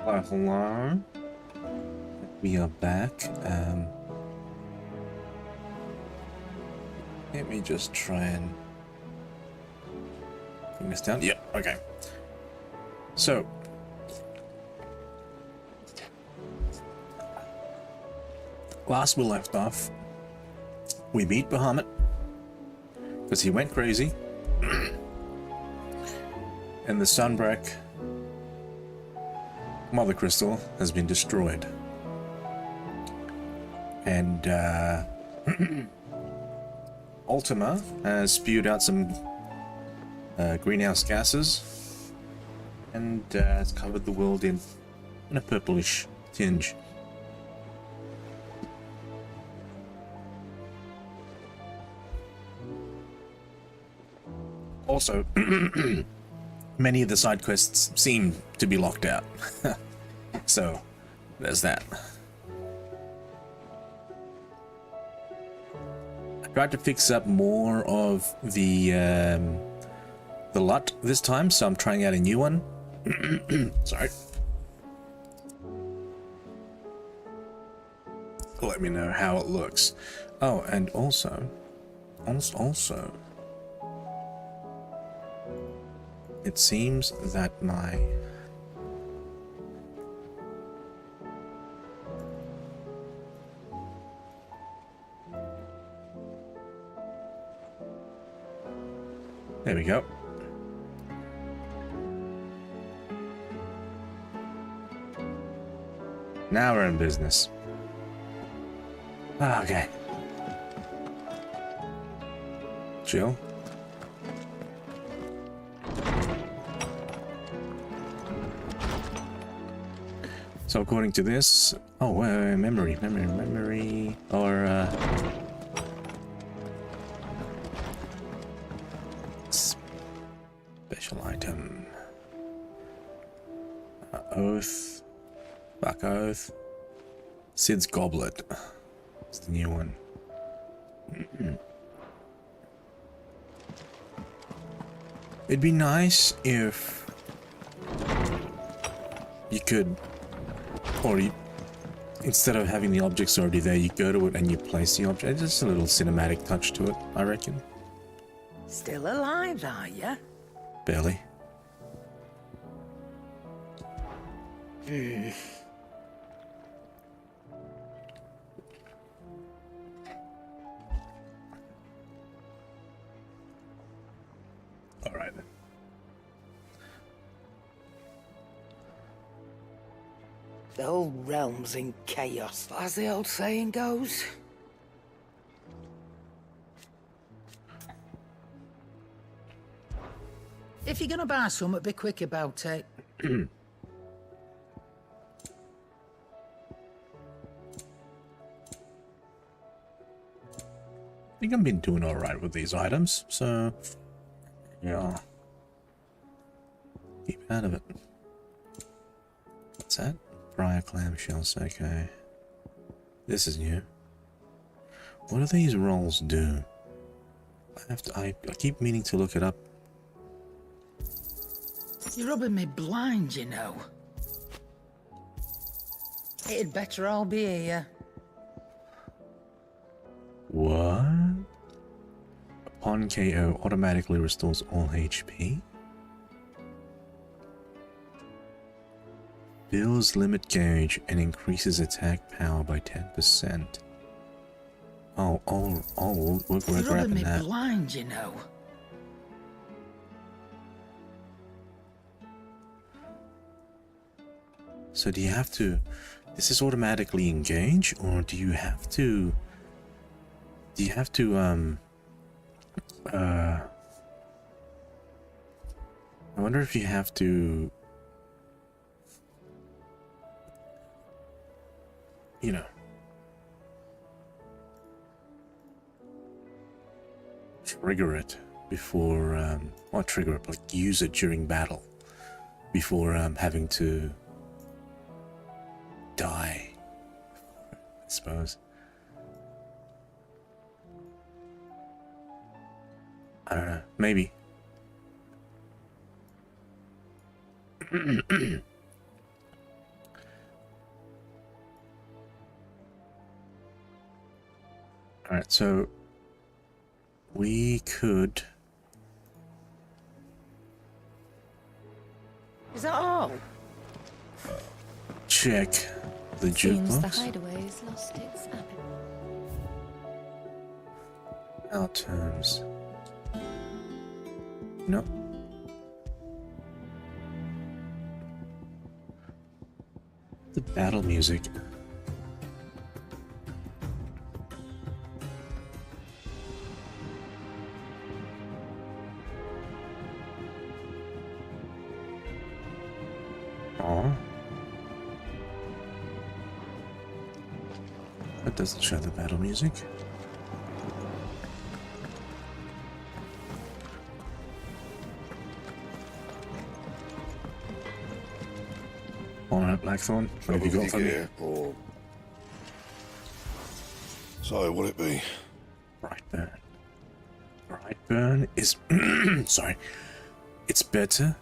Hello. We are back. Let me just try and bring this down. Yeah, okay. So, last we left off, we beat Bahamut because he went crazy, and the Sunbreak Mother Crystal has been destroyed. And Ultima has spewed out some greenhouse gases and has covered the world in a purplish tinge. Also, many of the side quests seem to be locked out. So, there's that. I tried to fix up more of the LUT this time, so I'm trying out a new one. Sorry. Let me know how it looks. Oh, and also, it seems that my there we go. Now we're in business. Okay. Chill. So according to this, oh, memory, or special item, oath, fuck oath, Sid's goblet. It's the new one. It'd be nice if you could, or you, instead of having the objects already there, you go to it and you place the object. Just a little cinematic touch to it, I reckon. Still alive, are you? Barely. Alright then. The whole realm's in chaos, as the old saying goes. If you're gonna buy something, be quick about it. I think I've been doing alright with these items, so yeah. Keep out of it. What's that? Briar clamshells, okay. This is new. What do these rolls do? I keep meaning to look it up. You're rubbing me blind, you know. It'd better all be here. What? Upon KO, automatically restores all HP? Fills limit gauge and increases attack power by 10%. Oh, we're You're rubbing grabbing me that. blind, you know. So do you have to... Does this automatically engage, or do you have to... I wonder if you have to... You know... Trigger it before... or trigger it, like use it during battle. Before having to... die, I suppose. I don't know, maybe. Alright, so we could Is that all? check the Seems the jukebox. hideaway's lost its appetite. Our terms. No. The battle music. Oh. That doesn't show the battle music. Alright, Blackthorn, what have you got for me? Or... So, what'll it be? Brightburn. Brightburn is... sorry. It's better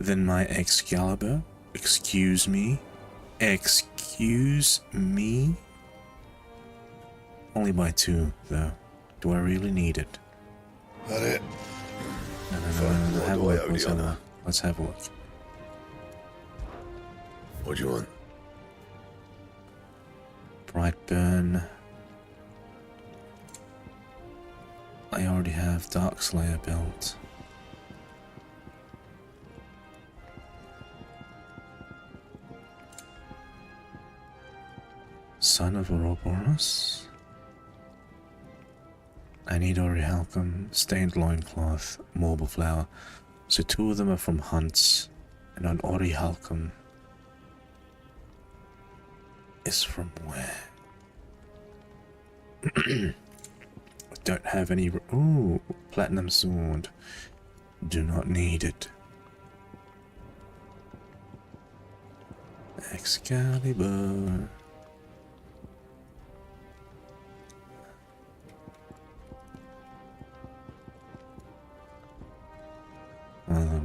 than my Excalibur. Excuse me. Excuse me? Only by 2, though. Do I really need it? That it? No. Fine, Have a what do I look. owe Let's you have a on look. Let's have a look. What do you want? Brightburn. I already have Darkslayer built. Son of Ouroboros. I need Orichalcum, Stained Loincloth, Marble Flower. So 2 of them are from hunts, and on Orichalcum is from where? I don't have any... Ooh, Platinum Sword. Do not need it. Excalibur.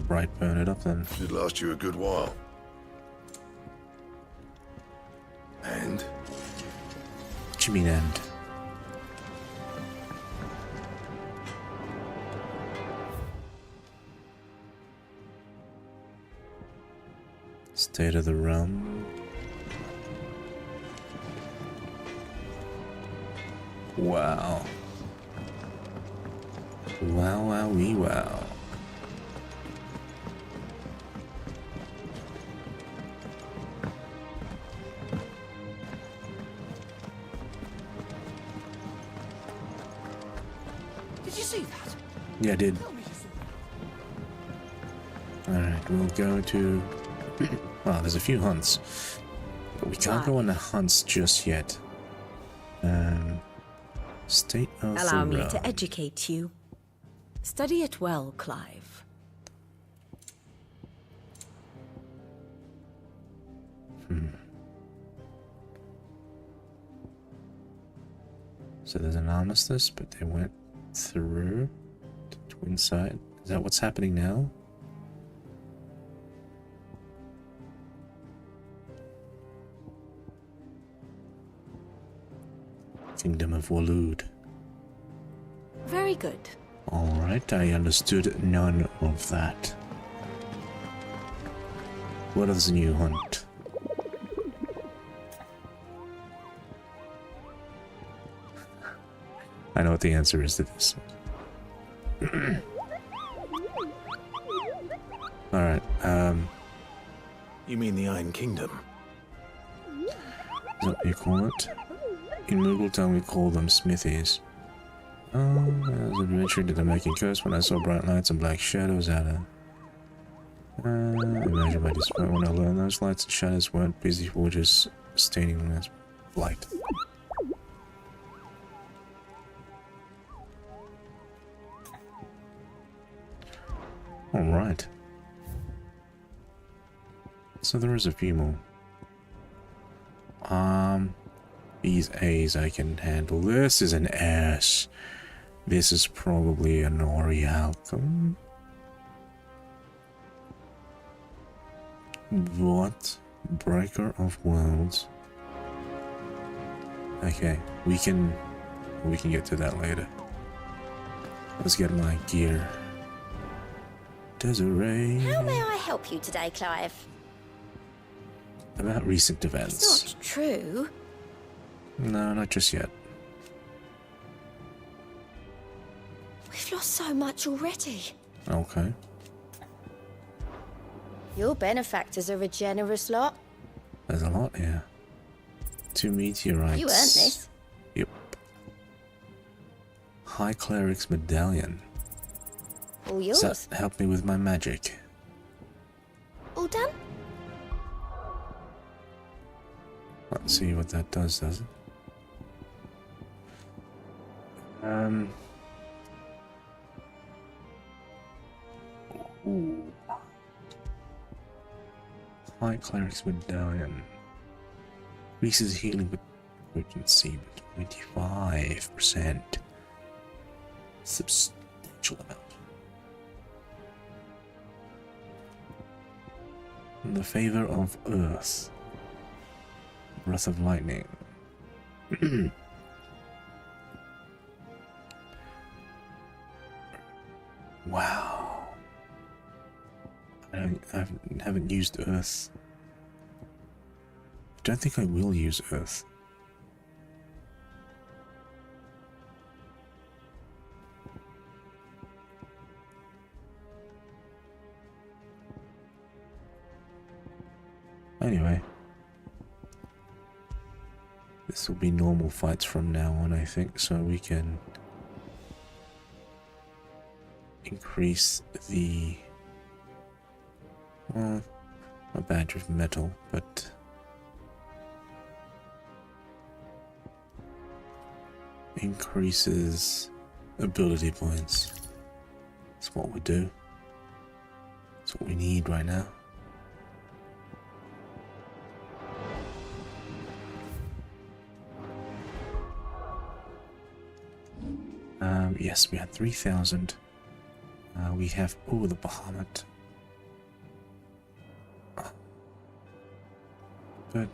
Brightburn it up then. Should last you a good while. And? What do you mean end? State of the realm. Wow. Wow, wow, wee, wow. Did you see that? Yeah, I did. Alright, we'll go to... oh, there's a few hunts. But we can't go on the hunts just yet. State of Allow the me realm. to educate you. Study it well, Clive. So there's an armistice, but they went through to twin side. Is that what's happening now? Kingdom of Waloed. Very good. Alright, I understood none of that. What is the new hunt? I know what the answer is to this. Alright, You mean the Iron Kingdom? is that what you call it? In Moogle Town we call them smithies. Oh, I was adventuring to the making coast when I saw bright lights and black shadows out of... imagine my disappointment when I learned those lights and shadows weren't busy forges staining them as light. Alright. So there is a few more. These A's I can handle. This is an S. This is probably an Orichalcum. What? Breaker of Worlds. Okay, we can We can get to that later. Let's get my gear. Desiree. How may I help you today, Clive? About recent events. It's not true. No, not just yet. We've lost so much already. Okay. Your benefactors are a generous lot. There's a lot here. 2 meteorites. You earned this. Yep. High Cleric's Medallion. All yours. Does that help me with my magic? All done? Let's see what that does it? Ooh. High Cleric's Medallion. Increases healing with potency by 25%. Substantial amount. In the favor of Earth. Breath of Lightning. Wow. I haven't used Earth. I don't think I will use Earth. Anyway. This will be normal fights from now on, I think, so we can increase the, well, a badge of metal, but increases ability points. That's what we do. That's what we need right now. Yes, we had 3,000. We have, oh, the Bahamut. But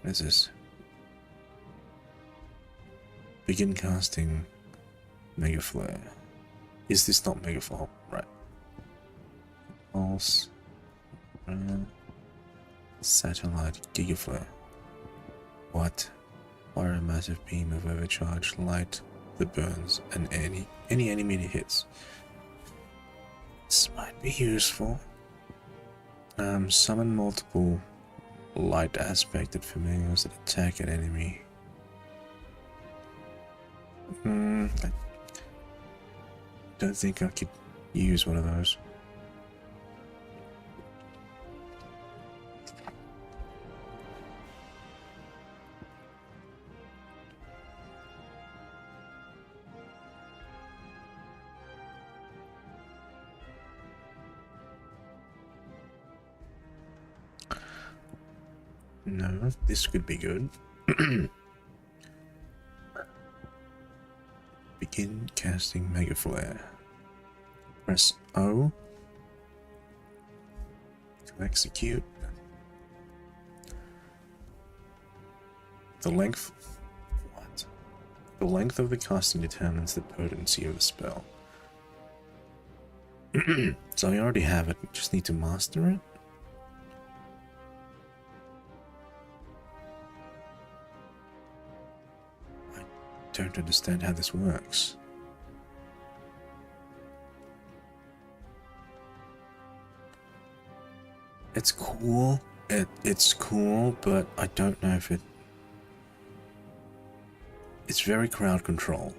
what is this? Begin casting Mega Flare. Is this not Mega Flare? Right. Pulse. Satellite Giga Flare. What? Fire a massive beam of overcharged light that burns and any enemy it hits. This might be useful. Summon multiple light aspected familiars that attack an enemy. I don't think I could use one of those. No, this could be good. Begin casting Mega Flare. Press O to execute. The length. What? The length of the casting determines the potency of the spell. So I already have it, just need to master it. Don't understand how this works. It's cool. It's cool, but I don't know if it's very crowd control.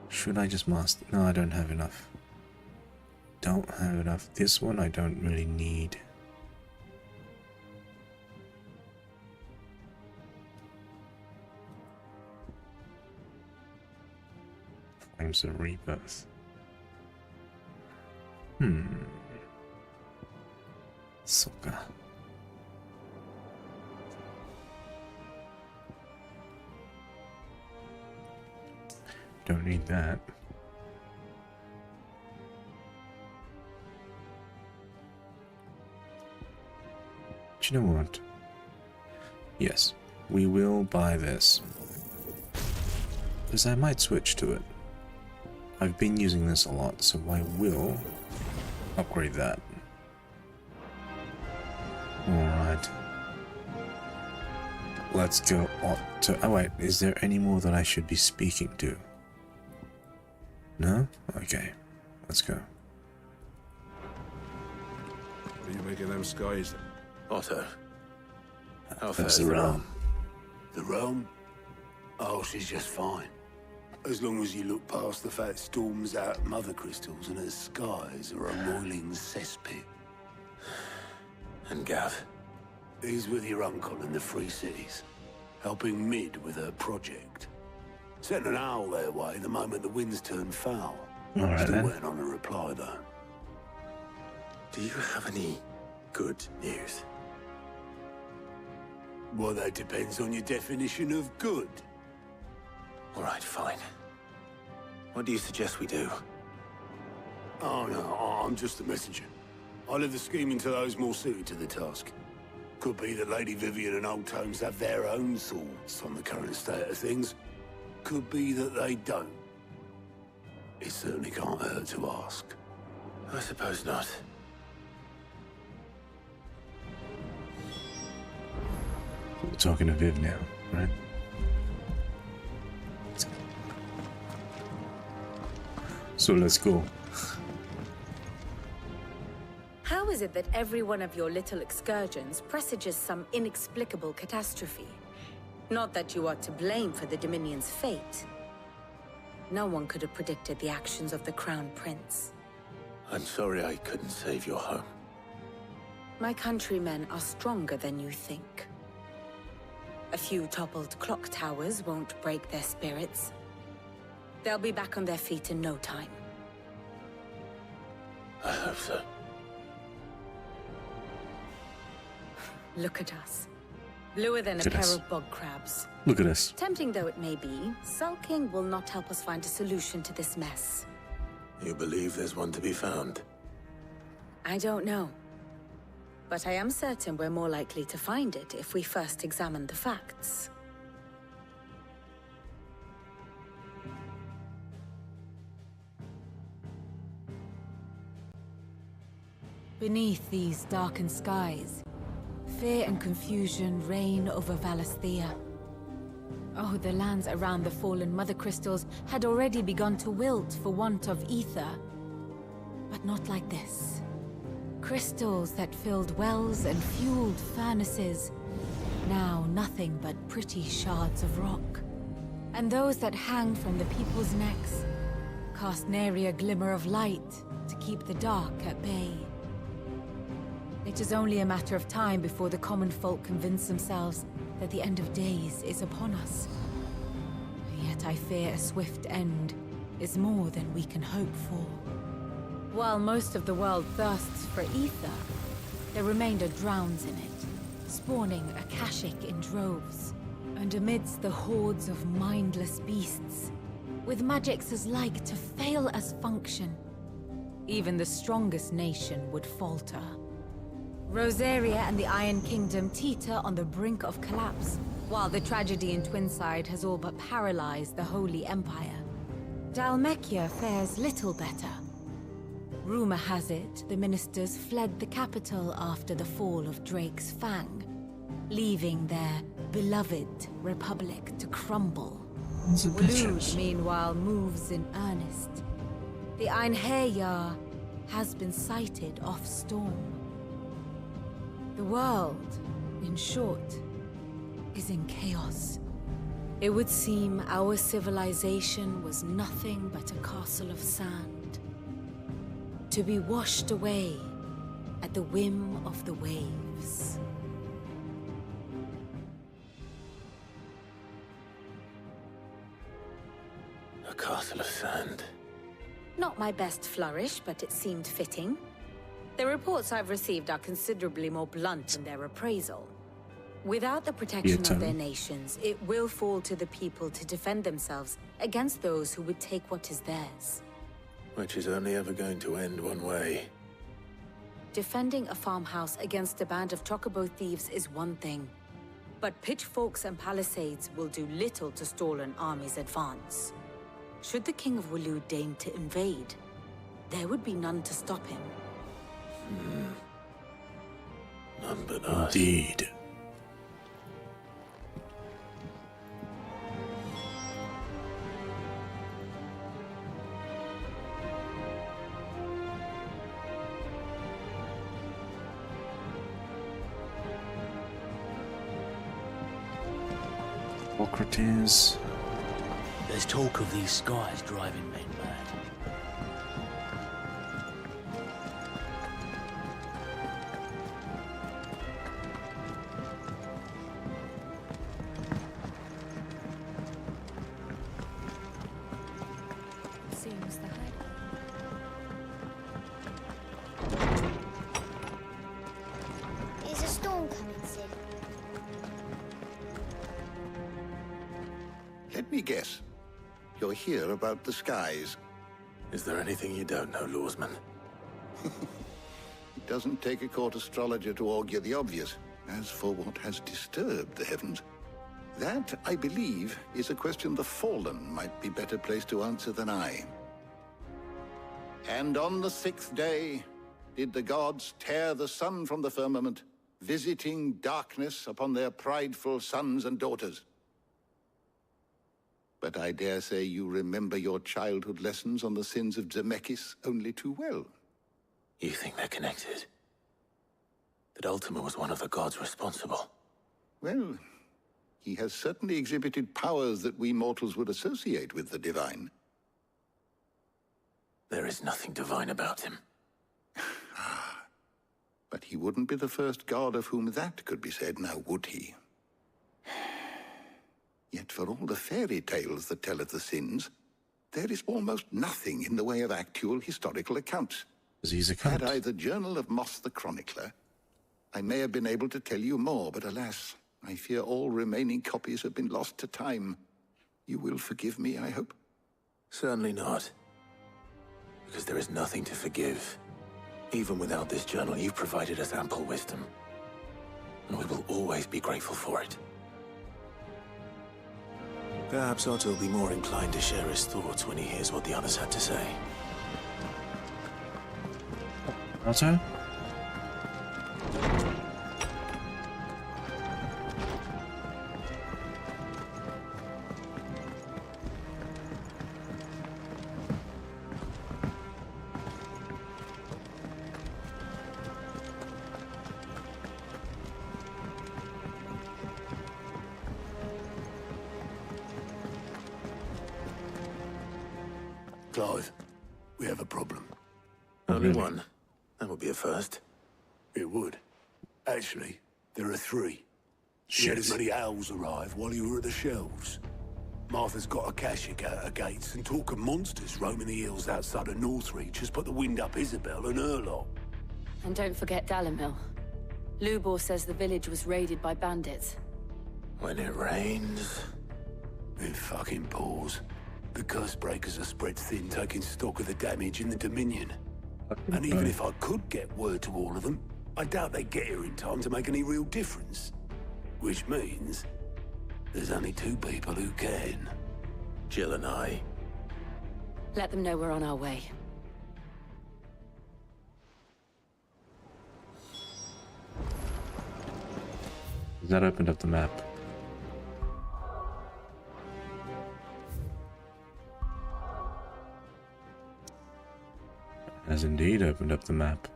Should I just master? No, I don't have enough. Don't have enough. This one I don't really need. Flames of Rebirth. Soka. Don't need that. Do you know what? Yes, we will buy this. Because I might switch to it. I've been using this a lot, so I will upgrade that. Alright. Let's go on to... Oh wait, is there any more that I should be speaking to? No? Okay. Let's go. What are you making them skies? Otto. How That's fares the the realm. realm? The realm? Oh, she's just fine. As long as you look past the fat storms out mother crystals and her skies are a roiling cesspit. And Gav? He's with your uncle in the Free Cities, helping Mid with her project. Sent an owl their way the moment the winds turned foul. Alright Still then. waiting on a reply, though. Do you have any good news? Well, that depends on your definition of good. All right, fine. What do you suggest we do? Oh, no, I'm just the messenger. I leave the scheming to those more suited to the task. Could be that Lady Vivian and Old Tomes have their own thoughts on the current state of things. Could be that they don't. It certainly can't hurt to ask. I suppose not. We're talking to Viv now, right? So let's go. How is it that every one of your little excursions presages some inexplicable catastrophe? Not that you are to blame for the Dominion's fate. No one could have predicted the actions of the Crown Prince. I'm sorry I couldn't save your home. My countrymen are stronger than you think. A few toppled clock towers won't break their spirits. They'll be back on their feet in no time. I hope so. Look at us. Bluer than a Look at pair us. of bog crabs. Look at us. Tempting though it may be, sulking will not help us find a solution to this mess. You believe there's one to be found? I don't know. But I am certain we're more likely to find it if we first examine the facts. Beneath these darkened skies, fear and confusion reign over Valisthea. Oh, the lands around the fallen Mother Crystals had already begun to wilt for want of ether. But not like this. Crystals that filled wells and fueled furnaces. Now nothing but pretty shards of rock. And those that hang from the people's necks cast nary a glimmer of light to keep the dark at bay. It is only a matter of time before the common folk convince themselves that the end of days is upon us. Yet I fear a swift end is more than we can hope for. While most of the world thirsts for ether, the remainder drowns in it, spawning Akashic in droves. And amidst the hordes of mindless beasts, with magics as like to fail as function, even the strongest nation would falter. Rosaria and the Iron Kingdom teeter on the brink of collapse, while the tragedy in Twinside has all but paralyzed the Holy Empire. Dalmekia fares little better. Rumor has it the ministers fled the capital after the fall of Drake's Fang, leaving their beloved republic to crumble. Waloed, meanwhile, moves in earnest. The Einherjar has been sighted off-storm. The world, in short, is in chaos. It would seem our civilization was nothing but a castle of sand, to be washed away at the whim of the waves. A castle of sand. Not my best flourish, but it seemed fitting. The reports I've received are considerably more blunt in their appraisal. Without the protection of their nations, it will fall to the people to defend themselves against those who would take what is theirs. Which is only ever going to end one way. Defending a farmhouse against a band of chocobo thieves is one thing, but pitchforks and palisades will do little to stall an army's advance. Should the King of Wulu deign to invade, there would be none to stop him. None but us. Indeed. Socrates. There's talk of these skies driving men mad. Seems the high. Is a storm coming, Sid? Let me guess. You're here about the skies. Is there anything you don't know, Lawsman? It doesn't take a court astrologer to augur the obvious. As for what has disturbed the heavens, that, I believe, is a question the Fallen might be better placed to answer than I. And on the 6th day, did the gods tear the sun from the firmament, visiting darkness upon their prideful sons and daughters. But I dare say you remember your childhood lessons on the sins of Zemeckis only too well. You think they're connected? That Ultima was one of the gods responsible? Well, he has certainly exhibited powers that we mortals would associate with the divine. There is nothing divine about him. But he wouldn't be the first god of whom that could be said, now would he? Yet for all the fairy tales that tell of the sins, there is almost nothing in the way of actual historical accounts. He's a cunt. Had I the Journal of Moss the Chronicler, I may have been able to tell you more, but alas, I fear all remaining copies have been lost to time. You will forgive me, I hope? Certainly not. Because there is nothing to forgive. Even without this journal, you've provided us ample wisdom. And we will always be grateful for it. Perhaps Otto will be more inclined to share his thoughts when he hears what the others had to say. Otto? Clive, we have a problem. Only one. That would be a first. It would. Actually, there are 3. She had as many owls arrive while you were at the shelves. Martha's got a cashier at her gates, and talk of monsters roaming the hills outside of Northreach has put the wind up Isabel and her lot. And don't forget Dalimil. Lubor says the village was raided by bandits. When it rains... It fucking pours. The curse breakers are spread thin, taking stock of the damage in the Dominion. And even if I could get word to all of them, I doubt they'd get here in time to make any real difference. Which means there's only 2 people who can. Jill and I. Let them know we're on our way. That opened up the map. Has indeed opened up the map.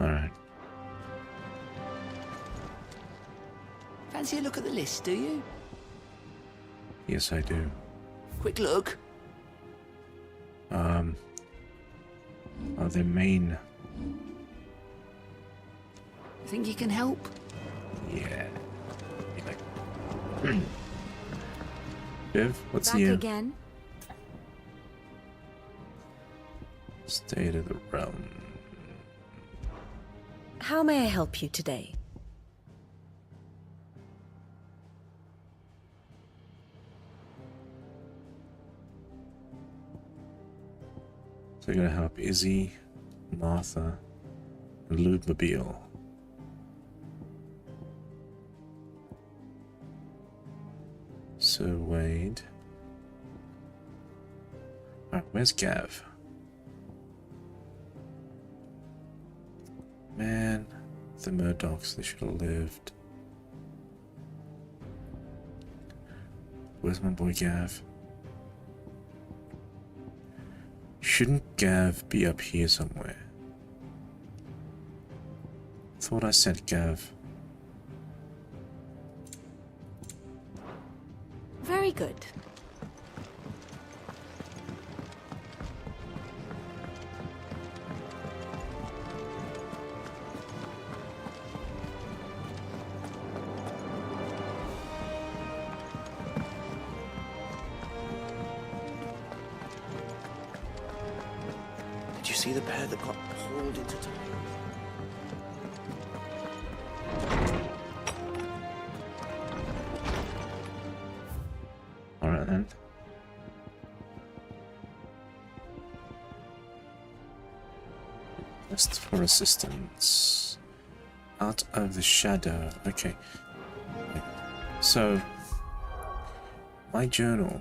Alright. Fancy a look at the list, do you? Yes, I do. Quick look. Are they main? Think you can help? Yeah. Viv, what's Back new? again? State of the realm. How may I help you today? So you're gonna help Izzy, Martha, and Ludmobile. So Wade. Alright, where's Gav? Man, the Murdochs, they should have lived. Where's my boy Gav? Shouldn't Gav be up here somewhere? Thought I sent Gav. Very good. Did you see the pair that got pulled into time? Alright then. Quest for assistance. Out of the shadow. Okay. So, my journal.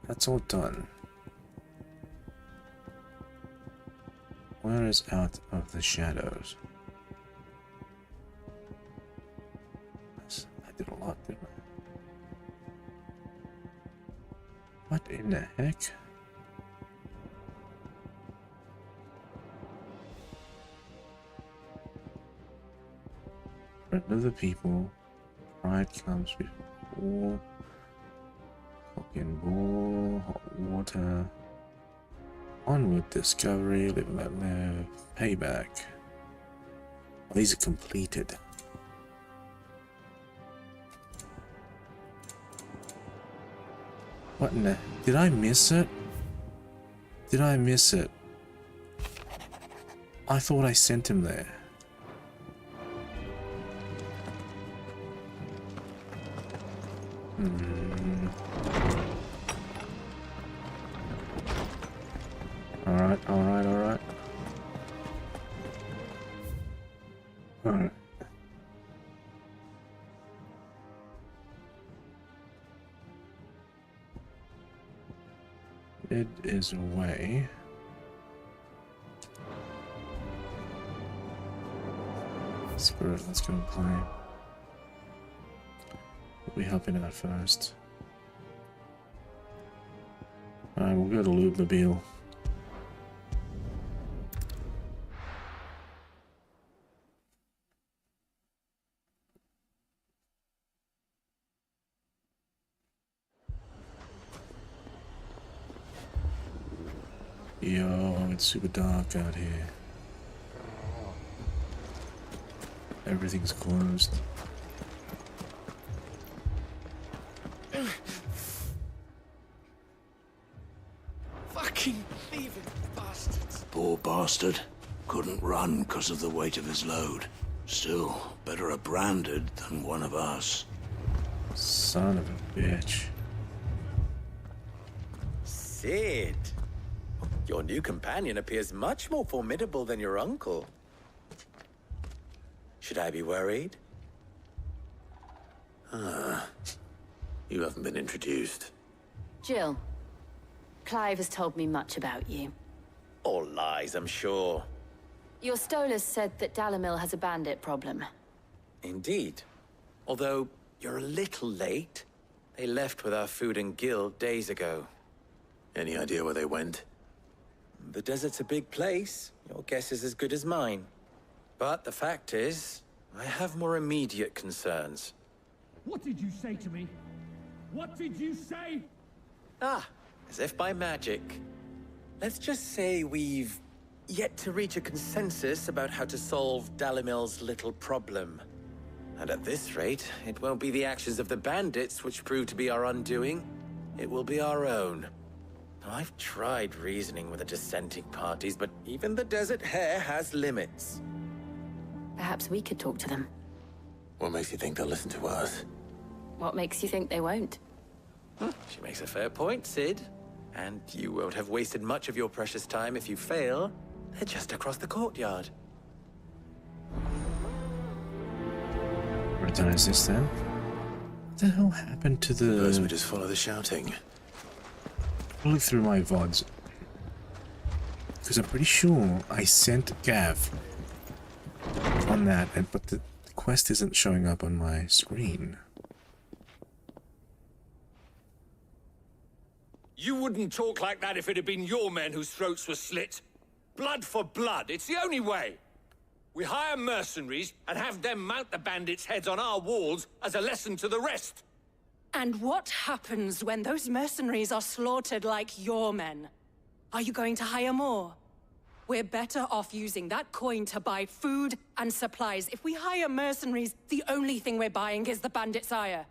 That's all done. Where is out of the shadows? I did a lot, didn't I? What in the heck? For other people, pride comes before. Fucking ball, hot water. Onward, discovery, live and let live, payback. Well, these are completed. What in the... Did I miss it? Did I miss it? I thought I sent him there. Alright. Alright. It is away. Spirit, let's go and play. We'll be helping out first. Alright, we'll go to Ludmobile. Yo, it's super dark out here. Everything's closed. Fucking thieving bastards. Poor bastard. Couldn't run because of the weight of his load. Still, better a branded than one of us. Son of a bitch. Sid. Your new companion appears much more formidable than your uncle. Should I be worried? You haven't been introduced. Jill, Clive has told me much about you. All lies, I'm sure. Your Stolas said that Dalimil has a bandit problem. Indeed. Although, you're a little late. They left with our food and guild days ago. Any idea where they went? The desert's a big place. Your guess is as good as mine. But the fact is, I have more immediate concerns. What did you say to me? What did you say? Ah, as if by magic. Let's just say we've yet to reach a consensus about how to solve Dalimil's little problem. And at this rate, it won't be the actions of the bandits which prove to be our undoing. It will be our own. I've tried reasoning with the dissenting parties, but even the Desert Hare has limits. Perhaps we could talk to them. What makes you think they'll listen to us? What makes you think they won't? She makes a fair point, Sid. And you won't have wasted much of your precious time if you fail. They're just across the courtyard. What time is this then? What the hell happened to the... Suppose we just follow the shouting. I'll look through my VODs. Because I'm pretty sure I sent Gav on that, but the quest isn't showing up on my screen. You wouldn't talk like that if it had been your men whose throats were slit. Blood for blood, it's the only way. We hire mercenaries and have them mount the bandits' heads on our walls as a lesson to the rest. And what happens when those mercenaries are slaughtered like your men? Are you going to hire more? We're better off using that coin to buy food and supplies. If we hire mercenaries, the only thing we're buying is the bandits' ire.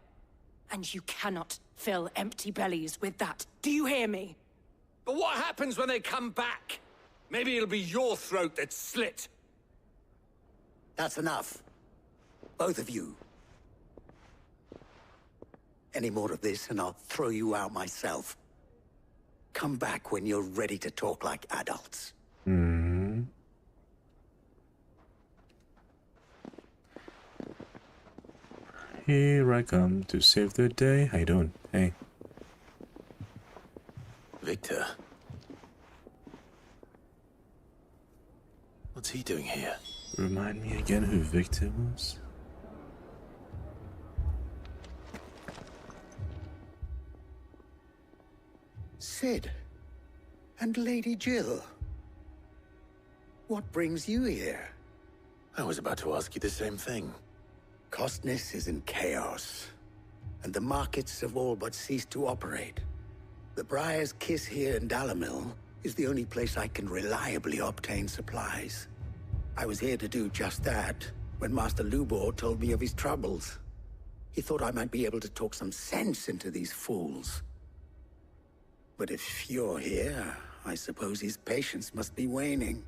And you cannot fill empty bellies with that. Do you hear me? But what happens when they come back? Maybe it'll be your throat that's slit. That's enough. Both of you. Any more of this and I'll throw you out myself. Come back when you're ready to talk like adults. Here I come to save the day. How you doing? Hey. Victor. What's he doing here? Remind me again who Victor was? Sid. And Lady Jill. What brings you here? I was about to ask you the same thing. Costness is in chaos, and the markets have all but ceased to operate. The Briar's Kiss here in Dalimil is the only place I can reliably obtain supplies. I was here to do just that when Master Lubor told me of his troubles. He thought I might be able to talk some sense into these fools. But if you're here, I suppose his patience must be waning.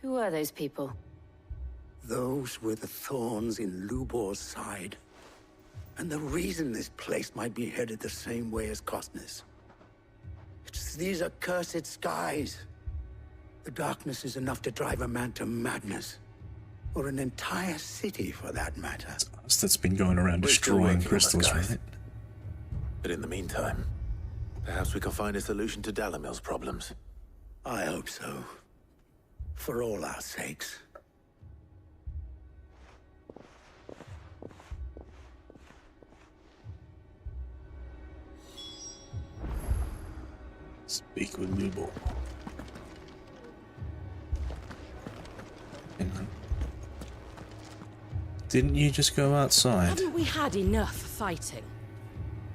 Who are those people? Those were the thorns in Lubor's side. And the reason this place might be headed the same way as Costness. It's these accursed skies. The darkness is enough to drive a man to madness. Or an entire city, for that matter. It's us that's been going around destroying crystals, right? But in the meantime, perhaps we can find a solution to Dalimil's problems. I hope so. For all our sakes. Speak with Lubor. Didn't you just go outside? Haven't we had enough fighting?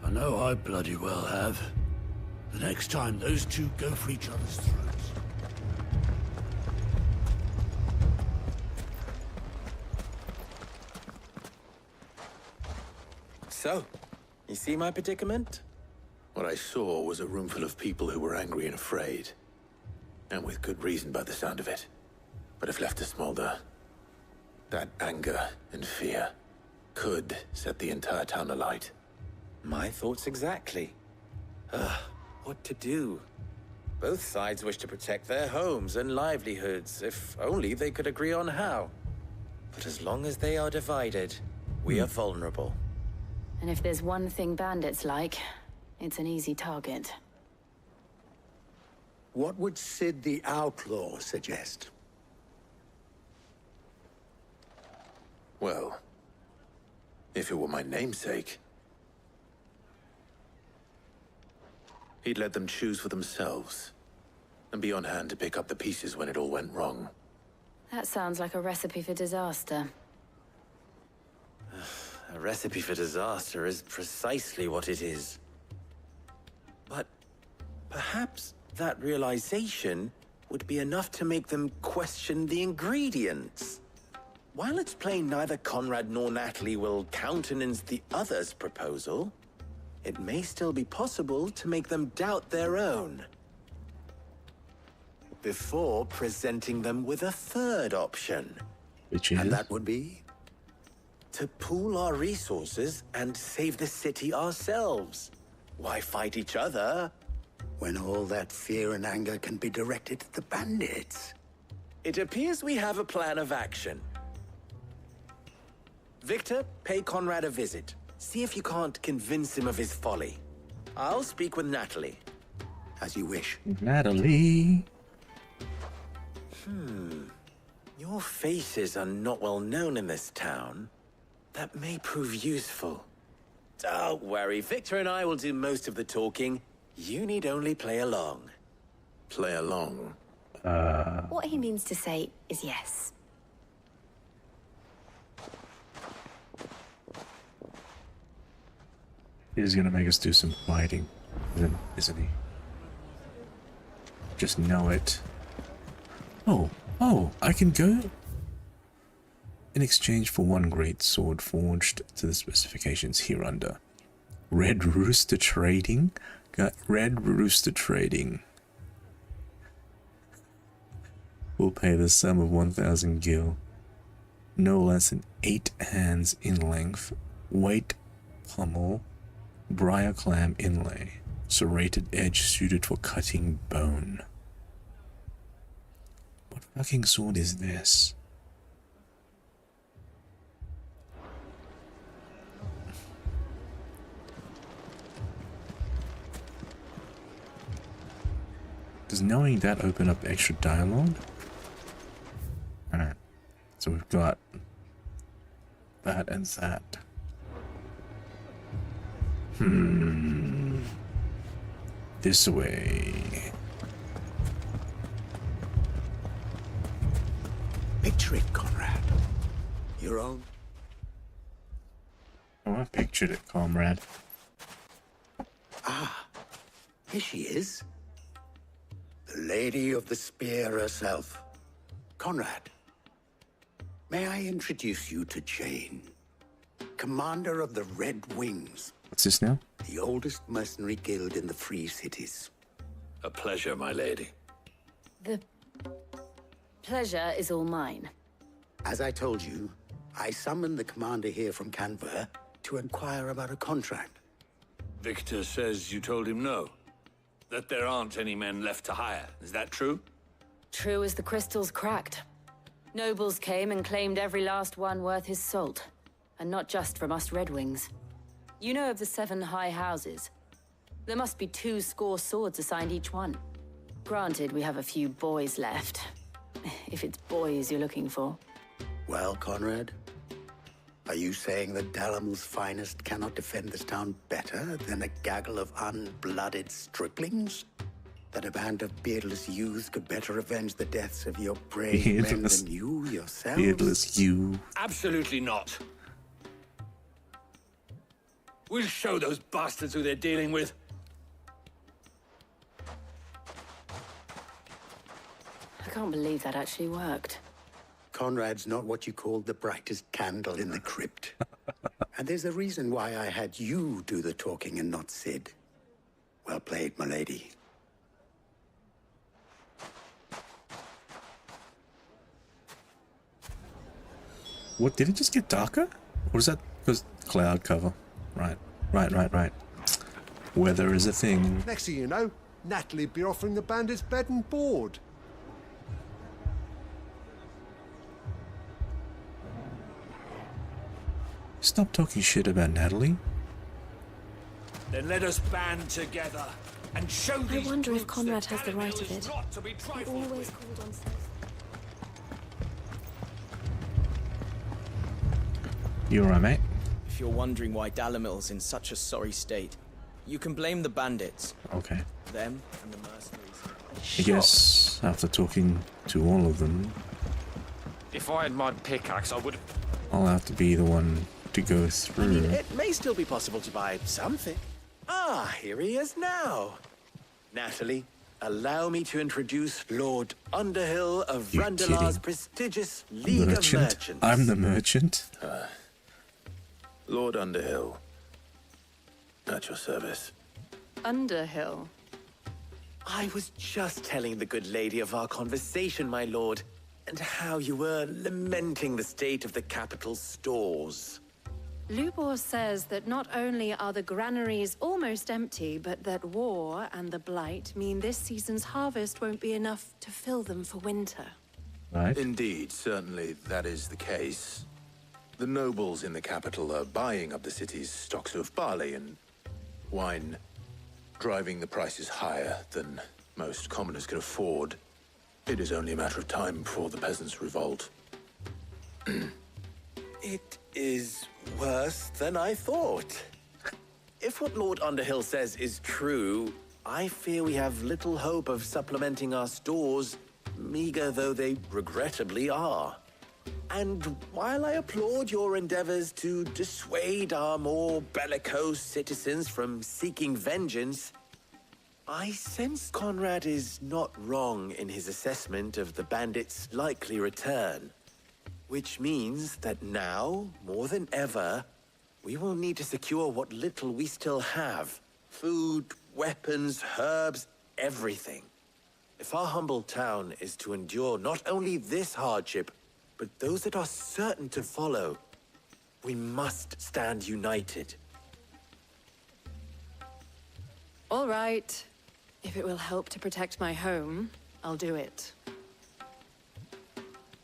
I know I bloody well have. The next time those two go for each other's throats. So, you see my predicament? What I saw was a room full of people who were angry and afraid. And with good reason by the sound of it. But if left to smolder, that anger and fear could set the entire town alight. My thoughts exactly. What to do? Both sides wish to protect their homes and livelihoods, if only they could agree on how. But as long as they are divided, we are vulnerable. And if there's one thing bandits like, it's an easy target. What would Sid the Outlaw suggest? Well, if it were my namesake, he'd let them choose for themselves, and be on hand to pick up the pieces when it all went wrong. That sounds like a recipe for disaster. A recipe for disaster is precisely what it is. But perhaps that realization would be enough to make them question the ingredients. While it's plain neither Conrad nor Natalie will countenance the other's proposal, it may still be possible to make them doubt their own. Before presenting them with a third option. Which is? And that would be? To pool our resources and save the city ourselves. Why fight each other? When all that fear and anger can be directed at the bandits. It appears we have a plan of action. Victor, pay Conrad a visit. See if you can't convince him of his folly. I'll speak with Natalie. As you wish. Natalie. Your faces are not well known in this town. That may prove useful. Don't worry, Victor and I will do most of the talking. You need only play along. Play along? What he means to say is yes. He's gonna make us do some fighting, isn't he? Just know it. Oh, I can go? In exchange for one great sword forged to the specifications hereunder. Red Rooster Trading? Got Red Rooster Trading. We'll pay the sum of 1,000 gil. No less than 8 hands in length. Weight pommel. Briar clam inlay. Serrated edge suited for cutting bone. What fucking sword is this? Does knowing that open up extra dialogue? Alright. So we've got that and that. This way. Picture it, Conrad. Your own. Oh, I pictured it, comrade. Ah, here she is. The Lady of the Spear herself. Conrad, may I introduce you to Jane, commander of the Red Wings. What's this now? The oldest mercenary guild in the Free Cities. A pleasure, my lady. The pleasure is all mine. As I told you, I summoned the commander here from Canver to inquire about a contract. Victor says you told him no. That there aren't any men left to hire. Is that true? True as the crystals cracked. Nobles came and claimed every last one worth his salt. And not just from us Red Wings. You know of the 7 high houses. There must be 2 swords assigned each one. Granted, we have a few boys left. If it's boys you're looking for. Well, Conrad, are you saying that Dalimil's finest cannot defend this town better than a gaggle of unblooded striplings? That a band of beardless youths could better avenge the deaths of your brave men than you yourselves? Beardless you. Absolutely not. We'll show those bastards who they're dealing with. I can't believe that actually worked. Conrad's not what you call the brightest candle in the crypt. And there's a reason why I had you do the talking and not Sid. Well played, my lady. What, did it just get darker? Or is that because cloud cover? Right. Weather is a thing. Next thing you know, Natalie'd be offering the bandits bed and board. Stop talking shit about Natalie. Then let us band together and show these I wonder if brutes Conrad that has the right Dalimil of is it. not to be He trifled always with. called on self. You alright, mate? If you're wondering why Dalimil's in such a sorry state, you can blame the bandits. Okay. Them and the mercenaries. I guess after talking to all of them, If I had my pickaxe, I would. I'll have to be the one to go through. I mean, it may still be possible to buy something. Ah, here he is now. Natalie, allow me to introduce Lord Underhill of You Randalar's kidding? prestigious League of Merchants. I'm the merchant. Lord Underhill. At your service. Underhill. I was just telling the good lady of our conversation, my lord. and how you were lamenting the state of the capital's stores. Lubor says that not only are the granaries almost empty, but that war and the Blight mean this season's harvest won't be enough to fill them for winter. Right. Indeed, certainly that is the case. The nobles in the capital are buying up the city's stocks of barley and wine, driving the prices higher than most commoners can afford. It is only a matter of time before the peasants revolt. It is worse than I thought. If what Lord Underhill says is true, I fear we have little hope of supplementing our stores, meager though they regrettably are. And while I applaud your endeavors to dissuade our more bellicose citizens from seeking vengeance, I sense Conrad is not wrong in his assessment of the bandits' likely return. Which means that now, more than ever, we will need to secure what little we still have. Food, weapons, herbs, everything. If our humble town is to endure not only this hardship, but those that are certain to follow, we must stand united. All right. If it will help to protect my home, I'll do it.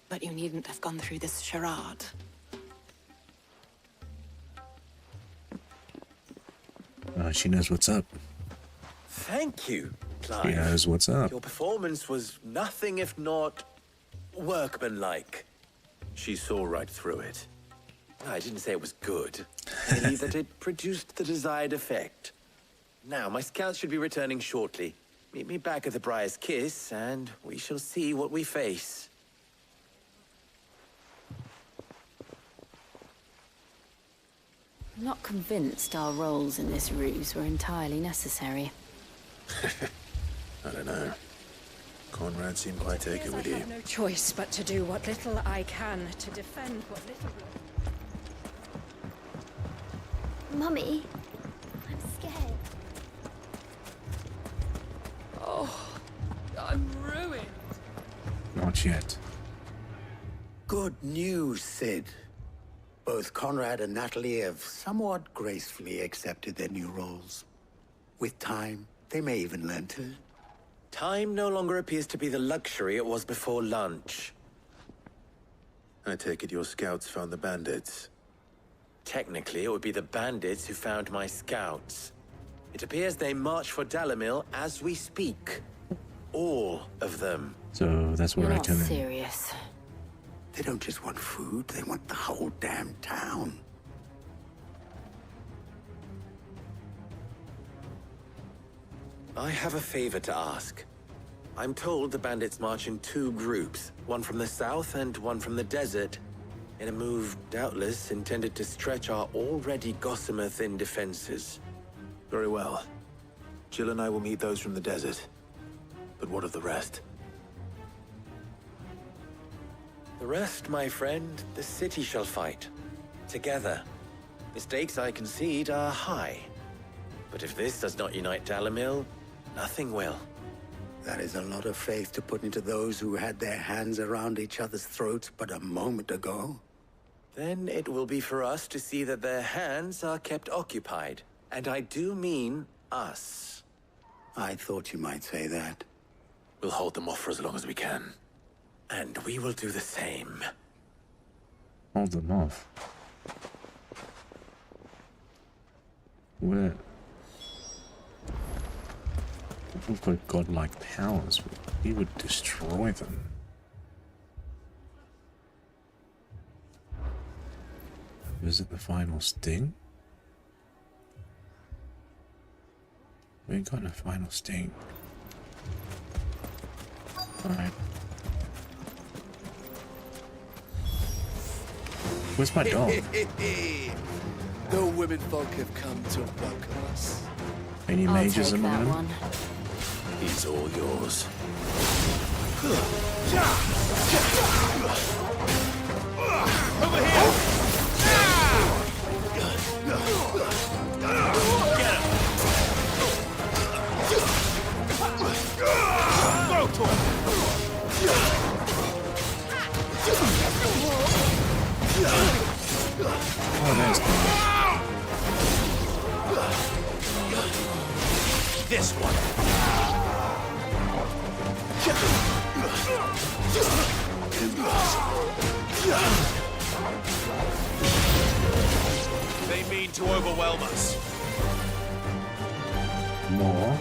But you needn't have gone through this charade. She knows what's up. Thank you, Clive. She knows what's up. Your performance was nothing if not workmanlike. She saw right through it. I didn't say it was good. Merely that it produced the desired effect. Now, my scouts should be returning shortly. Meet me back at the Briar's Kiss, and we shall see what we face. I'm not convinced our roles in this ruse were entirely necessary. I don't know. Conrad seemed quite taken with you. I have no choice but to do what little I can to defend what little... Mummy, I'm scared. Oh, I'm ruined. Not yet. Good news, Sid. Both Conrad and Natalie have somewhat gracefully accepted their new roles. With time, they may even learn to... Time no longer appears to be the luxury it was before lunch. I take it your scouts found the bandits. Technically, it would be the bandits who found my scouts. It appears they march for Dalimil as we speak. All of them. So that's where I come in. Serious. They don't just want food, they want the whole damn town. I have a favor to ask. I'm told the bandits march in two groups, one from the south and one from the desert, in a move doubtless intended to stretch our already gossamer-thin defenses. Very well. Jill and I will meet those from the desert. But what of the rest? The rest, my friend, the city shall fight. Together. The stakes, I concede, are high. But if this does not unite Dalimil, nothing will. That is a lot of faith to put into those who had their hands around each other's throats but a moment ago. Then it will be for us to see that their hands are kept occupied. And I do mean us. I thought you might say that. We'll hold them off for as long as we can. And we will do the same. Hold them off. Where? We've got godlike powers. We would destroy them. Visit the final sting? We ain't got no final sting. Alright. Where's my dog? The women folk have come to welcome us. Any mages among them? He's all yours. Over here! Get him! This one. They mean to overwhelm us. More.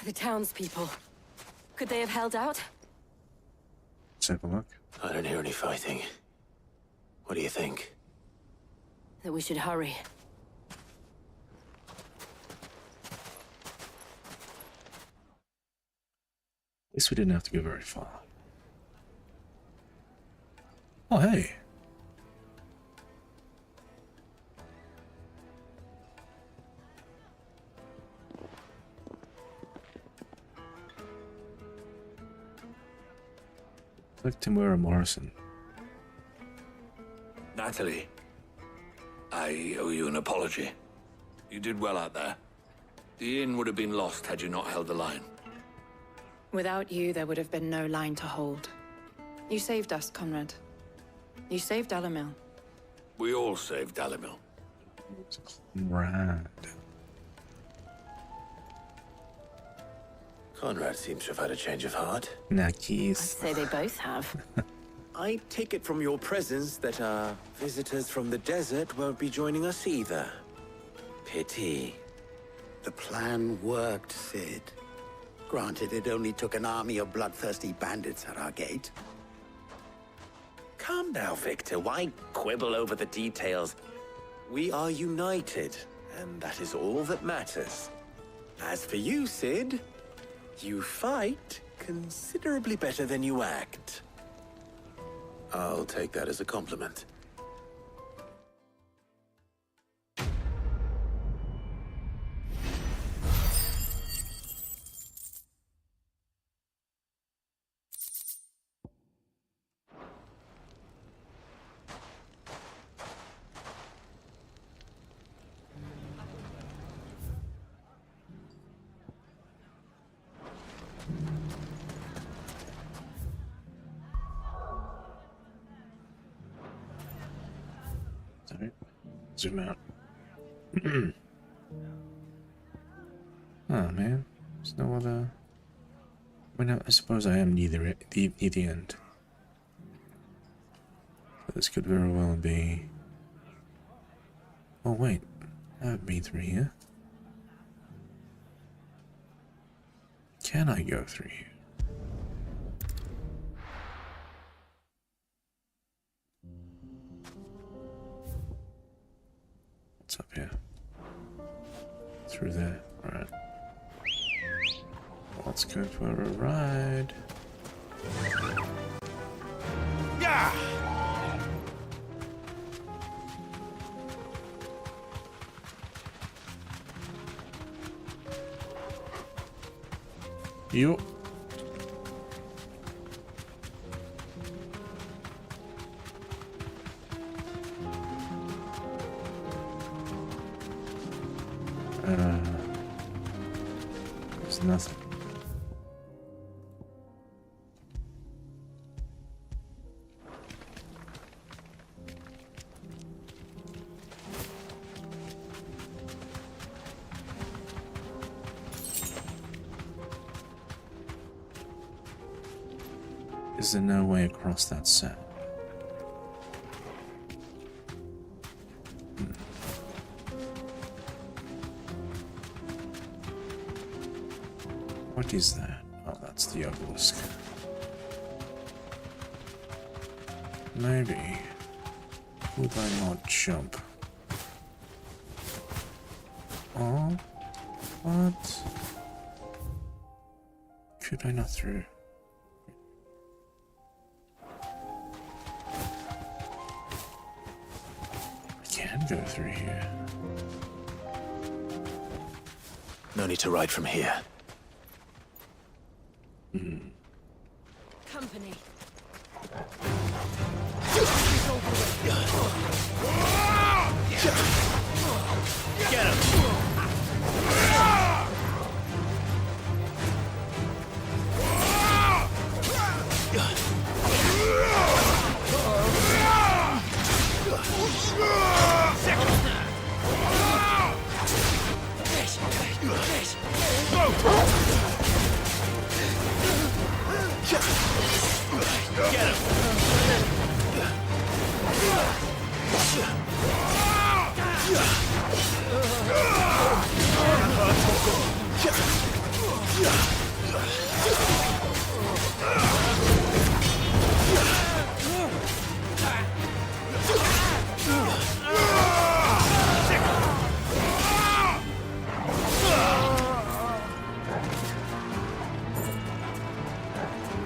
The townspeople. Could they have held out? Let's have a look. I don't hear any fighting. What do you think? That we should hurry. At least we didn't have to go very far. Oh, hey. Like Timura Morrison. Natalie, I owe you an apology. You did well out there. The inn would have been lost had you not held the line. Without you, there would have been no line to hold. You saved us, Conrad. You saved Dalimil. We all saved Dalimil. Right. Conrad seems to have had a change of heart. Nakis. I'd say they both have. I take it from your presence that our visitors from the desert won't be joining us either. Pity. The plan worked, Sid. Granted, it only took an army of bloodthirsty bandits at our gate. Calm now, Victor. Why quibble over the details? We are united, and that is all that matters. As for you, Sid, you fight considerably better than you act. I'll take that as a compliment. Alright. Zoom out. Oh man. There's no other. I mean, I suppose I am near the end. But this could very well be. Oh wait, I haven't been through here. Can I go through here? What's up here? Through there. Alright. Let's go for a ride. Yeah! Yo. There's nothing. Is there no way across that set? What is that? Oh, that's the obelisk. Maybe. Would I not jump? Oh, what? Could I not through? Go through here. No need to ride from here. Company. Get him!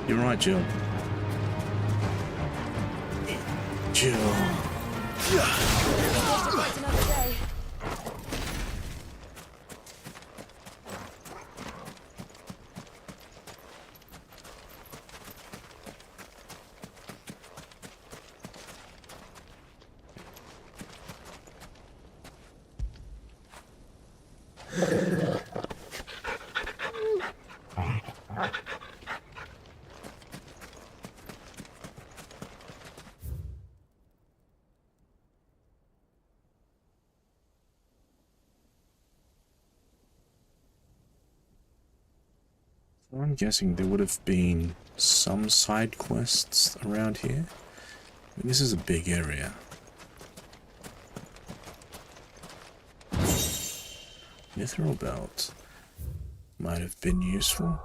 You're right, Jill. Jill. I'm guessing there would have been some side quests around here. I mean, this is a big area. Mithril belt might have been useful.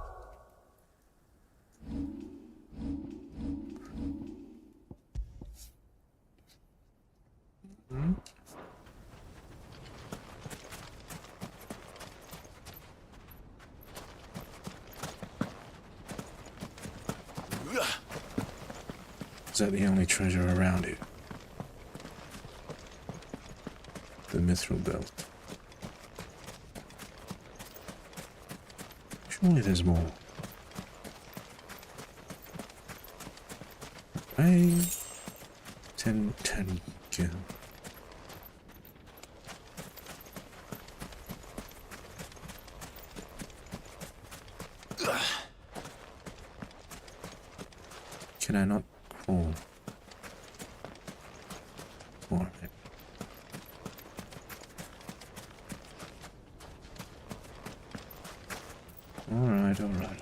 Is that the only treasure around it? The mithril belt. Surely there's more. Hey, 10 kill. Can I not crawl? Alright. Alright, alright.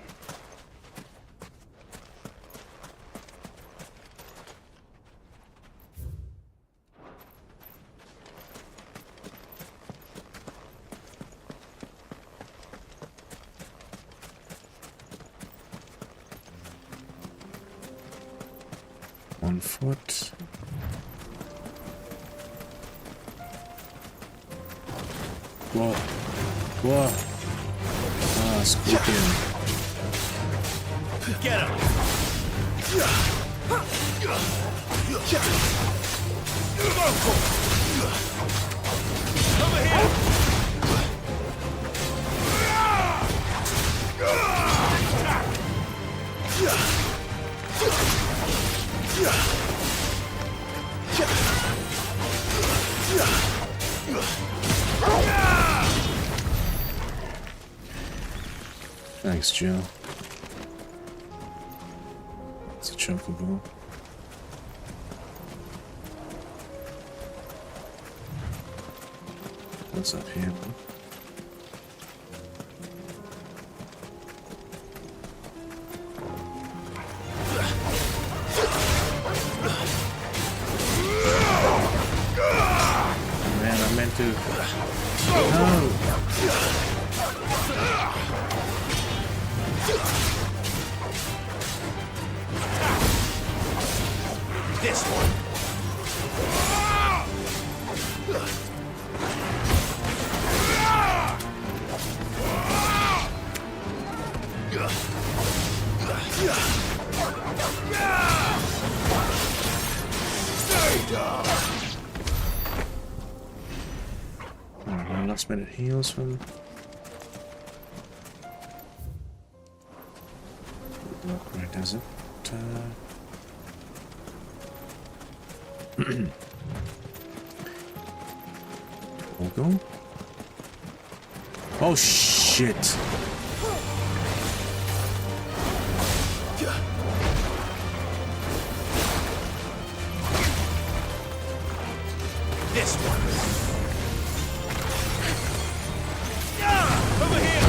One foot. Whoa. Whoa. Ah, scorpion. Get him! Over here! Thanks, Jill. It's a chocobo. What's up here? Man, I meant to. No! This one. Alright, last minute heals from. Where does it? Go. Oh shit! This one. Over here.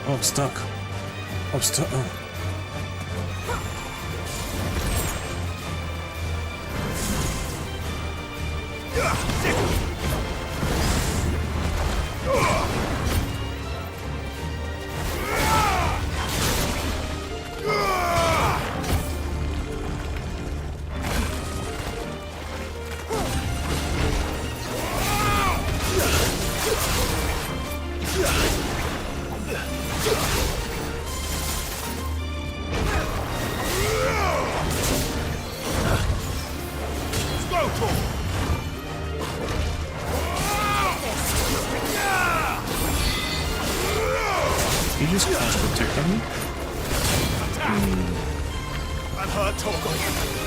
Oh, I'm stuck. I'm stuck. Oh. You just cast protect on me? I've heard talk of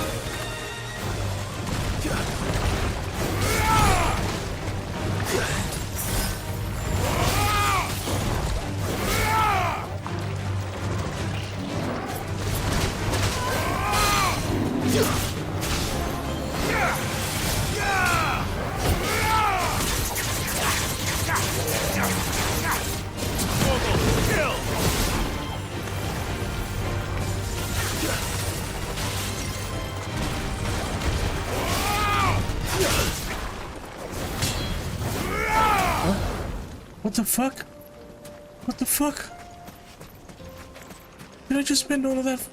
What the fuck? What the fuck? Did I just spend all of that?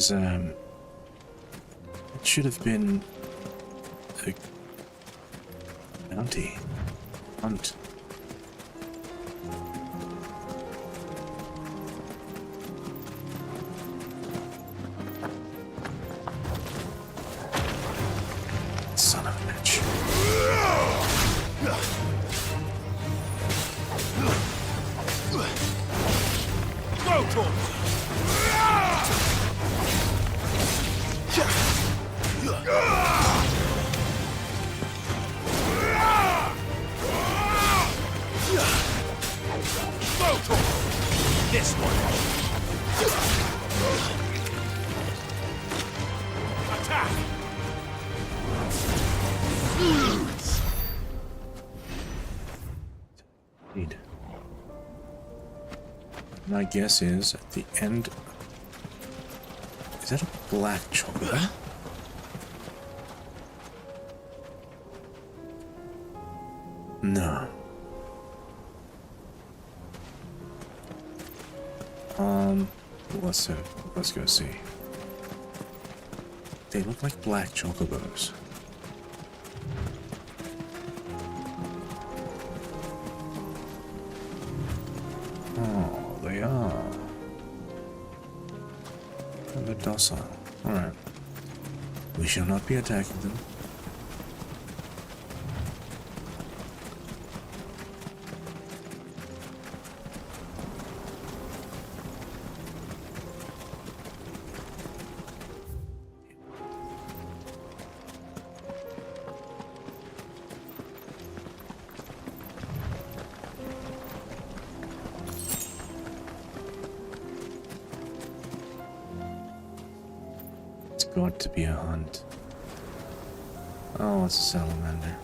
It should have been a bounty hunt. Son of a bitch. This one. Attack. Indeed. My guess is at the end. Is that a black chocolate? No. Let's go see. They look like black chocobos. Oh, they are. And they're docile. Alright. We shall not be attacking them. Got to be a hunt. Oh, it's a salamander.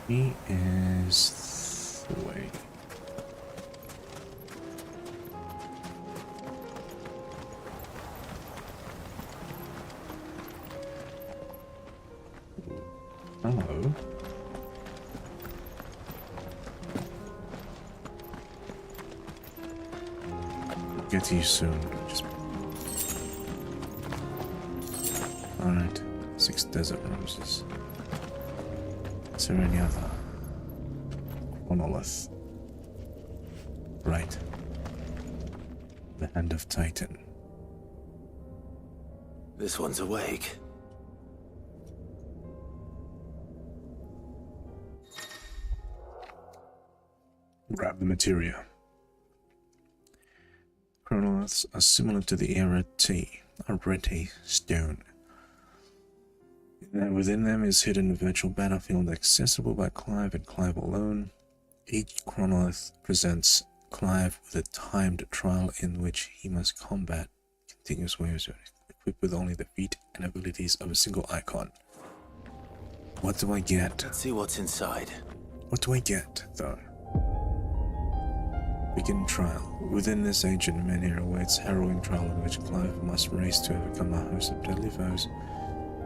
He is the way. Hello. I'll get to you soon. Just... Alright. 6 desert roses. Is there any other? Chronolith. Right. The Hand of Titan. This one's awake. Grab the materia. Chronoliths are similar to the Arete stone. Within them is hidden a virtual battlefield accessible by Clive and Clive alone. Each Chronolith presents Clive with a timed trial in which he must combat continuous waves equipped with only the feat and abilities of a single icon. What do I get? Let's see what's inside. What do I get, though? Begin trial. Within this ancient menhir awaits harrowing trial in which Clive must race to overcome a host of deadly foes,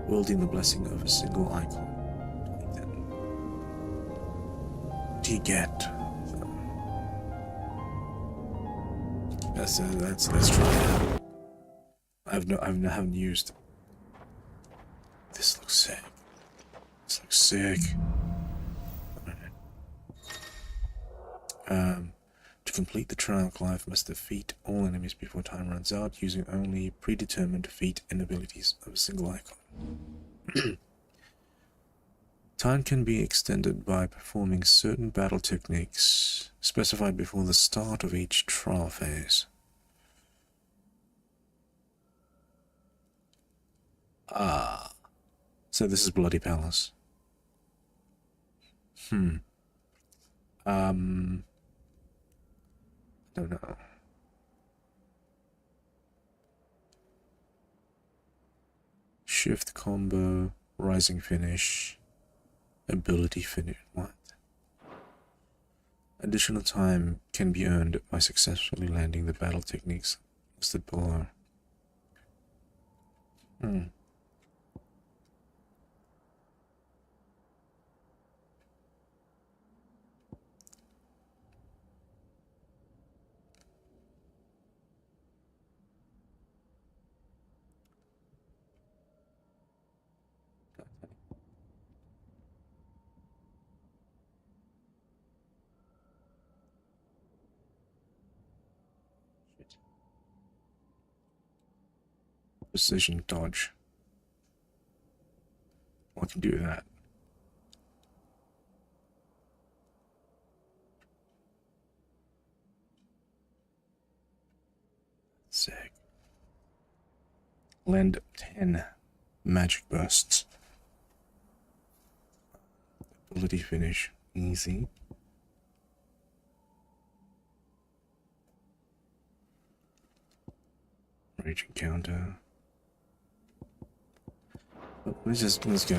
wielding the blessing of a single icon. What do you get? Let's try it. I haven't used. This looks sick. This looks sick. To complete the trial, Clive must defeat all enemies before time runs out, using only predetermined feat and abilities of a single icon. Time can be extended by performing certain battle techniques specified before the start of each trial phase. So this is Bloody Palace. Don't know. Shift combo, rising finish, ability finish. What? Additional time can be earned by successfully landing the battle techniques listed below. Precision dodge. I can do that. Sick. Lend 10 magic bursts. Ability finish. Easy. Rage encounter. Oh, let's go.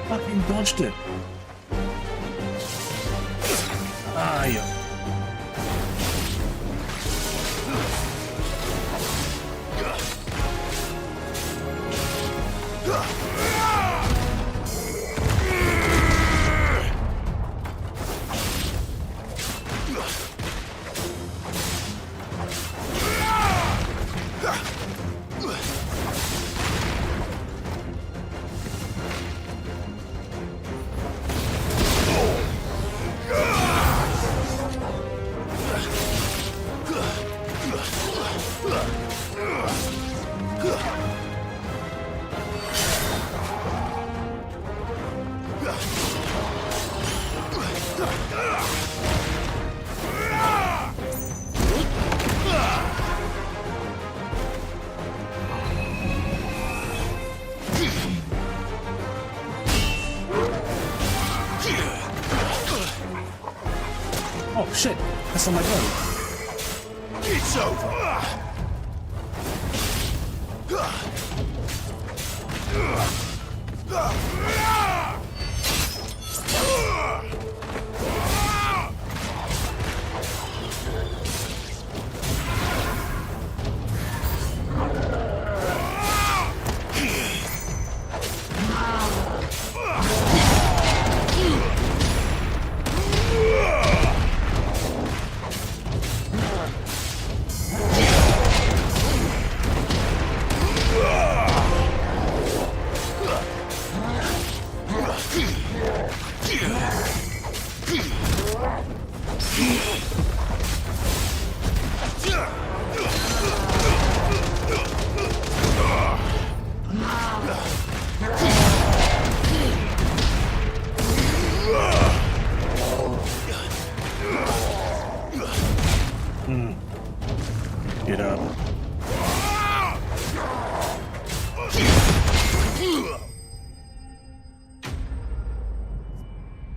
Fucking dodged it. Yeah. Oh shit, that's on my gun. It's over.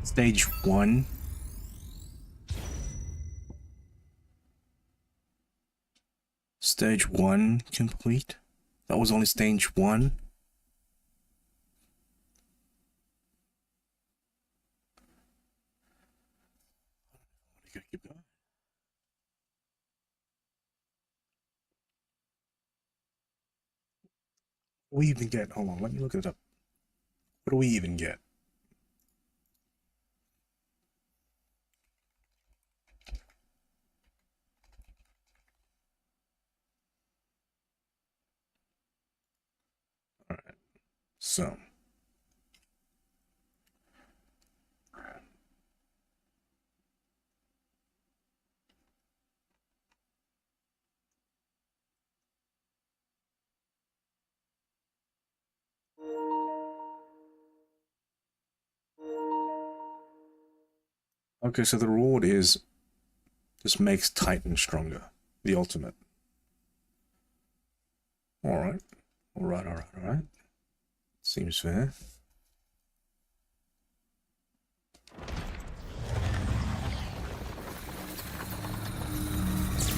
Stage 1. Stage 1 complete. That was only stage 1. Keep going. What do we even get? Hold on, let me look it up. What do we even get? Alright, so. Okay, so the reward is just makes Titan stronger. The ultimate. Alright. Alright. Seems fair.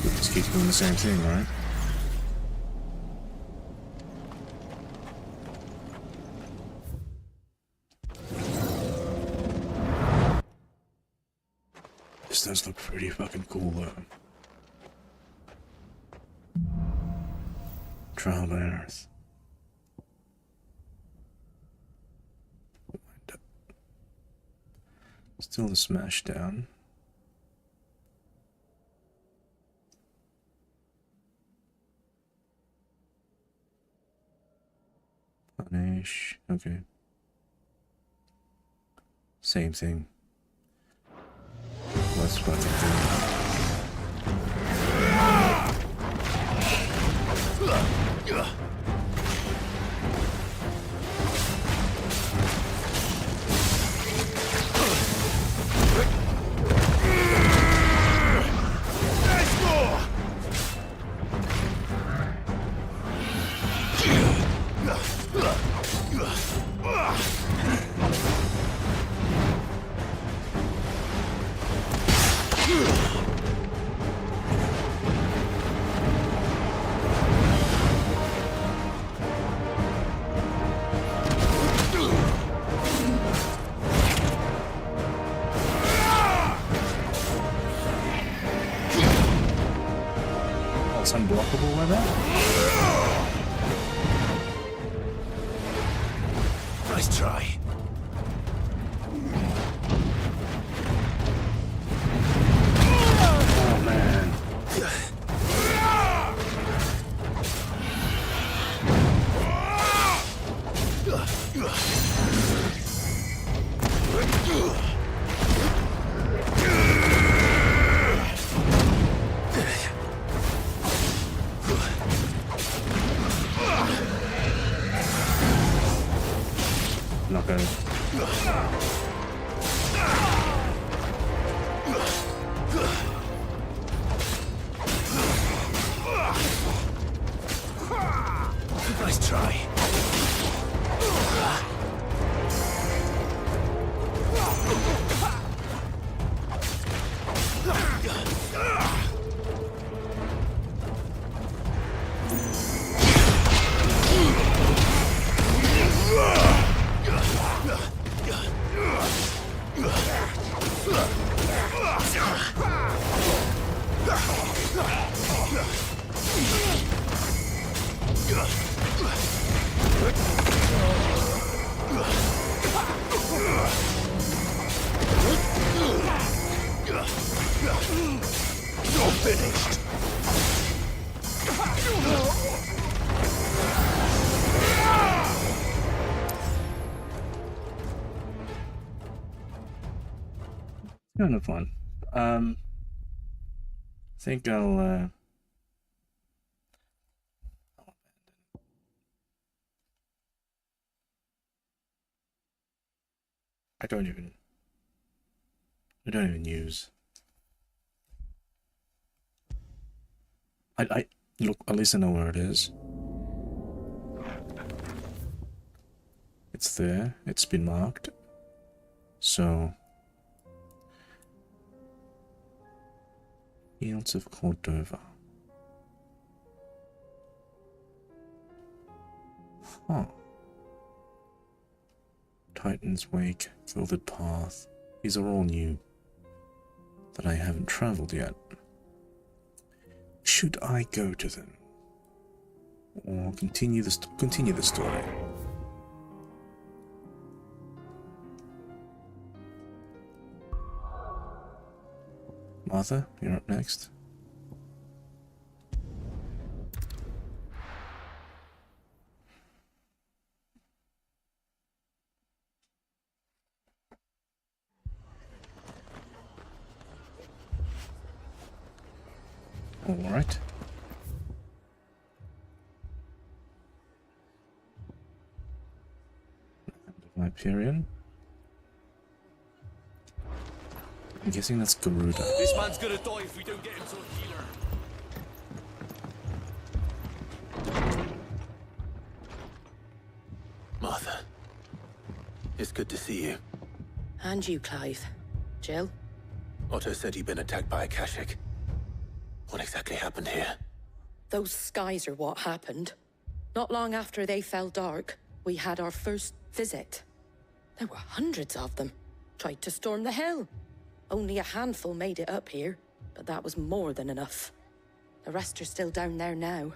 We'll just keep doing the same thing, right? This does look pretty fucking cool, though. Trial by Earth. Still the smash down. Punish. Okay. Same thing. Let's fucking do it. Unblockable by that? Nice try. Oh man. Not good. Nice try. You're finished. Kind of fun. I think I'll I don't even use. I look, at least I know where it is. It's there. It's been marked. So Fields of Cordova. Huh. Titan's Wake, Gilded Path. These are all new that I haven't traveled yet. Should I go to them? Or continue the story? Martha, you're up next. All right. Hyperion. I'm guessing that's Garuda. This man's gonna die if we don't get him to a healer. Martha, it's good to see you. And you, Clive. Jill? Otto said you'd been attacked by a Kashik. What exactly happened here? Those skies are what happened. Not long after they fell dark, we had our first visit. There were hundreds of them. Tried to storm the hill. Only a handful made it up here, but that was more than enough. The rest are still down there now.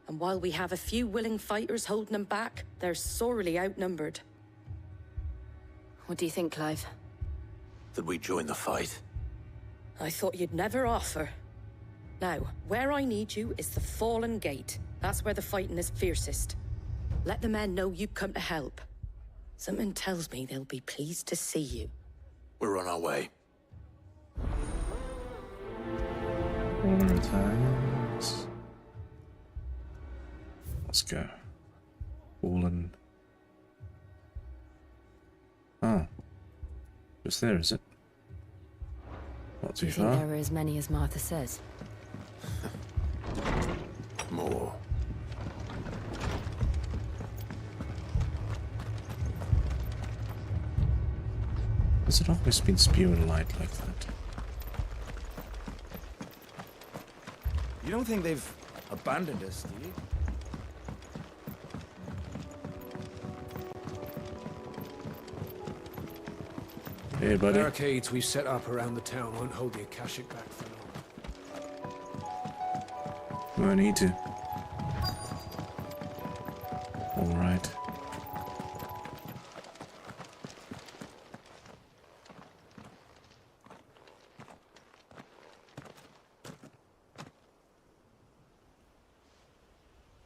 And while we have a few willing fighters holding them back, they're sorely outnumbered. What do you think, Clive? That we join the fight? I thought you'd never offer. Now, where I need you is the Fallen Gate. That's where the fighting is fiercest. Let the men know you've come to help. Something tells me they'll be pleased to see you. We're on our way. Times. Let's go. Fallen. Oh. Just there, is it? Not too far. There were as many as Martha says. More. Has it always been spewing light like that? You don't think they've abandoned us, do you? Hey, buddy. The barricades we've set up around the town won't hold the Akashic back for long. No need to. All right.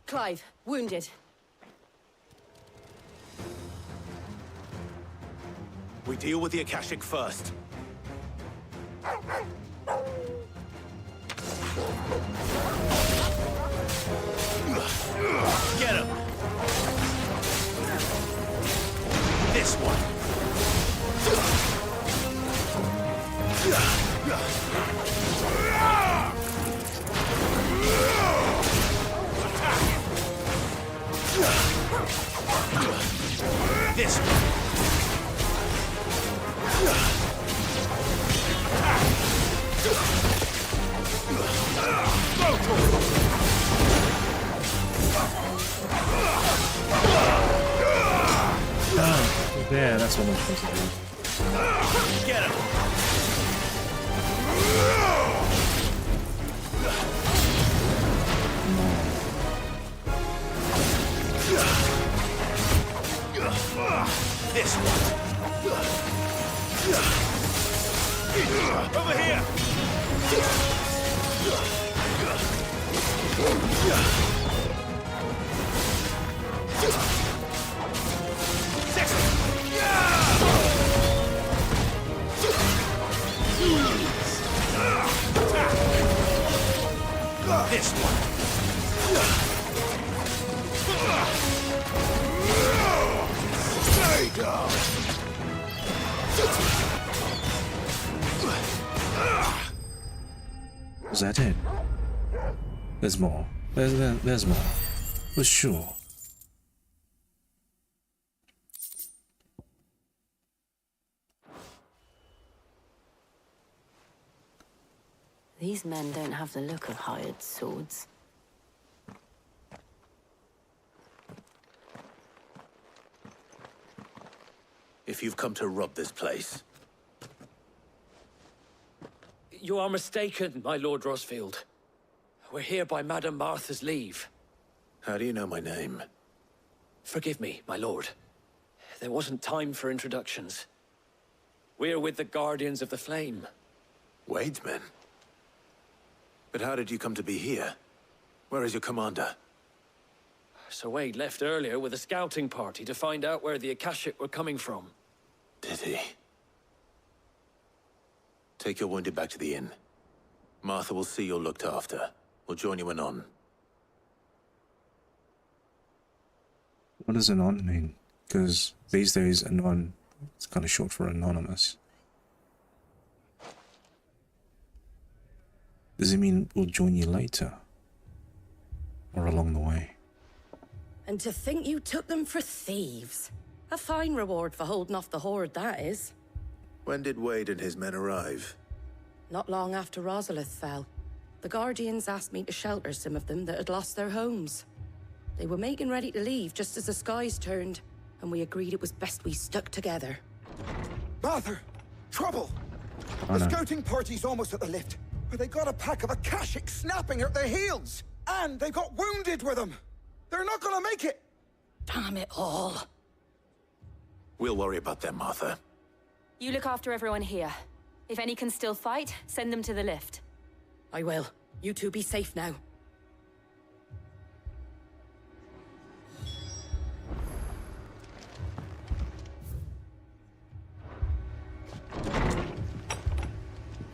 Clive, wounded. We deal with the Akashic first. Get him! This one! This one! Oh, yeah, that's what I'm supposed to do. Get him! This one! Over here! This one! Stay down! Was that it? There's more. There's more. For sure. These men don't have the look of hired swords. If you've come to rob this place, You are mistaken, my Lord Rosfield. We're here by Madame Martha's leave. how do you know my name? Forgive me, my lord. There wasn't time for introductions. We're with the Guardians of the Flame. Wade's men? But how did you come to be here? Where is your commander? Sir Wade left earlier with a scouting party to find out where the Akashic were coming from. Did he? Take your wounded back to the inn. Martha will see you're looked after. We'll join you anon. What does anon mean? Because these days anon, it's kind of short for anonymous. Does it mean we'll join you later? Or along the way? And to think you took them for thieves. A fine reward for holding off the horde, that is. When did Wade and his men arrive? Not long after Rosalith fell. The Guardians asked me to shelter some of them that had lost their homes. They were making ready to leave just as the skies turned, and we agreed it was best we stuck together. Martha! Trouble! Oh, The no. scouting party's almost at the lift, but they got a pack of Akashic snapping at their heels! And they got wounded with them! They're not gonna make it! Damn it all. We'll worry about them, Martha. You look after everyone here. If any can still fight, send them to the lift. I will. You two be safe now.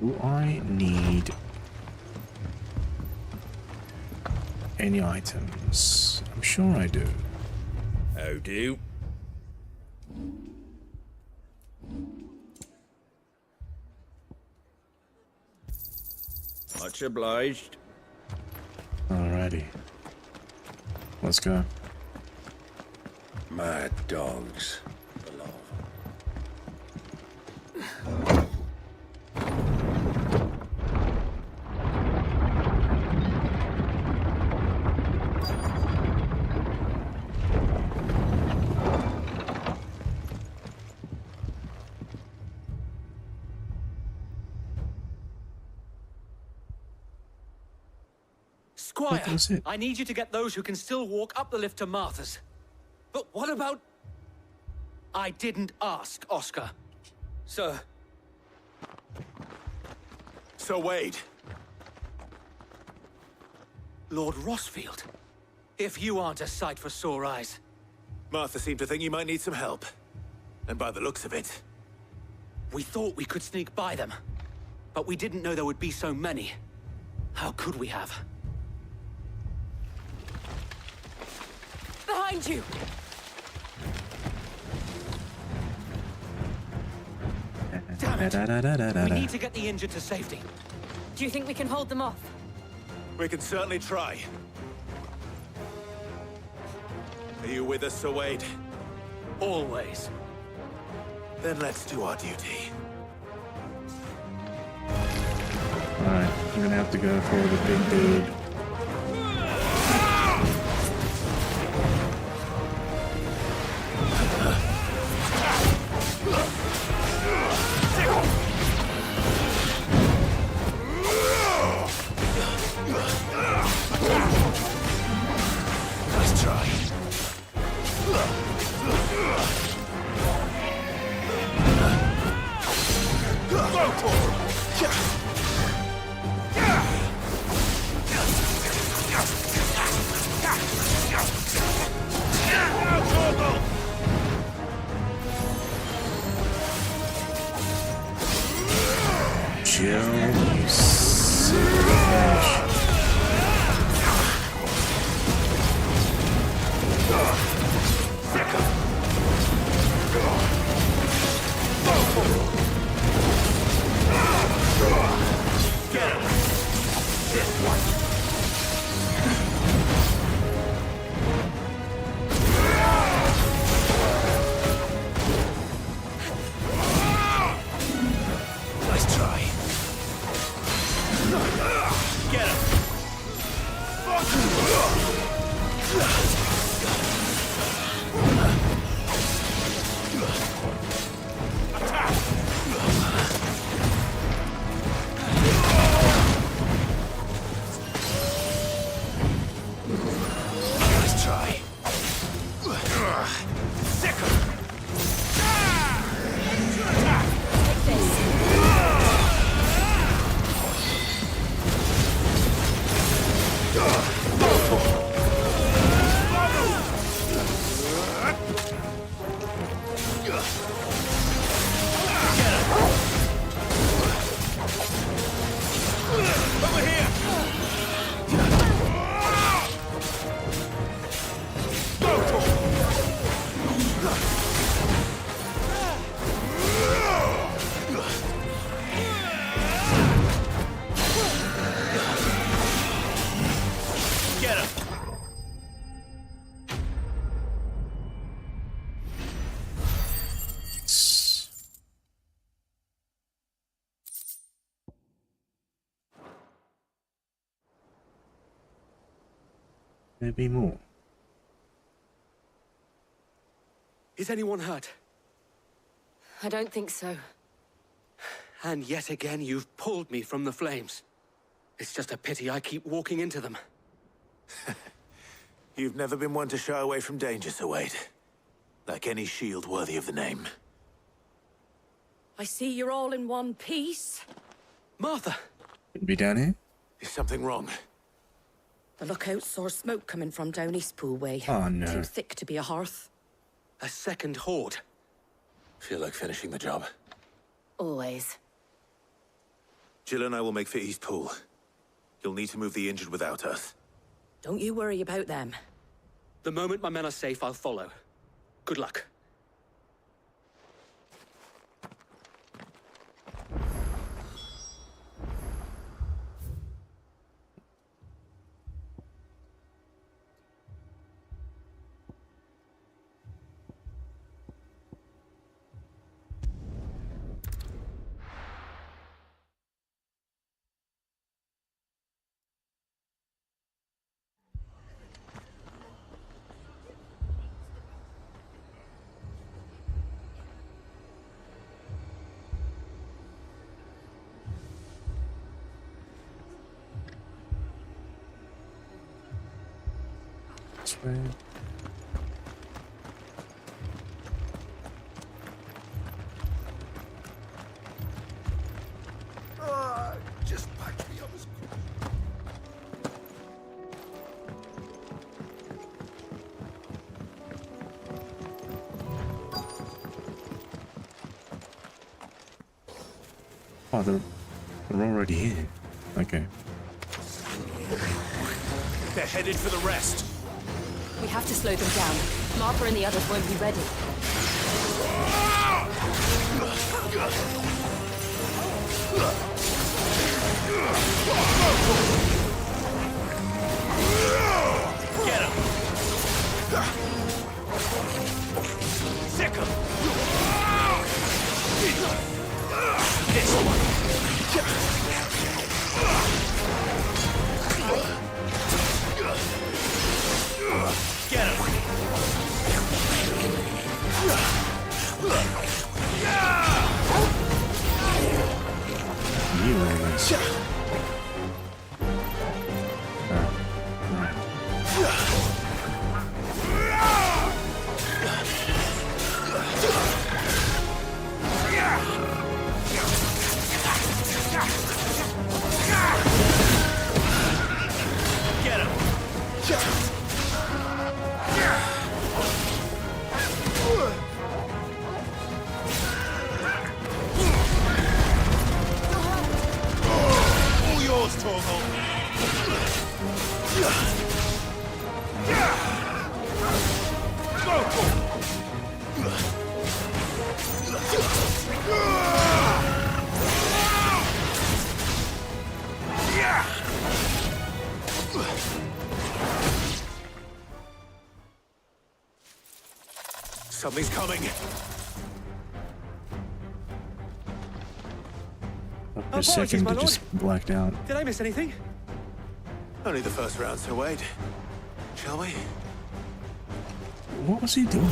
Do I need any items? I'm sure I do. How do? Much obliged. Alrighty. Let's go. Mad dogs. Squire, was it? I need you to get those who can still walk up the lift to Martha's. But what about... I didn't ask, Oscar. Sir. Sir Wade. Lord Rosfield. If you aren't a sight for sore eyes. Martha seemed to think you might need some help. And by the looks of it... We thought we could sneak by them. But we didn't know there would be so many. How could we have? Behind you! Damn it! We need to get the injured to safety. Do you think we can hold them off? We can certainly try. Are you with us, Sir Wade? Always. Then let's do our duty. Alright, we're gonna have to go for the big dude. Nice try. Go for it! Chill, you silly bitch. Nice try. Maybe more. Is anyone hurt? I don't think so. And yet again, you've pulled me from the flames. It's just a pity I keep walking into them. You've never been one to shy away from danger, Sir Wade. Like any shield worthy of the name. I see you're all in one piece. Martha! Could be down here? Is something wrong? The lookout saw smoke coming from down Eastpool way. Oh, no. Too thick to be a hearth. A second horde. Feel like finishing the job. Always. Jill and I will make for Eastpool. You'll need to move the injured without us. Don't you worry about them. The moment my men are safe, I'll follow. Good luck. This way. Just patch me up as Oh, they're already here. Okay. They're headed for the rest. We have to slow them down. Martha and the others won't be ready. Get him! Sick him! This one! Get him! You are nice. Get him! All yours, Torgal. Something's coming. For a second, it just blacked out. Did I miss anything? Only the first round, Sir Wade. Shall we? What was he doing?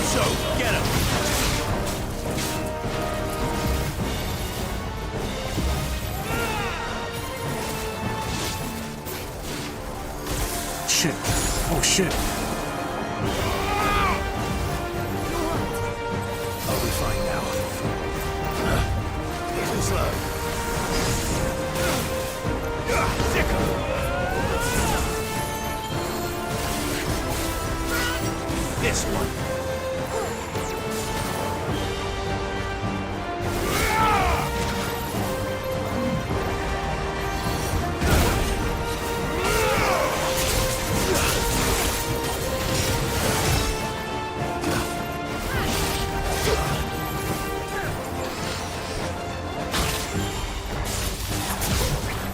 So, get him! Shit. Oh, shit. I'll be fine now. Too slow. Sick him! This one.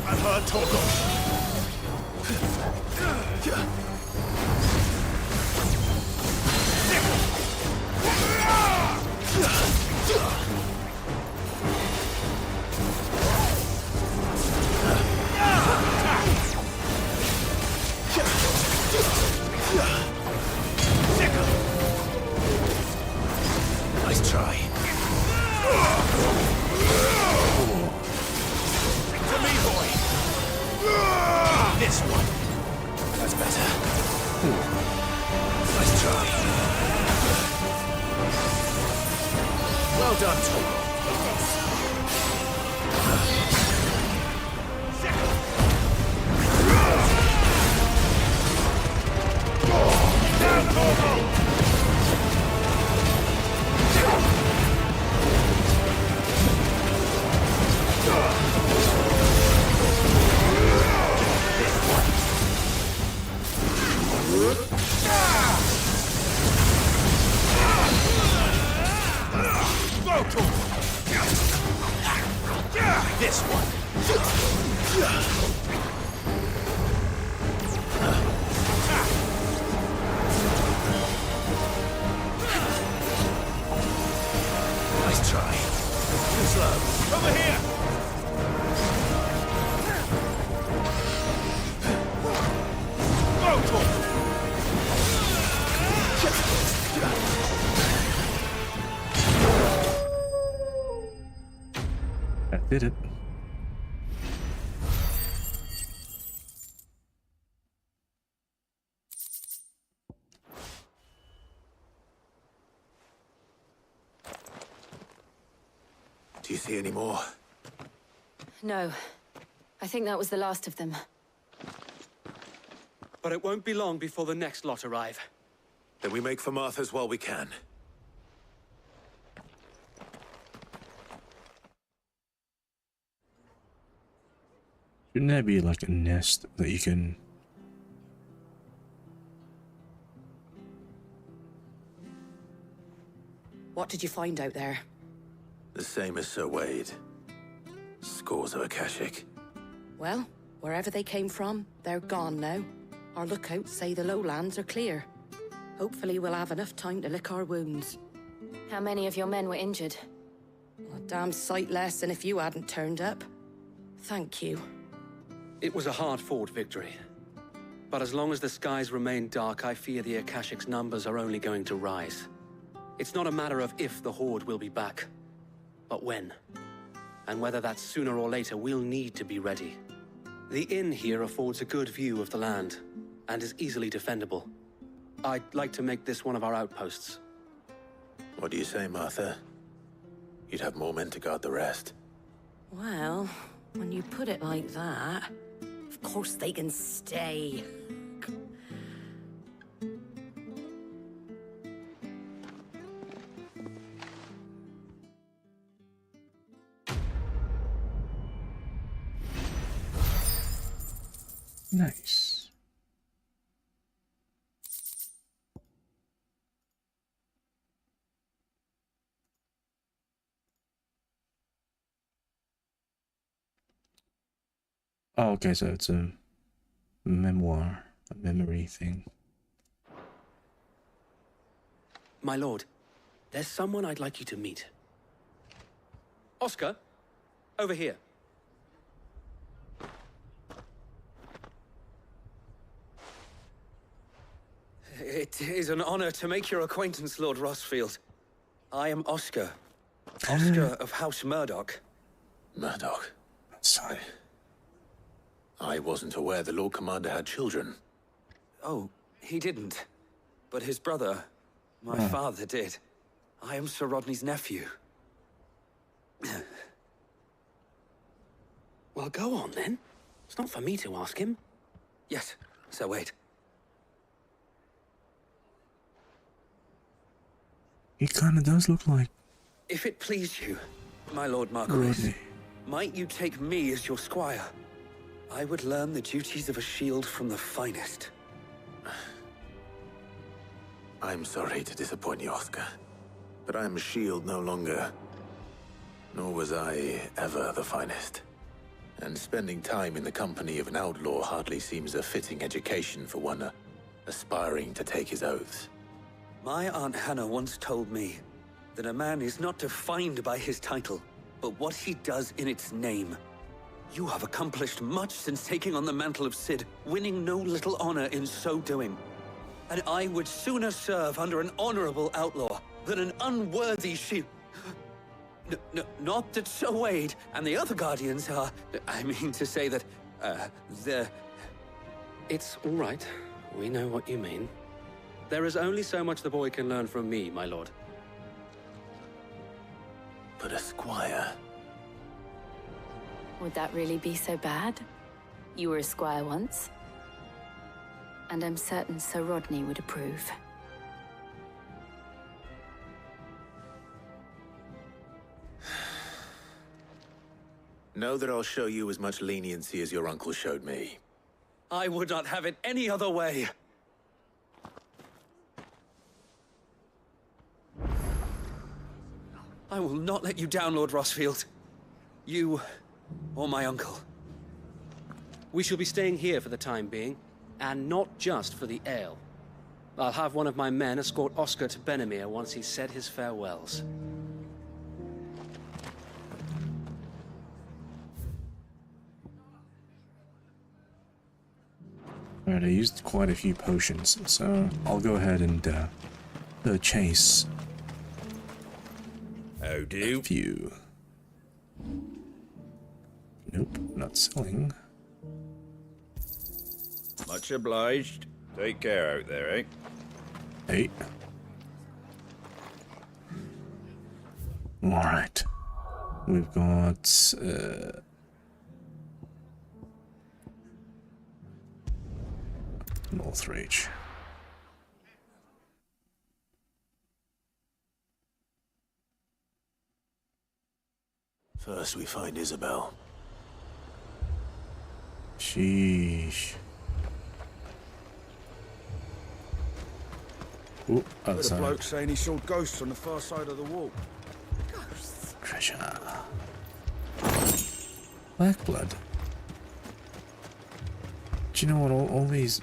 I've heard Torgal. This one. That's better. Nice try. Well done, Tom. This one. Nice try. Too slow. Over here. That did it. Do you see any more? No. I think that was the last of them. But it won't be long before the next lot arrive. Then we make for Martha's while we can. Shouldn't there be like a nest that you can... What did you find out there? The same as Sir Wade. Scores of Akashic. Well, wherever they came from, they're gone now. Our lookouts say the lowlands are clear. Hopefully we'll have enough time to lick our wounds. How many of your men were injured? A damn sight less than if you hadn't turned up. Thank you. It was a hard-fought victory. But as long as the skies remain dark, I fear the Akashic's numbers are only going to rise. It's not a matter of if the Horde will be back, but when. And whether that's sooner or later, we'll need to be ready. The inn here affords a good view of the land, and is easily defendable. I'd like to make this one of our outposts. What do you say, Martha? You'd have more men to guard the rest. Well, when you put it like that, of course they can stay. Nice. Oh, okay, so it's a memoir, a memory thing. My lord, there's someone I'd like you to meet. Oscar, over here. It is an honor to make your acquaintance, Lord Rossfield. I am Oscar. Oscar of House Murdoch. Murdoch? Sorry. I wasn't aware the Lord Commander had children. Oh, he didn't. But his brother, my father, did. I am Sir Rodney's nephew. Well, go on then. It's not for me to ask him. Yes, Sir Wade. He kind of does look like... If it please you, my Lord Marquis, might you take me as your squire? I would learn the duties of a shield from the finest. I'm sorry to disappoint you, Oscar, but I am a shield no longer. Nor was I ever the finest. And spending time in the company of an outlaw hardly seems a fitting education for one aspiring to take his oaths. My Aunt Hannah once told me that a man is not defined by his title, but what he does in its name. You have accomplished much since taking on the mantle of Cid, winning no little honor in so doing. And I would sooner serve under an honorable outlaw than an unworthy shield. Not that Sir Wade and the other Guardians are... I mean to say that, It's all right. We know what you mean. There is only so much the boy can learn from me, my lord. But a squire... Would that really be so bad? You were a squire once. And I'm certain Sir Rodney would approve. Know that I'll show you as much leniency as your uncle showed me. I would not have it any other way. I will not let you down, Lord Rossfield. You or my uncle. We shall be staying here for the time being, and not just for the ale. I'll have one of my men escort Oscar to Benimir once he's said his farewells. Alright, I used quite a few potions, so I'll go ahead and purchase a few. Nope, not selling. Much obliged. Take care out there, eh? Hey. Alright. We've got North Reach. First we find Isabel. Sheesh. Ooh, other The side. bloke saying he saw ghosts on the far side of the wall. Ghosts. Treasure. Black blood. Do you know what? All these...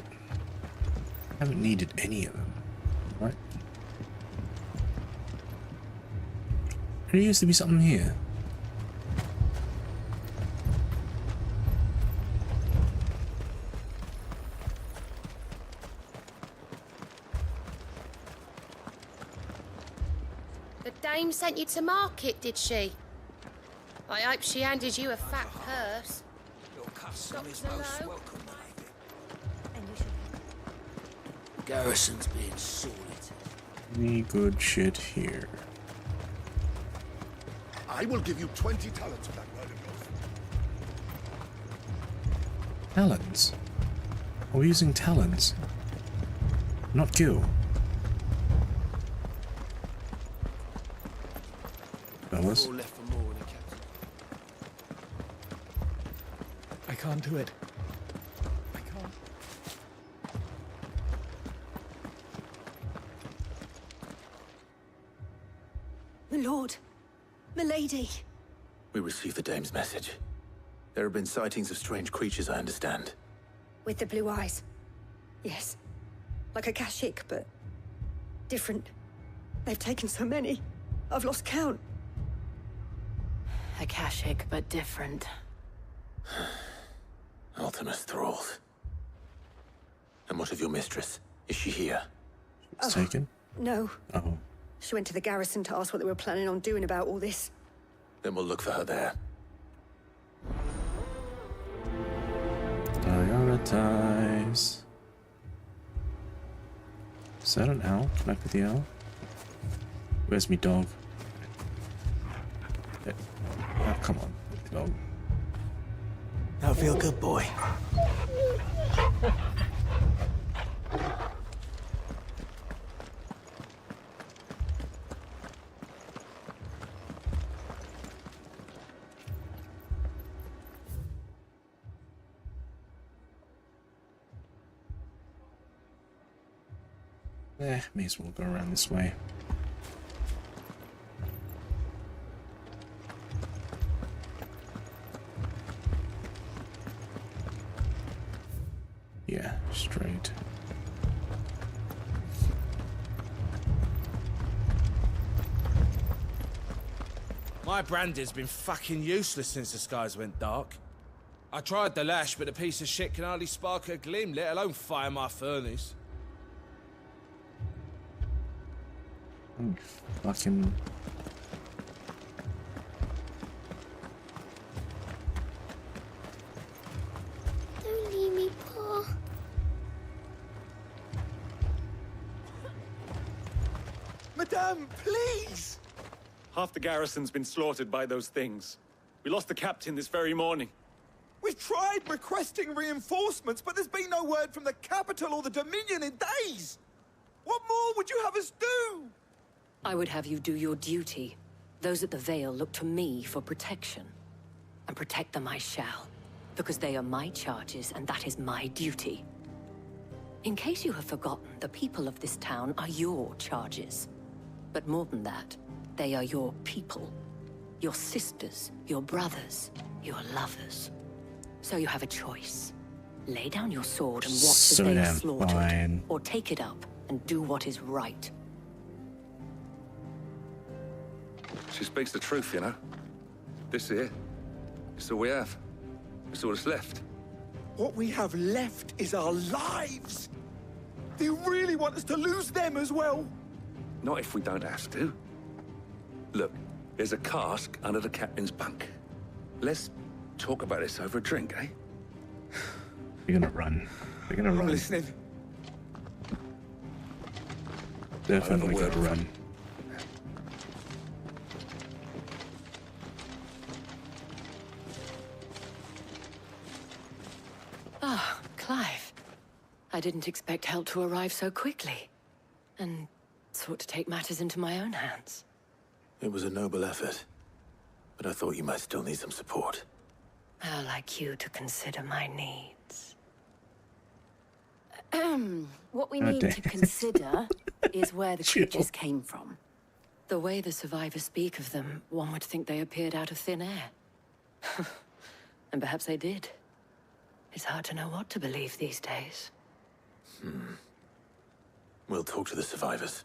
I haven't needed any of them. Right? There used to be something here. The dame sent you to market, did she? I hope she handed you a fat purse. Your custom is most welcome. Garrison's being sorted. Any good shit here? I will give you 20 talents for that word of yours. Talons? Are we using talons? Not gil. Fellas? I can't do it. I can't. My lord. Milady. We received the dame's message. There have been sightings of strange creatures, I understand. With the blue eyes. Yes. Like a Kashik, but different. They've taken so many. I've lost count. Akashic, but different. Ultimus thralls. And what of your mistress? Is she here? It's taken? No. Oh. She went to the garrison to ask what they were planning on doing about all this. Then we'll look for her there. Prioritize. Is that an owl? Can I put the owl? Where's me dog? Oh, come on, dog. Now feel good, boy. May as well go around this way. Yeah, straight. My brandy's been fucking useless since the skies went dark. I tried the lash, but the piece of shit can hardly spark a gleam, let alone fire my furnace. Fucking... Don't leave me, Pa. Sam, please! Half the garrison's been slaughtered by those things. We lost the captain this very morning. We've tried requesting reinforcements, but there's been no word from the capital or the Dominion in days! What more would you have us do? I would have you do your duty. Those at the Vale look to me for protection. And protect them I shall, because they are my charges, and that is my duty. In case you have forgotten, the people of this town are your charges. But more than that, they are your people. Your sisters, your brothers, your lovers. So you have a choice. Lay down your sword and watch as they are slaughtered, fine. or take it up and do what is right. She speaks the truth, you know. This here, it's all we have. It's all that's left. What we have left is our lives! Do you really want us to lose them as well? Not if we don't have to. Look, there's a cask under the captain's bunk. Let's talk about this over a drink, eh? They're gonna run. They're gonna run. I'm listening. Definitely gonna run. Ah, Clive. I didn't expect help to arrive so quickly. And sought to take matters into my own hands. It was a noble effort, but I thought you might still need some support. How like you to consider my needs. What we need to consider is where the creatures came from. The way the survivors speak of them, one would think they appeared out of thin air. And perhaps they did. It's hard to know what to believe these days. We'll talk to the survivors.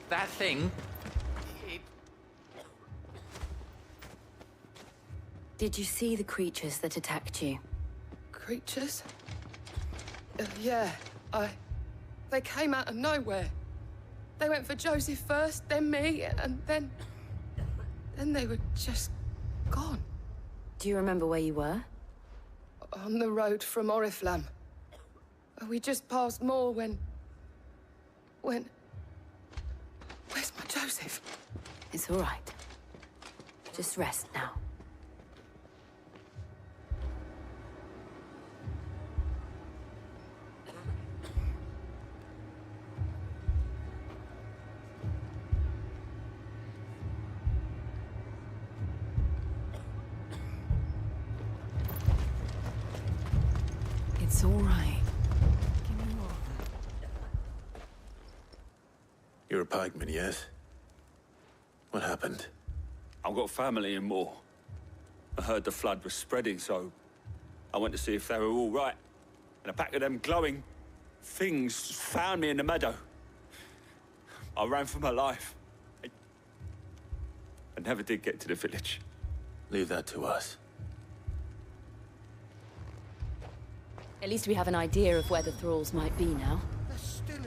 That thing... Did you see the creatures that attacked you? Creatures? Yeah, They came out of nowhere. They went for Joseph first, then me, and then they were just gone. Do you remember where you were? On the road from Oriflamme. We just passed Moor when... Where's my Joseph? It's all right. Just rest now. It's all right. Give me your... You're a pikeman, yes? What happened? I've got family in Moor. I heard the flood was spreading, so I went to see if they were all right. And a pack of them glowing things found me in the meadow. I ran for my life. I never did get to the village. Leave that to us. At least we have an idea of where the thralls might be now.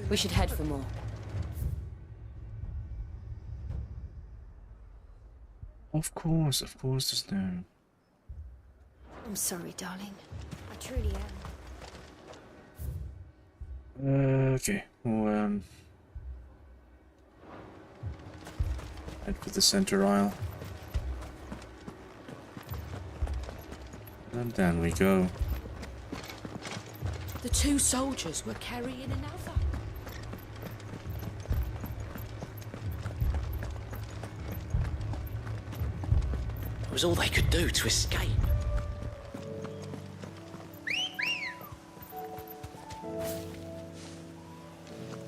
We should head for more. Of course, there's no... I'm sorry, darling. I truly am. Okay, we'll, head for the center aisle. And down we go. The two soldiers were carrying another. It was all they could do to escape.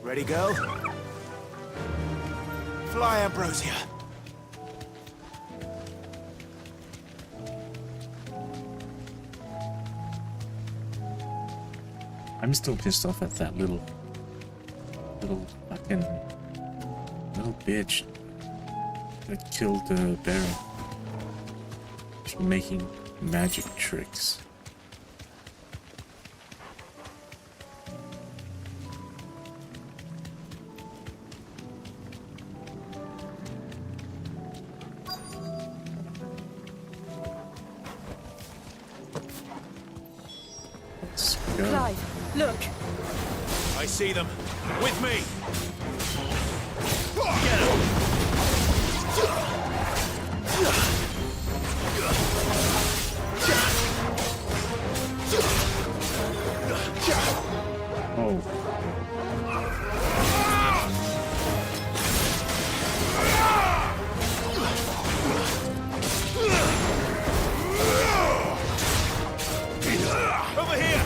Ready, go? Fly, Ambrosia. I'm still pissed off at that little fucking little bitch that killed Barry for making magic tricks. Look. I see them. With me. Oh. Over here!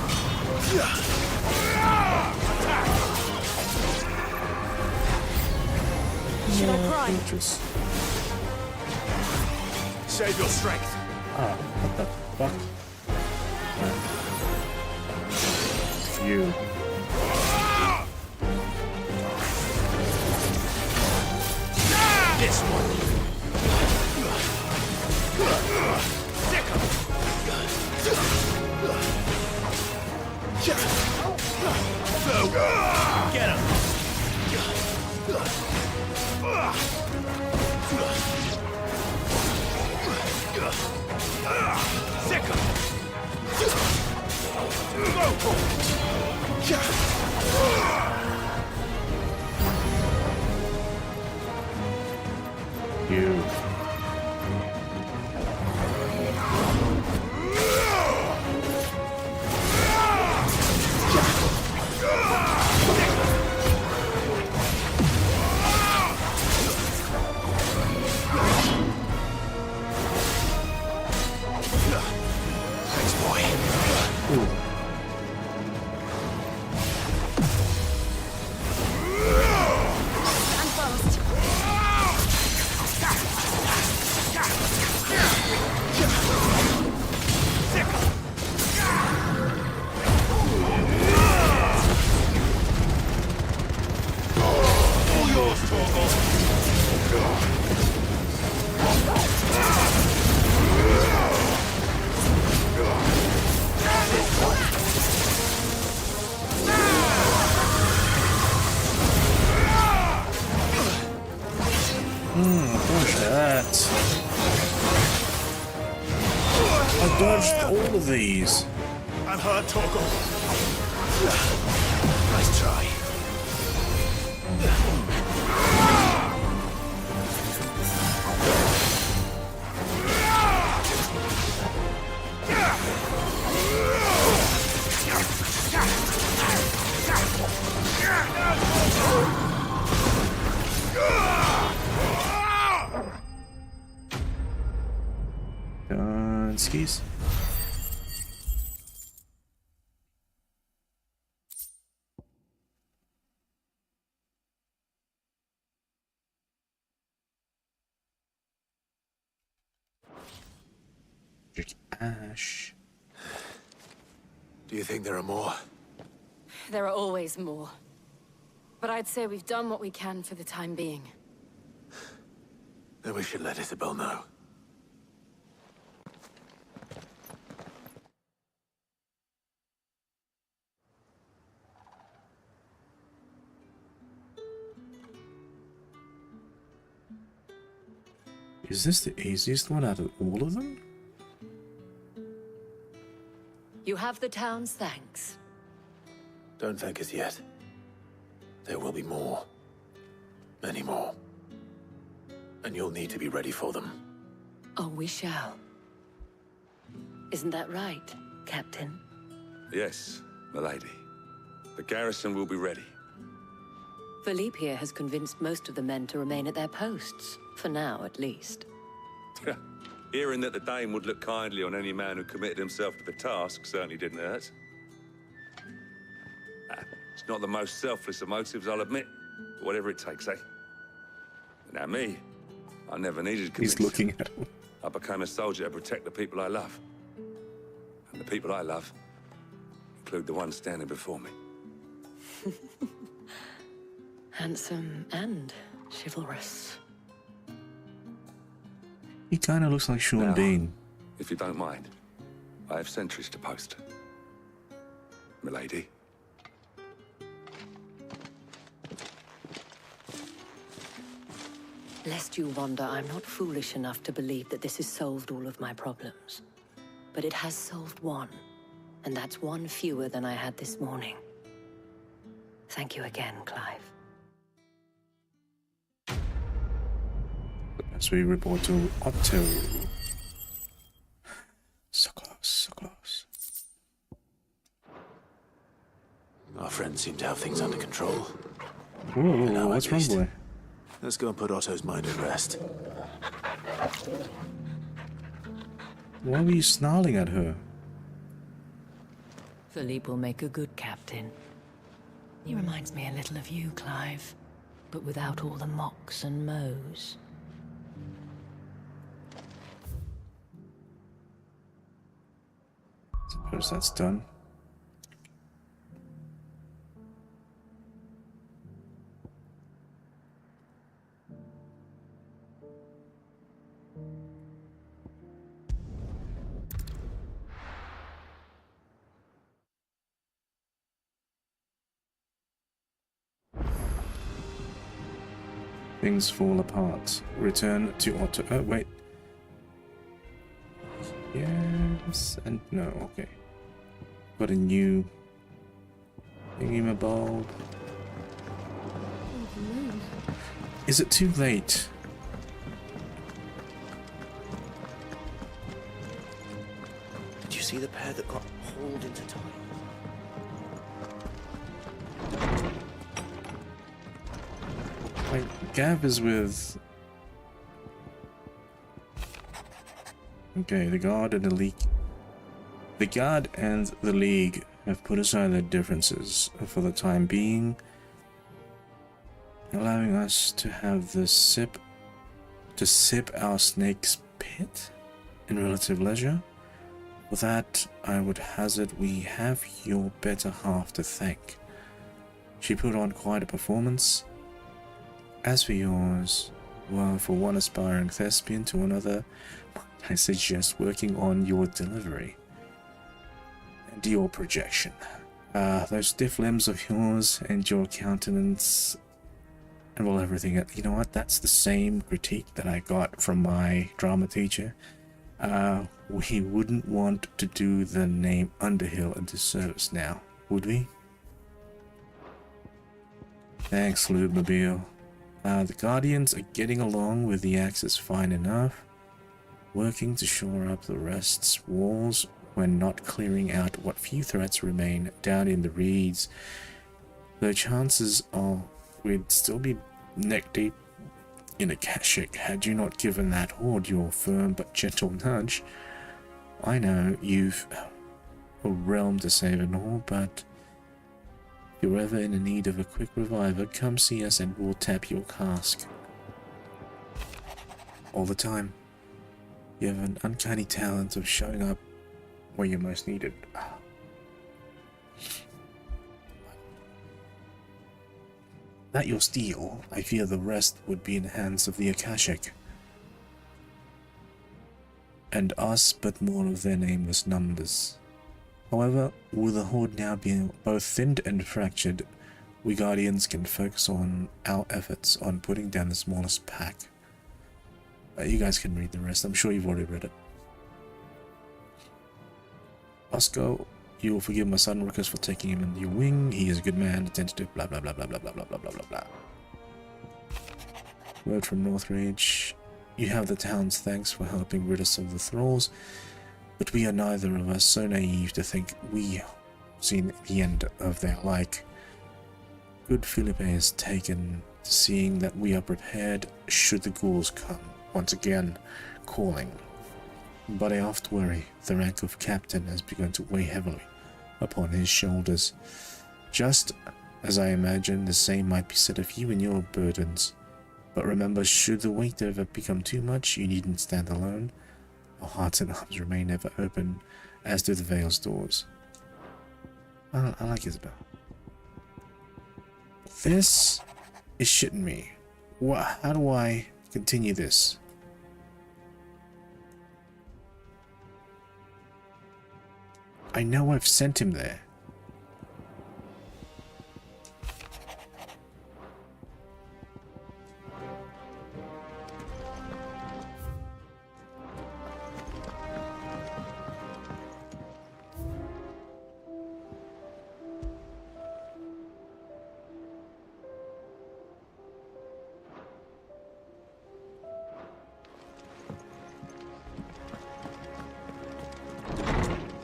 Should I cry? Save your strength. Ah, what the fuck? You. This one. Get him. Sick him. You. Thanks, boy. Ooh. I dodged all of these. I'm hurt, Torgal. Nice try. Skis. Ash. Do you think there are more? There are always more. But I'd say we've done what we can for the time being. Then we should let Isabel know. Is this the easiest one out of all of them? You have the town's thanks. Don't thank us yet. There will be more. Many more. And you'll need to be ready for them. Oh, we shall. Isn't that right, Captain? Yes, milady. The garrison will be ready. Philippe here has convinced most of the men to remain at their posts. For now, at least. Hearing that the Dane would look kindly on any man who committed himself to the task certainly didn't hurt. It's not the most selfless of motives, I'll admit. But whatever it takes, eh? Now me, I never needed convincing. He's looking at him. I became a soldier to protect the people I love. And the people I love include the one standing before me. Handsome and chivalrous. He kind of looks like Sean Now, Bean. If you don't mind, I have sentries to post. Milady. Lest you wonder, I'm not foolish enough to believe that this has solved all of my problems. But it has solved one. And that's one fewer than I had this morning. Thank you again, Clive. As we report to Otto. So close, so close. Our friends seem to have things under control. Ooh, what's wrong, boy? Let's go and put Otto's mind at rest. Why were you snarling at her? Philippe will make a good captain. He reminds me a little of you, Clive, but without all the mocks and mows. Suppose that's done. Things fall apart. Return to Otto. Oh, wait. Yes and no. Okay. Got a new thingy-ma-bob. Is it too late? Did you see the pair that got hauled into time? Like, Gav is with... Okay, the guard and the league. The guard and the league have put aside their differences for the time being, allowing us to have the sip our snake's pit in relative leisure. For that, I would hazard we have your better half to thank. She put on quite a performance. As for yours, well, for one aspiring thespian to another, I suggest working on your delivery and your projection. Those stiff limbs of yours and your countenance and well, everything. You know what? That's the same critique that I got from my drama teacher. We wouldn't want to do the name Underhill a disservice now, would we? Thanks, Lubemobile. The Guardians are getting along with the Axis fine enough, working to shore up the rest's walls when not clearing out what few threats remain down in the reeds. The chances are we'd still be neck deep in a Kashik had you not given that horde your firm but gentle nudge. I know you've a realm to save and all, but if you're ever in need of a quick reviver, come see us and we'll tap your cask. All the time. You have an uncanny talent of showing up where you're most needed. That your steal, I fear the rest would be in the hands of the Akashic. And us but more of their nameless numbers. However, with the horde now being both thinned and fractured, we Guardians can focus on our efforts on putting down the smallest pack. You guys can read the rest. I'm sure you've already read it. Oscar, you will forgive my son Ruckus for taking him under your wing. He is a good man, attentive, blah blah blah blah blah blah blah blah blah blah blah. Word from Northridge. You have the town's thanks for helping rid us of the thralls, but we are neither of us so naive to think we seen the end of their like. Good Philippe has taken to seeing that we are prepared should the ghouls come, once again calling. But I oft worry the rank of captain has begun to weigh heavily upon his shoulders, just as I imagine the same might be said of you and your burdens. But remember, should the weight ever become too much, you needn't stand alone. Our hearts and arms remain ever open, as do the Vale's doors. I like Isabel. This is shitting me. How do I continue this? I know I've sent him there.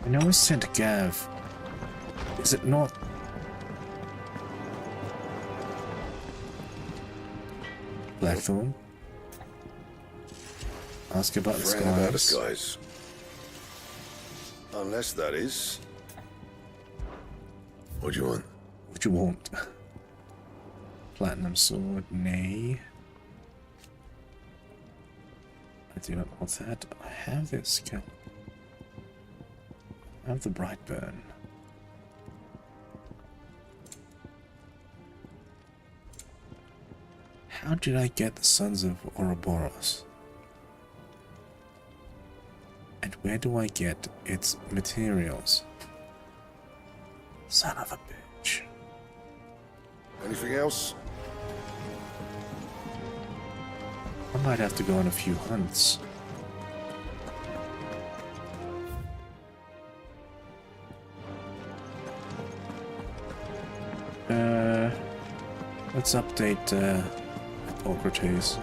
I know it's sent Gav. Is it not? Blackthorn? Ask about the Fran about the skies. skies. Unless that is... What do you want? What do you want? Platinum sword, nay. I do not want that. I have this. I have the Brightburn. How did I get the Sons of Ouroboros? And where do I get its materials? Son of a bitch. Anything else? I might have to go on a few hunts. Let's update Hippocrates.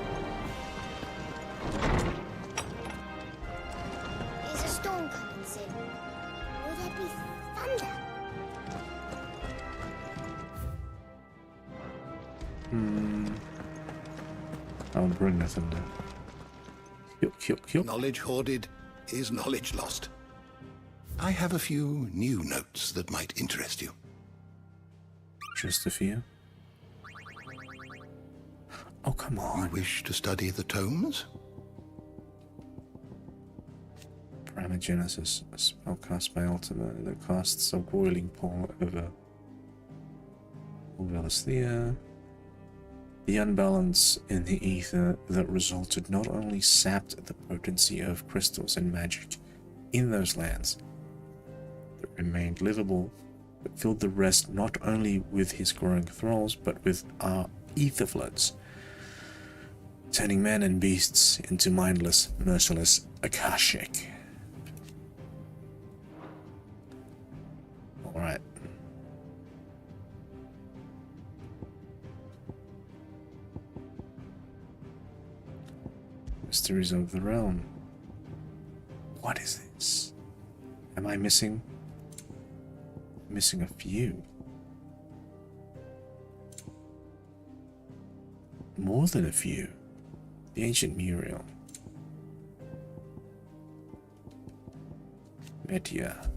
Is a storm coming soon? Will there be thunder? I'll bring the thunder. Knowledge hoarded is knowledge lost. I have a few new notes that might interest you. Just a few? Oh, come on. You wish to study the tomes? Primogenesis, a spell cast by Ultima that casts a boiling pall over Velasthea. The unbalance in the ether that resulted not only sapped the potency of crystals and magic in those lands that remained livable, but filled the rest not only with his growing thralls, but with our ether floods, turning men and beasts into mindless, merciless Akashic. Alright. Mysteries of the Realm. What is this? Am I missing? Missing a few. More than a few. The Ancient Muriel. Media.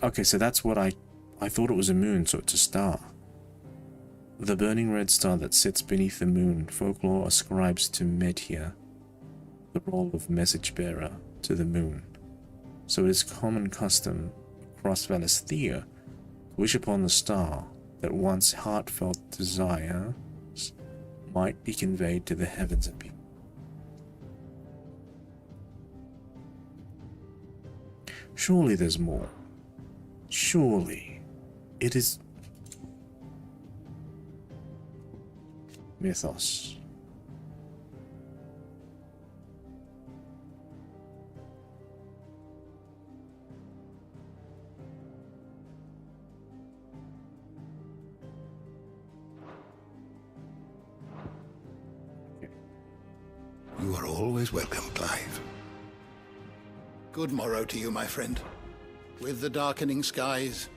Okay, so that's what I thought it was a moon, so it's a star. The burning red star that sits beneath the moon, folklore ascribes to Media the role of message bearer to the moon. So it is common custom across Velasthea to wish upon the star that one's heartfelt desires might be conveyed to the heavens and people. Surely there's more. Surely it is mythos. You are always welcome, Clive. Good morrow to you, my friend. With the darkening skies.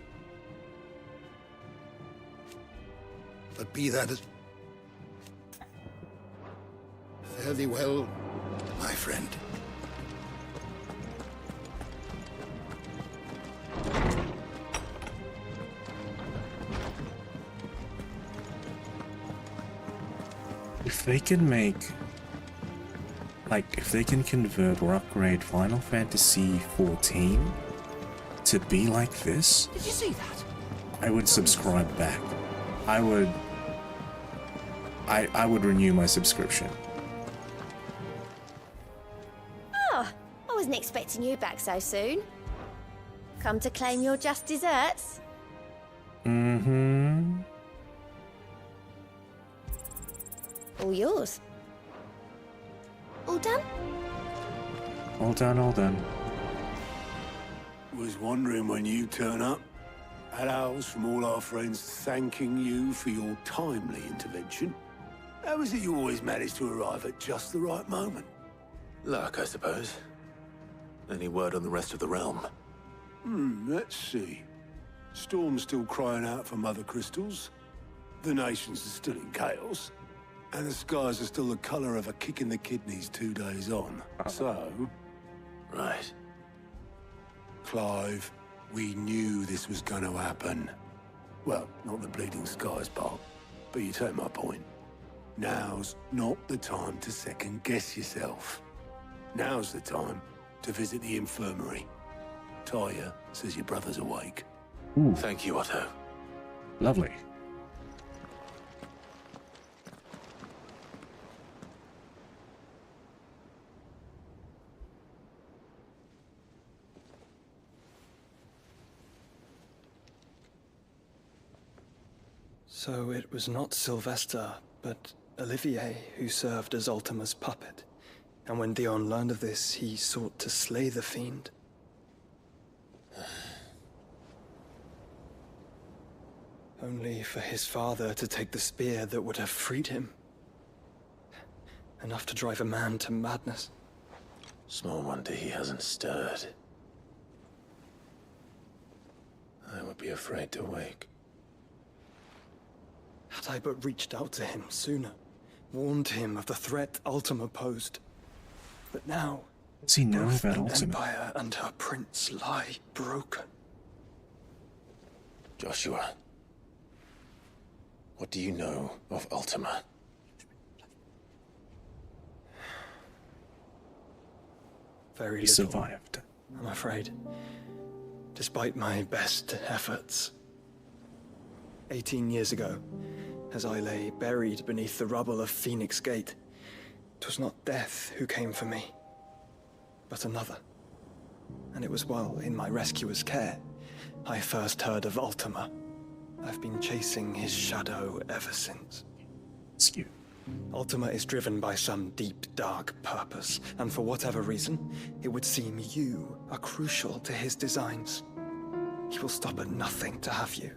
But be that as... Fare thee well, my friend. If they can make... if they can convert or upgrade Final Fantasy XIV to be like this... Did you see that? I would subscribe back. I would renew my subscription. Oh, I wasn't expecting you back so soon. Come to claim your just desserts? Mm-hmm. All yours. All done? All done, all done. Was wondering when you turn up. Had owls from all our friends thanking you for your timely intervention. How is it you always manage to arrive at just the right moment? Luck, I suppose. Any word on the rest of the realm? Let's see. Storm's still crying out for mother crystals. The nations are still in chaos. And the skies are still the colour of a kick in the kidneys 2 days on. So... Right. Clive, we knew this was going to happen. Well, not the bleeding skies part, but you take my point. Now's not the time to second-guess yourself. Now's the time to visit the infirmary. Talia says your brother's awake. Ooh. Thank you, Otto. Lovely. So it was not Sylvester, but Olivier who served as Ultima's puppet. And when Dion learned of this, he sought to slay the fiend. Only for his father to take the spear that would have freed him. Enough to drive a man to madness. Small wonder he hasn't stirred. I would be afraid to wake. Had I but reached out to him sooner, warned him of the threat Ultima posed. But now, does he know both about the Ultima? Empire and her prince lie broken. Joshua, what do you know of Ultima? Very He little, survived. I'm afraid. Despite my best efforts. 18 years ago, as I lay buried beneath the rubble of Phoenix Gate, 'twas not death who came for me, but another. And it was while in my rescuer's care, I first heard of Ultima. I've been chasing his shadow ever since. Rescue. Ultima is driven by some deep, dark purpose, and for whatever reason, it would seem you are crucial to his designs. He will stop at nothing to have you,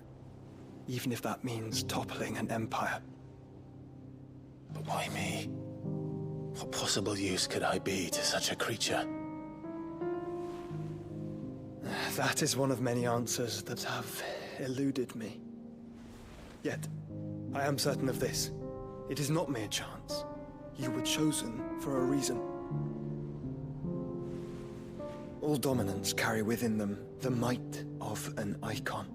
even if that means toppling an empire. But why me? What possible use could I be to such a creature? That is one of many answers that have eluded me. Yet, I am certain of this. It is not mere chance. You were chosen for a reason. All dominants carry within them the might of an icon.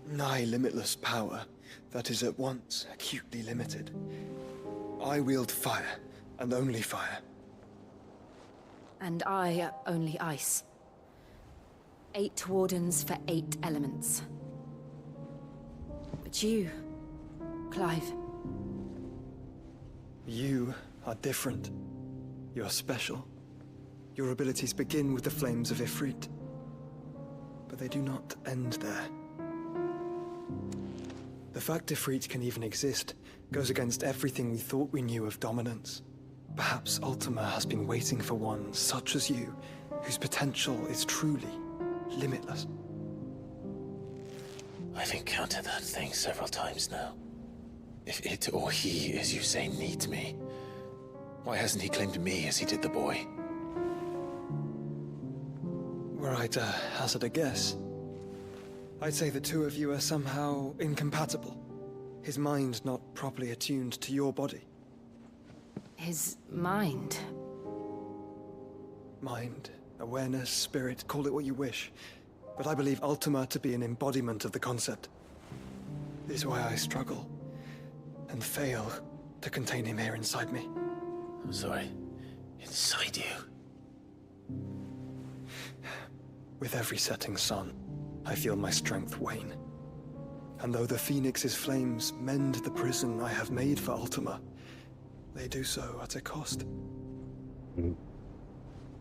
Nigh limitless power that is at once acutely limited. I wield fire, and only fire. And I only ice. 8 wardens for 8 elements. But you, Clive. You are different. You're special. Your abilities begin with the flames of Ifrit. But they do not end there. The fact Ifrit can even exist goes against everything we thought we knew of dominance. Perhaps Ultima has been waiting for one such as you, whose potential is truly limitless. I've encountered that thing several times now. If it or he, as you say, needs me, why hasn't he claimed me as he did the boy? Were I to hazard a guess, I'd say the two of you are somehow incompatible. His mind not properly attuned to your body. His mind? Mind, awareness, spirit, call it what you wish. But I believe Ultima to be an embodiment of the concept. This is why I struggle and fail to contain him here inside me. I'm sorry. Inside you? With every setting sun, I feel my strength wane. And though the Phoenix's flames mend the prison I have made for Ultima, they do so at a cost.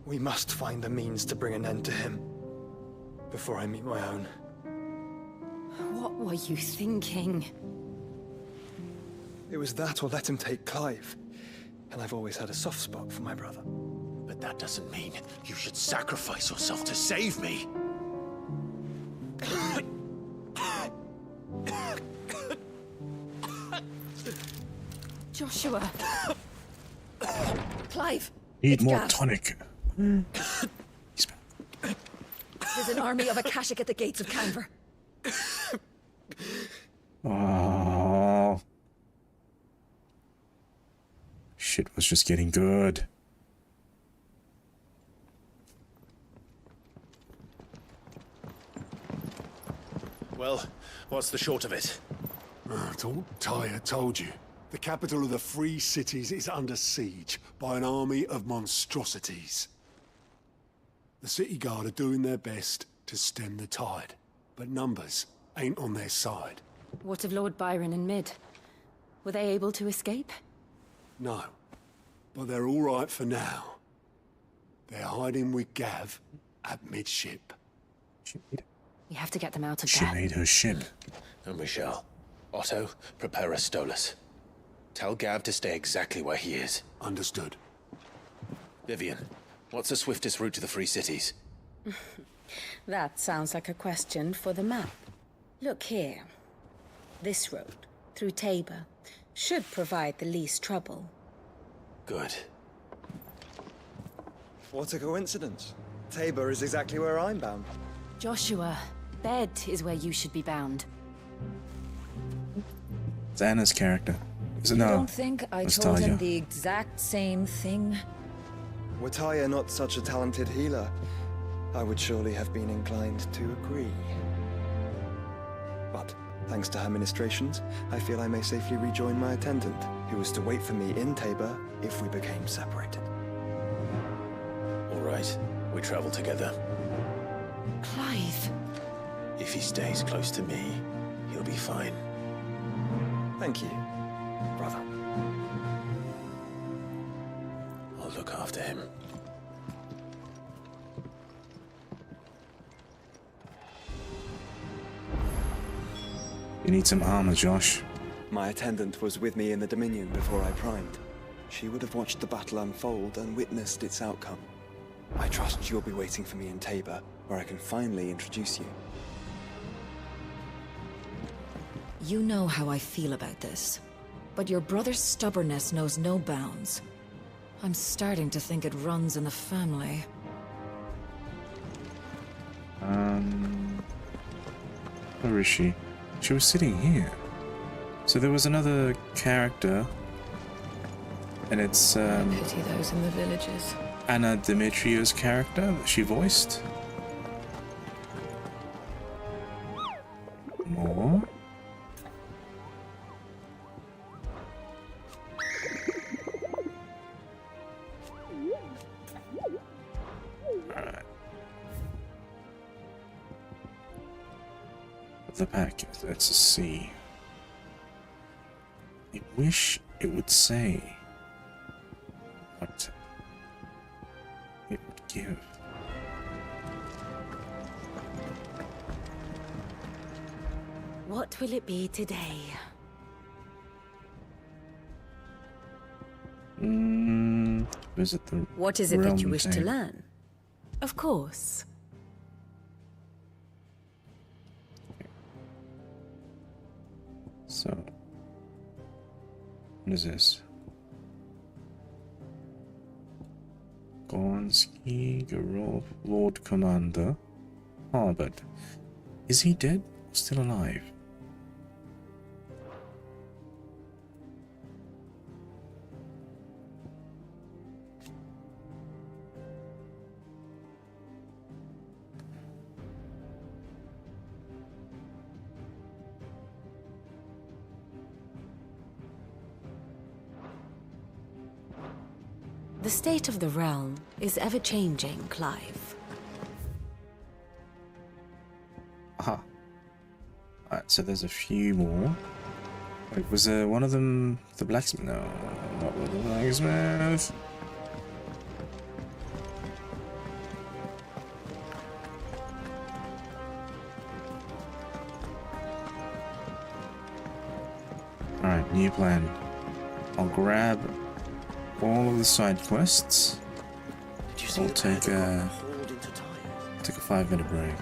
We must find a means to bring an end to him before I meet my own. What were you thinking? It was that or let him take Clive. And I've always had a soft spot for my brother. But that doesn't mean you should sacrifice yourself to save me. Joshua. Clive! Need it's more gas. tonic. There's an army of Akashic at the gates of Canver. Oh. Shit was just getting good. Well, what's the short of it? I thought Tyre told you. The capital of the Free Cities is under siege by an army of monstrosities. The city guard are doing their best to stem the tide, but numbers ain't on their side. What of Lord Byron and Mid? Were they able to escape? No, but they're all right for now. They're hiding with Gav at midship. We have to get them out of She there. made her ship. And we shall. Otto, prepare a Stolas. Tell Gav to stay exactly where he is. Understood. Vivian, what's the swiftest route to the Free Cities? That sounds like a question for the map. Look here. This road, through Tabor, should provide the least trouble. Good. What a coincidence. Tabor is exactly where I'm bound. Joshua, Bed is where you should be bound. It's Anna's character. Is it You no? don't think I It's told him Talia. the exact same thing? Were Tyre not such a talented healer, I would surely have been inclined to agree. But, thanks to her ministrations, I feel I may safely rejoin my attendant, who was to wait for me in Tabor if we became separated. All right, we travel together. Clive. If he stays close to me, he'll be fine. Thank you, brother. I'll look after him. You need some armor, Josh. My attendant was with me in the Dominion before I primed. She would have watched the battle unfold and witnessed its outcome. I trust you'll be waiting for me in Tabor, where I can finally introduce you. You know how I feel about this, but your brother's stubbornness knows no bounds. I'm starting to think it runs in the family. Where is she? She was sitting here. So there was another character, and it's I pity those in the villages. Anna Dimitriou's character that she voiced. More. Alright. The pack, it's a C. I wish it would say what it would give. What will it be today? Visit the What is it that you realm wish to thing. learn? Of course. So, what is this? Gornsky, Garov, Lord Commander, Harvard. Is he dead or still alive? The state of the realm is ever-changing, Clive. Aha. Alright, so there's a few more. Wait, was one of them the blacksmith? No, not the blacksmith. Alright, new plan. I'll grab all of the side quests. I'll take a 5-minute break.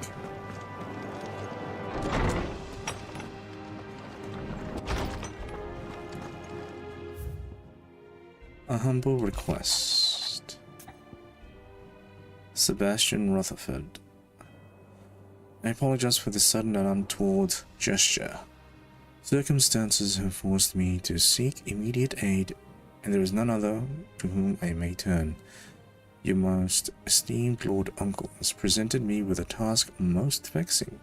A humble request. Sebastian Rutherford. I apologize for the sudden and untoward gesture. Circumstances have forced me to seek immediate aid, and there is none other to whom I may turn. Your most esteemed Lord Uncle has presented me with a task most vexing,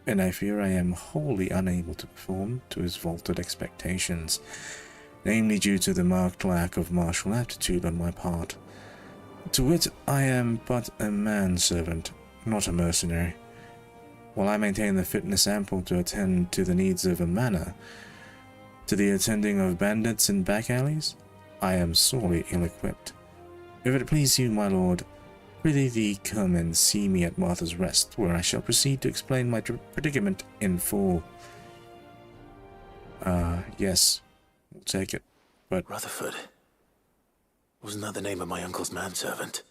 and I fear I am wholly unable to perform to his vaulted expectations, namely due to the marked lack of martial aptitude on my part. To wit, I am but a manservant, not a mercenary. While I maintain the fitness ample to attend to the needs of a manor, to the attending of bandits in back alleys, I am sorely ill-equipped. If it please you, my lord, prithee thee come and see me at Martha's Rest, where I shall proceed to explain my predicament in full. Yes, we'll take it, but... Rutherford? Wasn't that the name of my uncle's manservant?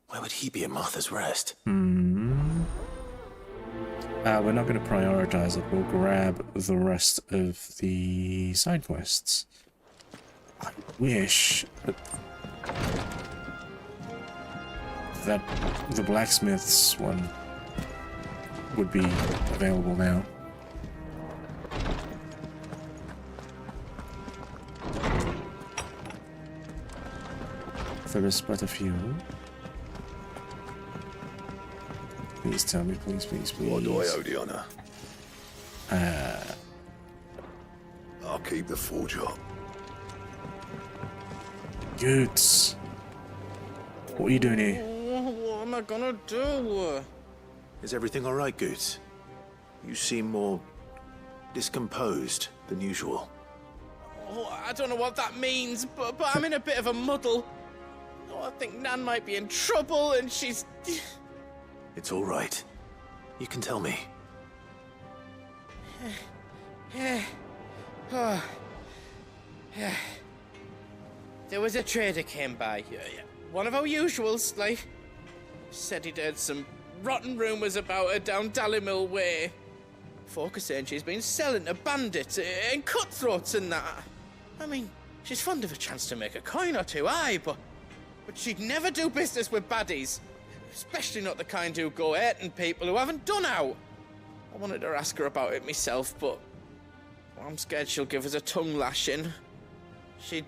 Why would he be at Martha's Rest? We're not going to prioritize it. We'll grab the rest of the side quests. I wish that the blacksmith's one would be available now. There is but a few. Please tell me, please, please, please. What do I owe the honor? I'll keep the full job. Goots. What are you doing here? What am I gonna do? Is everything alright, Goots? You seem more discomposed than usual. Oh, I don't know what that means, but I'm in a bit of a muddle. Oh, I think Nan might be in trouble, and she's... It's all right. You can tell me. There was a trader came by. One of our usuals, like. Said he'd heard some rotten rumours about her down Dalimil way. Folk are saying she's been selling to bandits and cutthroats and that. I mean, she's fond of a chance to make a coin or two, aye, but she'd never do business with baddies. Especially not the kind who go hurting people who haven't done out. I wanted to ask her about it myself, but I'm scared she'll give us a tongue lashing. She'd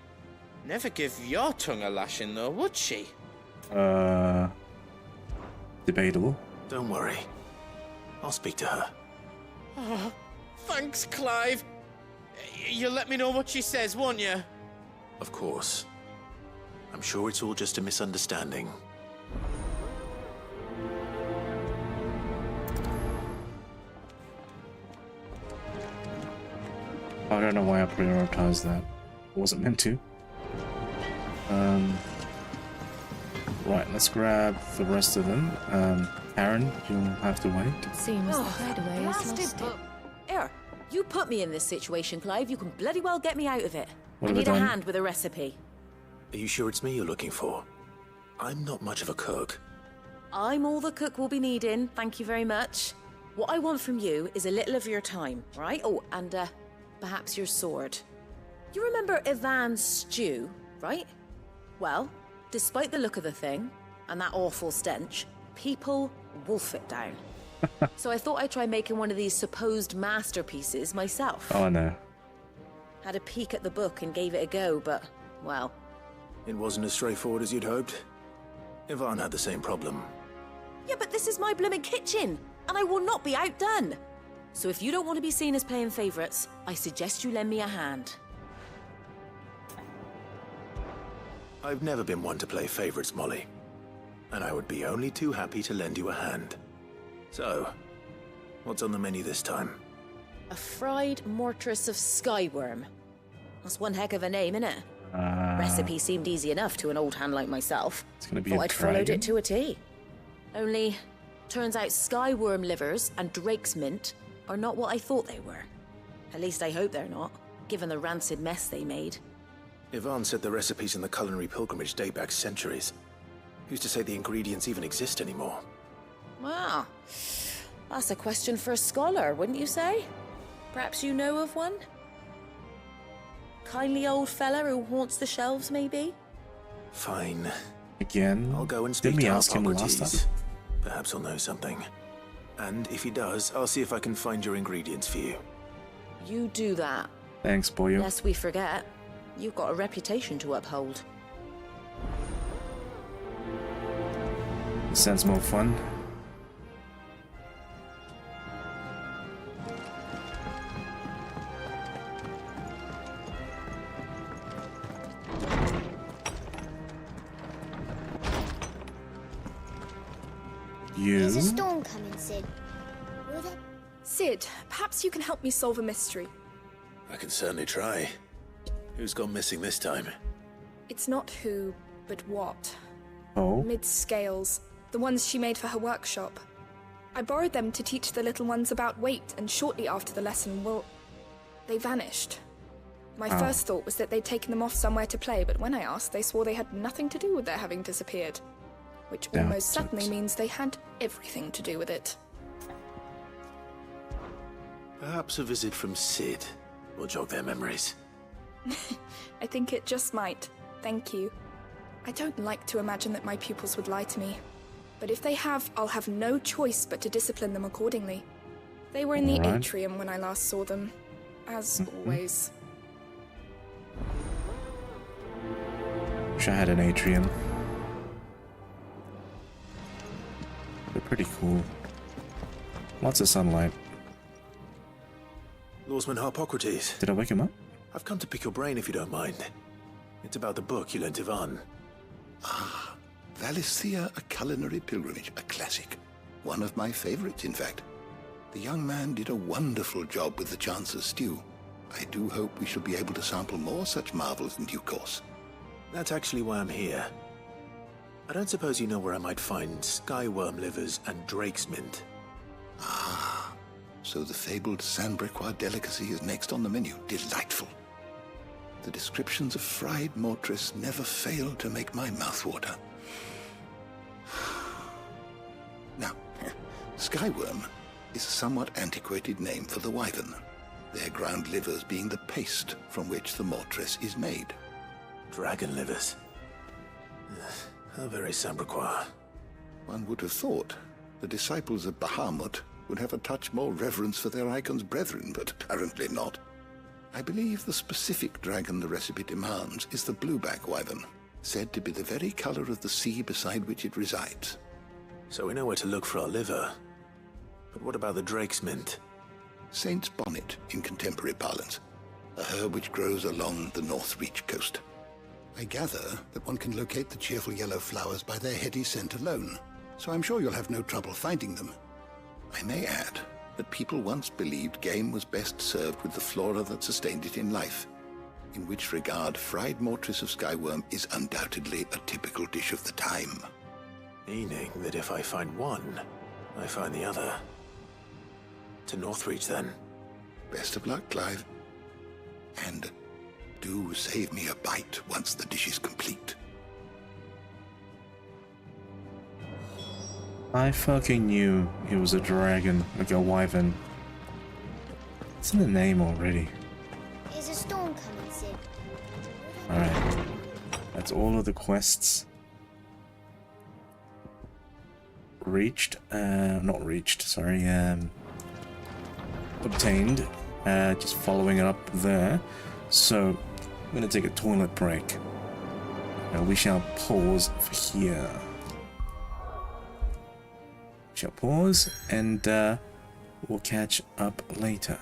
never give your tongue a lashing, though, would she? Debatable. Don't worry. I'll speak to her. Oh, thanks, Clive. You'll let me know what she says, won't you? Of course. I'm sure it's all just a misunderstanding. I don't know why I prioritized that. I wasn't meant to. Right, let's grab the rest of them. Aaron, you'll have to wait. It seems the hideaway is lost. Here, you put me in this situation, Clive. You can bloody well get me out of it. What I have I need a done? hand with a recipe. Are you sure it's me you're looking for? I'm not much of a cook. I'm all the cook will be needing, thank you very much. What I want from you is a little of your time, right? Oh, and perhaps your sword. You remember Ivan's stew, right? Well, despite the look of the thing, and that awful stench, people wolf it down. So I thought I'd try making one of these supposed masterpieces myself. Oh no. Had a peek at the book and gave it a go, but, well... It wasn't as straightforward as you'd hoped. Ivan had the same problem. Yeah, but this is my blooming kitchen, and I will not be outdone. So if you don't want to be seen as playing favourites, I suggest you lend me a hand. I've never been one to play favorites, Molly. And I would be only too happy to lend you a hand. So, what's on the menu this time? A fried mortress of skyworm. That's one heck of a name, innit? Recipe seemed easy enough to an old hand like myself. It's gonna be Thought a I'd followed dragon? it to a T. Only, turns out skyworm livers and drake's mint are not what I thought they were. At least I hope they're not, given the rancid mess they made. Ivan said the recipes in the culinary pilgrimage date back centuries. Who's to say the ingredients even exist anymore? Wow. That's a question for a scholar, wouldn't you say? Perhaps you know of one? Kindly old fella who haunts the shelves, maybe? Fine. Again? I'll go and Didn't speak we to ask him last Hippocrates. time? Perhaps he'll know something. And if he does, I'll see if I can find your ingredients for you. You do that. Thanks, boyo. Lest we forget, you've got a reputation to uphold. This sounds more fun. There's a storm coming, Sid. Will there... Sid, perhaps you can help me solve a mystery. I can certainly try. Who's gone missing this time? It's not who, but what. Oh? Mid-scales. The ones she made for her workshop. I borrowed them to teach the little ones about weight, and shortly after the lesson, well, they vanished. My first thought was that they'd taken them off somewhere to play, but when I asked, they swore they had nothing to do with their having disappeared. Which almost certainly means they had everything to do with it. Perhaps a visit from Sid will jog their memories. I think it just might. Thank you. I don't like to imagine that my pupils would lie to me. But if they have, I'll have no choice but to discipline them accordingly. They were in the atrium when I last saw them. As always. Wish I had an atrium. They're pretty cool. Lots of sunlight. Lawsman Hippocrates. Did I wake him up? I've come to pick your brain if you don't mind. It's about the book you lent Ivan. Ah, Valisthea, A Culinary Pilgrimage, a classic. One of my favorites, in fact. The young man did a wonderful job with the Chance's stew. I do hope we shall be able to sample more such marvels in due course. That's actually why I'm here. I don't suppose you know where I might find skyworm livers and drake's mint. Ah, so the fabled Sandbrequois delicacy is next on the menu. Delightful. The descriptions of fried mortress never fail to make my mouth water. Now, skyworm is a somewhat antiquated name for the wyvern, their ground livers being the paste from which the mortress is made. Dragon livers. How very Sandbrequois. One would have thought the disciples of Bahamut would have a touch more reverence for their icon's brethren, but apparently not. I believe the specific dragon the recipe demands is the blueback wyvern, said to be the very color of the sea beside which it resides. So we know where to look for our liver. But what about the drake's mint? Saint's bonnet in contemporary parlance, a herb which grows along the North Reach coast. I gather that one can locate the cheerful yellow flowers by their heady scent alone, so I'm sure you'll have no trouble finding them. I may add that people once believed game was best served with the flora that sustained it in life, in which regard fried mortress of skyworm is undoubtedly a typical dish of the time. Meaning that if I find one, I find the other. To Northreach, then. Best of luck, Clive. And do save me a bite once the dish is complete. I fucking knew it was a dragon, like a wyvern. It's in the name already. There's a storm coming, Sid. Alright. That's all of the quests. Obtained. Just following it up there. So, I'm gonna take a toilet break. We shall pause for here. Shall pause and we'll catch up later.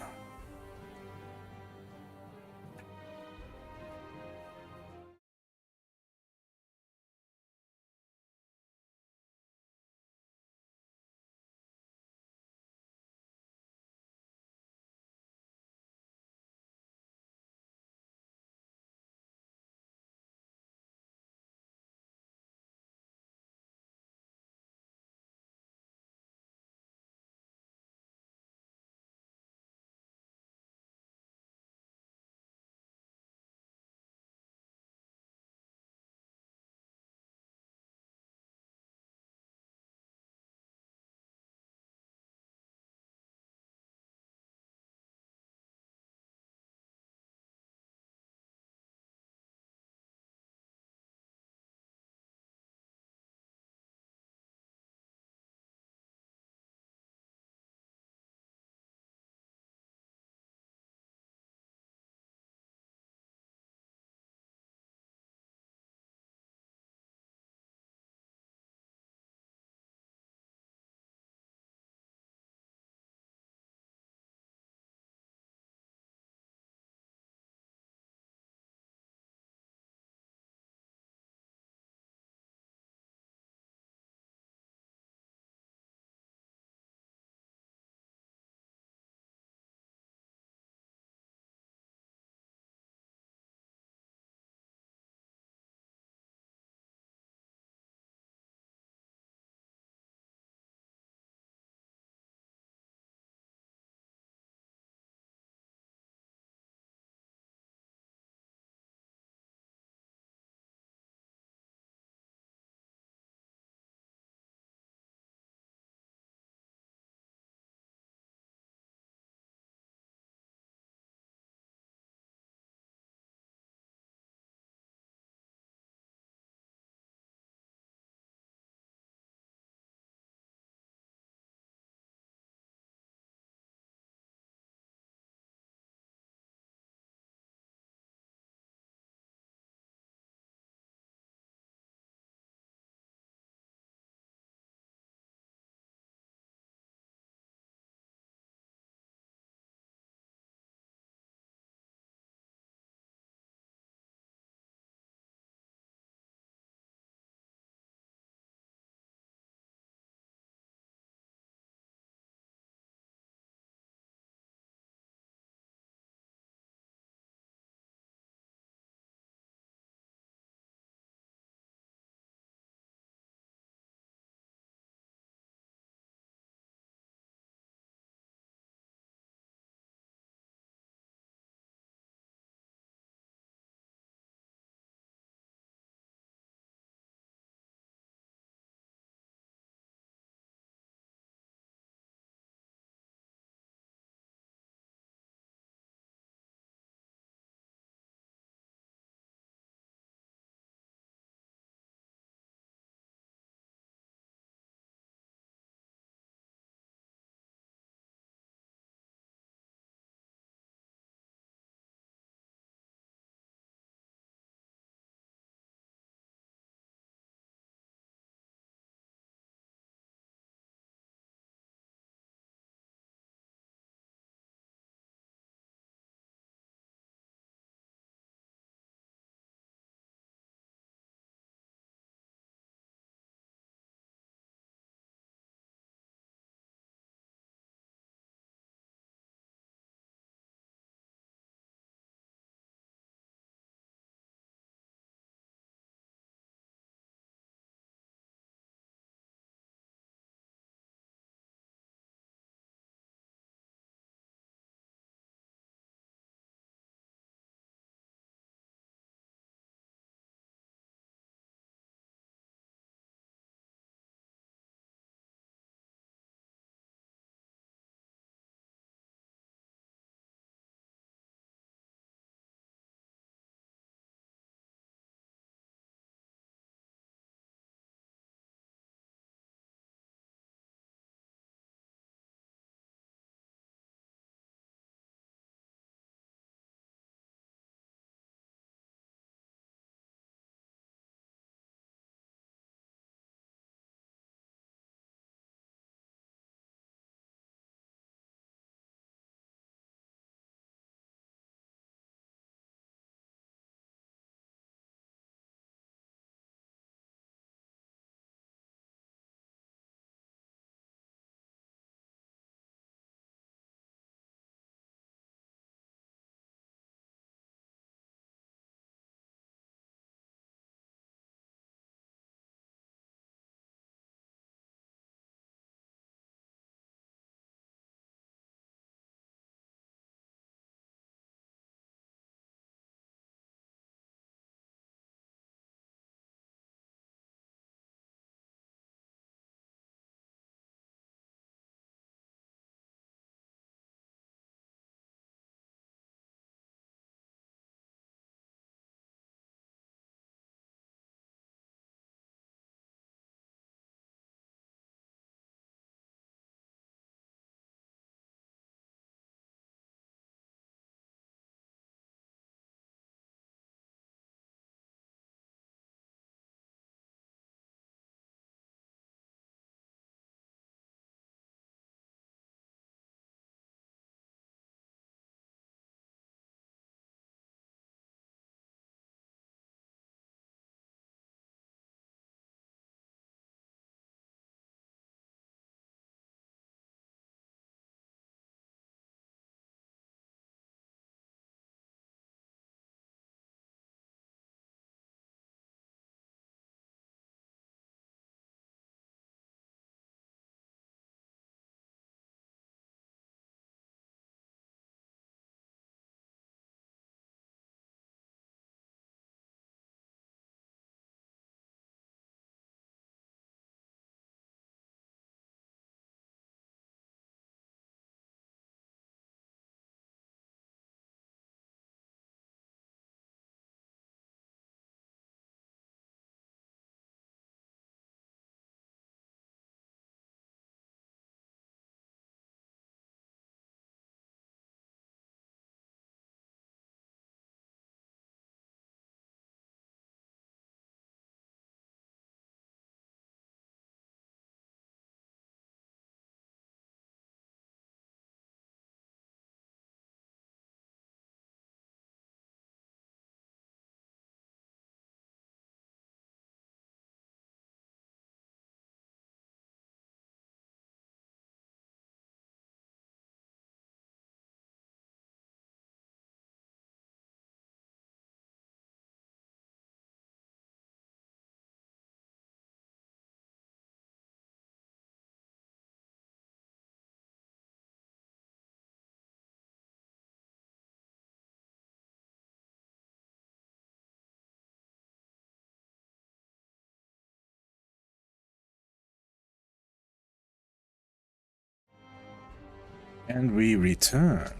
And we return.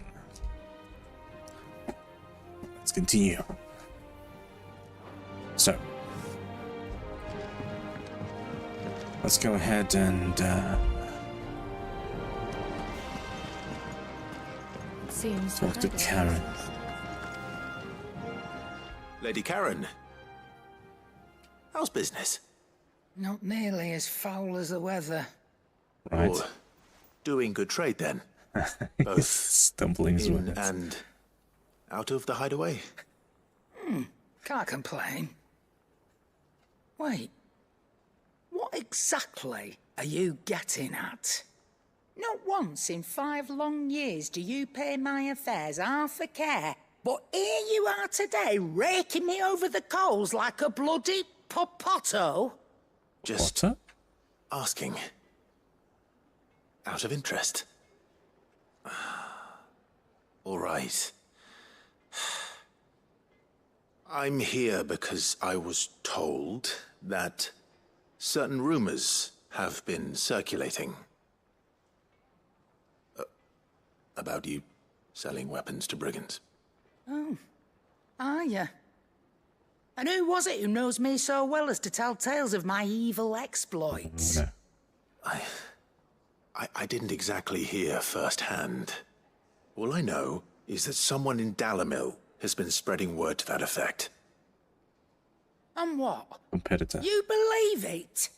Let's continue. So, let's go ahead and seems talk to Karen. Lady Karen, how's business? Not nearly as foul as the weather. Right. Or doing good trade then? Both stumbling in and out of the hideaway? Can't complain. Wait. What exactly are you getting at? Not once in 5 long years do you pay my affairs half a care. But here you are today, raking me over the coals like a bloody popoto. Just asking. Out of interest. All right. I'm here because I was told that certain rumors have been circulating. About you selling weapons to brigands. Oh, are you? And who was it who knows me so well as to tell tales of my evil exploits? I didn't exactly hear firsthand. All I know is that someone in Dalimil has been spreading word to that effect. And what? Competitor. You believe it?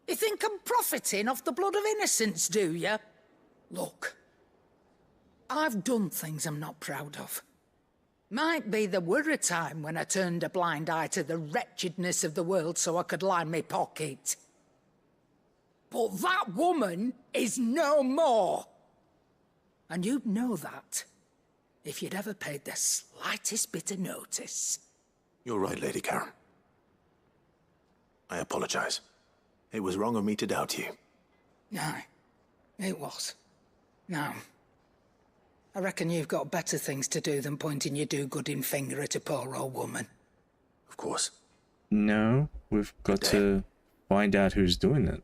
You think I'm profiting off the blood of innocents, do you? Look, I've done things I'm not proud of. Might be there were a time when I turned a blind eye to the wretchedness of the world so I could line my pocket. But that woman is no more. And you'd know that if you'd ever paid the slightest bit of notice. You're right, Lady Karen. I apologize. It was wrong of me to doubt you. Aye, it was. Now, I reckon you've got better things to do than pointing your do-gooding finger at a poor old woman. Of course. No, we've got to find out who's doing it.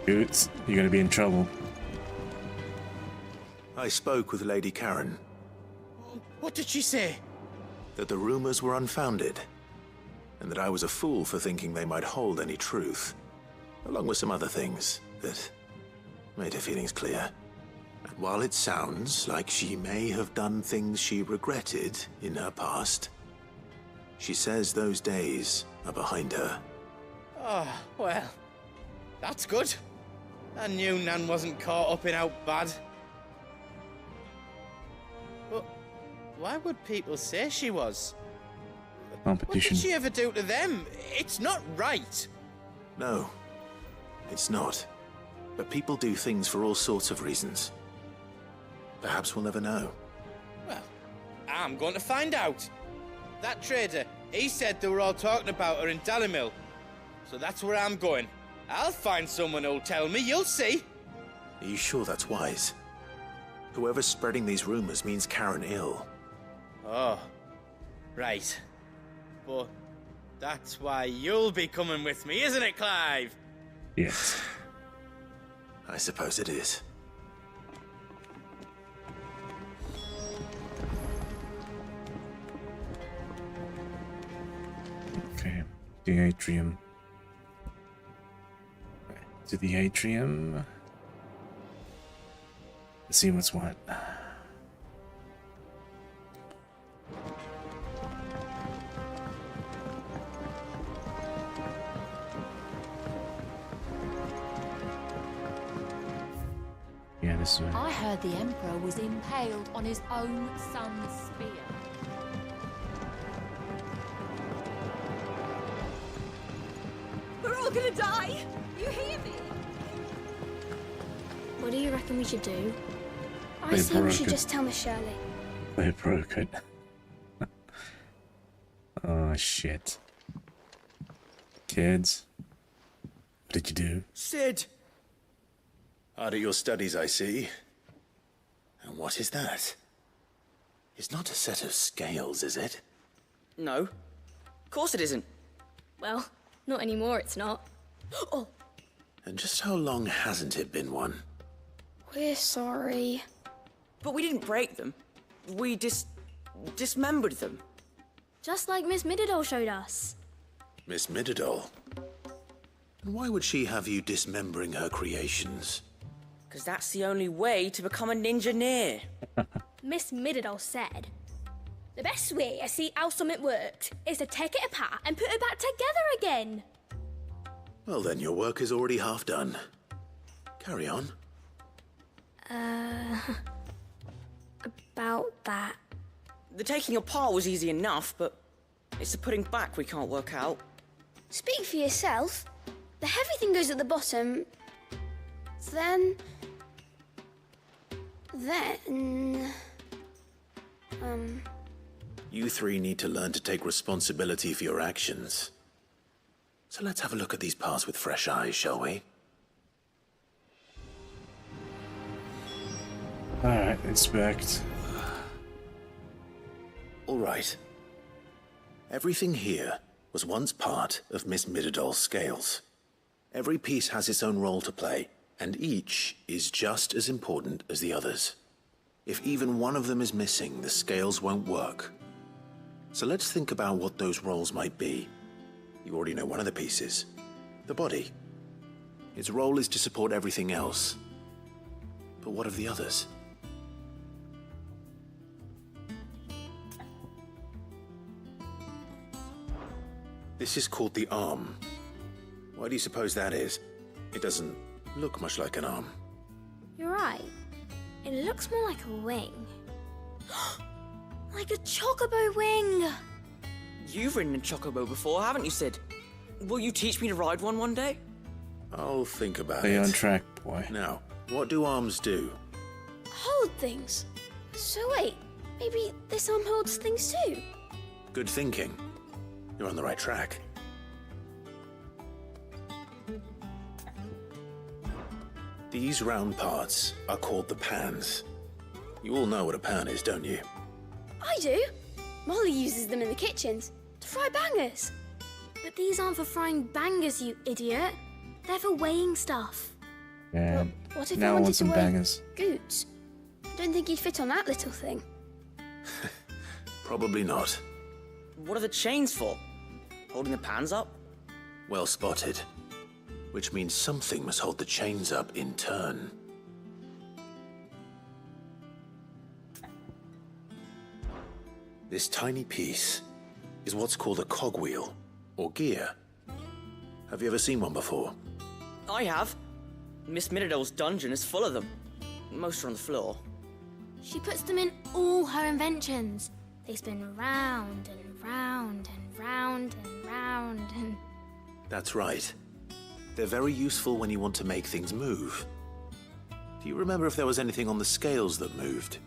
Boots, you're gonna be in trouble. I spoke with Lady Karen. What did she say? That the rumors were unfounded, and that I was a fool for thinking they might hold any truth, along with some other things that made her feelings clear. And while it sounds like she may have done things she regretted in her past, she says those days are behind her. Oh, well, that's good. I knew Nan wasn't caught up in out bad. But why would people say she was? Competition. What did she ever do to them? It's not right. No, it's not. But people do things for all sorts of reasons. Perhaps we'll never know. Well, I'm going to find out. That trader, he said they were all talking about her in Dalimil. So that's where I'm going. I'll find someone who'll tell me, you'll see. Are you sure that's wise? Whoever's spreading these rumors means Karen ill. Oh, right. But that's why you'll be coming with me, isn't it, Clive? Yes. I suppose it is. Okay, the atrium. To the atrium. Let's see what's what. Yeah, this way. I heard the Emperor was impaled on his own son's spear. We're all gonna die! You hear me? What do you reckon we should do? I They say we broke should it. just tell Miss Shirley. They broke it. Oh shit. Kids, what did you do? Sid! Out of your studies, I see. And what is that? It's not a set of scales, is it? No. Of course it isn't. Well, not anymore, it's not. Oh, And just how long hasn't it been one? we're sorry. But we didn't break them. We dismembered them. Just like Miss Mididol showed us. Miss Mididol? And why would she have you dismembering her creations? Because that's the only way to become a ninja-neer. Miss Mididol said, the best way to see how something worked is to take it apart and put it back together again. Well then, your work is already half done. Carry on. About that. The taking apart was easy enough, but it's the putting back we can't work out. Speak for yourself. The heavy thing goes at the bottom. Then... You three need to learn to take responsibility for your actions. So let's have a look at these parts with fresh eyes, shall we? Alright, inspect. All right. Everything here was once part of Miss Mididol's scales. Every piece has its own role to play, and each is just as important as the others. If even one of them is missing, the scales won't work. So let's think about what those roles might be. You already know one of the pieces, the body. Its role is to support everything else. But what of the others? This is called the arm. Why do you suppose that is? It doesn't look much like an arm. You're right. It looks more like a wing. Like a chocobo wing! You've ridden a chocobo before, haven't you, Sid? Will you teach me to ride one day? I'll think about Stay it. on track, boy. Now, what do arms do? Hold things. So wait, maybe this arm holds things too? Good thinking. You're on the right track. These round parts are called the pans. You all know what a pan is, don't you? I do. Molly uses them in the kitchens to fry bangers. But these aren't for frying bangers, you idiot. They're for weighing stuff. Yeah. What if Now I I wanted want some to weigh bangers. Goots? I don't think he'd fit on that little thing. Probably not. What are the chains for? Holding the pans up? Well spotted. Which means something must hold the chains up in turn. This tiny piece is what's called a cogwheel, or gear. Have you ever seen one before? I have. Miss Mididol's dungeon is full of them. Most are on the floor. She puts them in all her inventions. They spin round and round and round and round and... That's right. They're very useful when you want to make things move. Do you remember if there was anything on the scales that moved?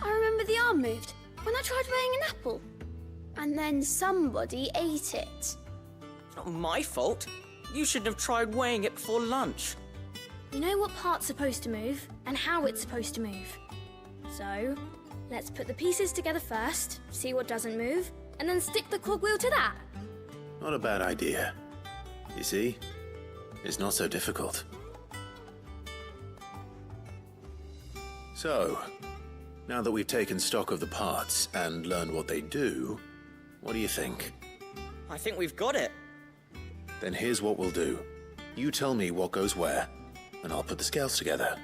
I remember the arm moved when I tried weighing an apple. And then somebody ate it. Not my fault. You shouldn't have tried weighing it before lunch. You know what part's supposed to move and how it's supposed to move. So, let's put the pieces together first, see what doesn't move, and then stick the cogwheel to that. Not a bad idea. You see? It's not so difficult. So, now that we've taken stock of the parts and learned what they do, what do you think? I think we've got it. Then here's what we'll do. You tell me what goes where, and I'll put the scales together.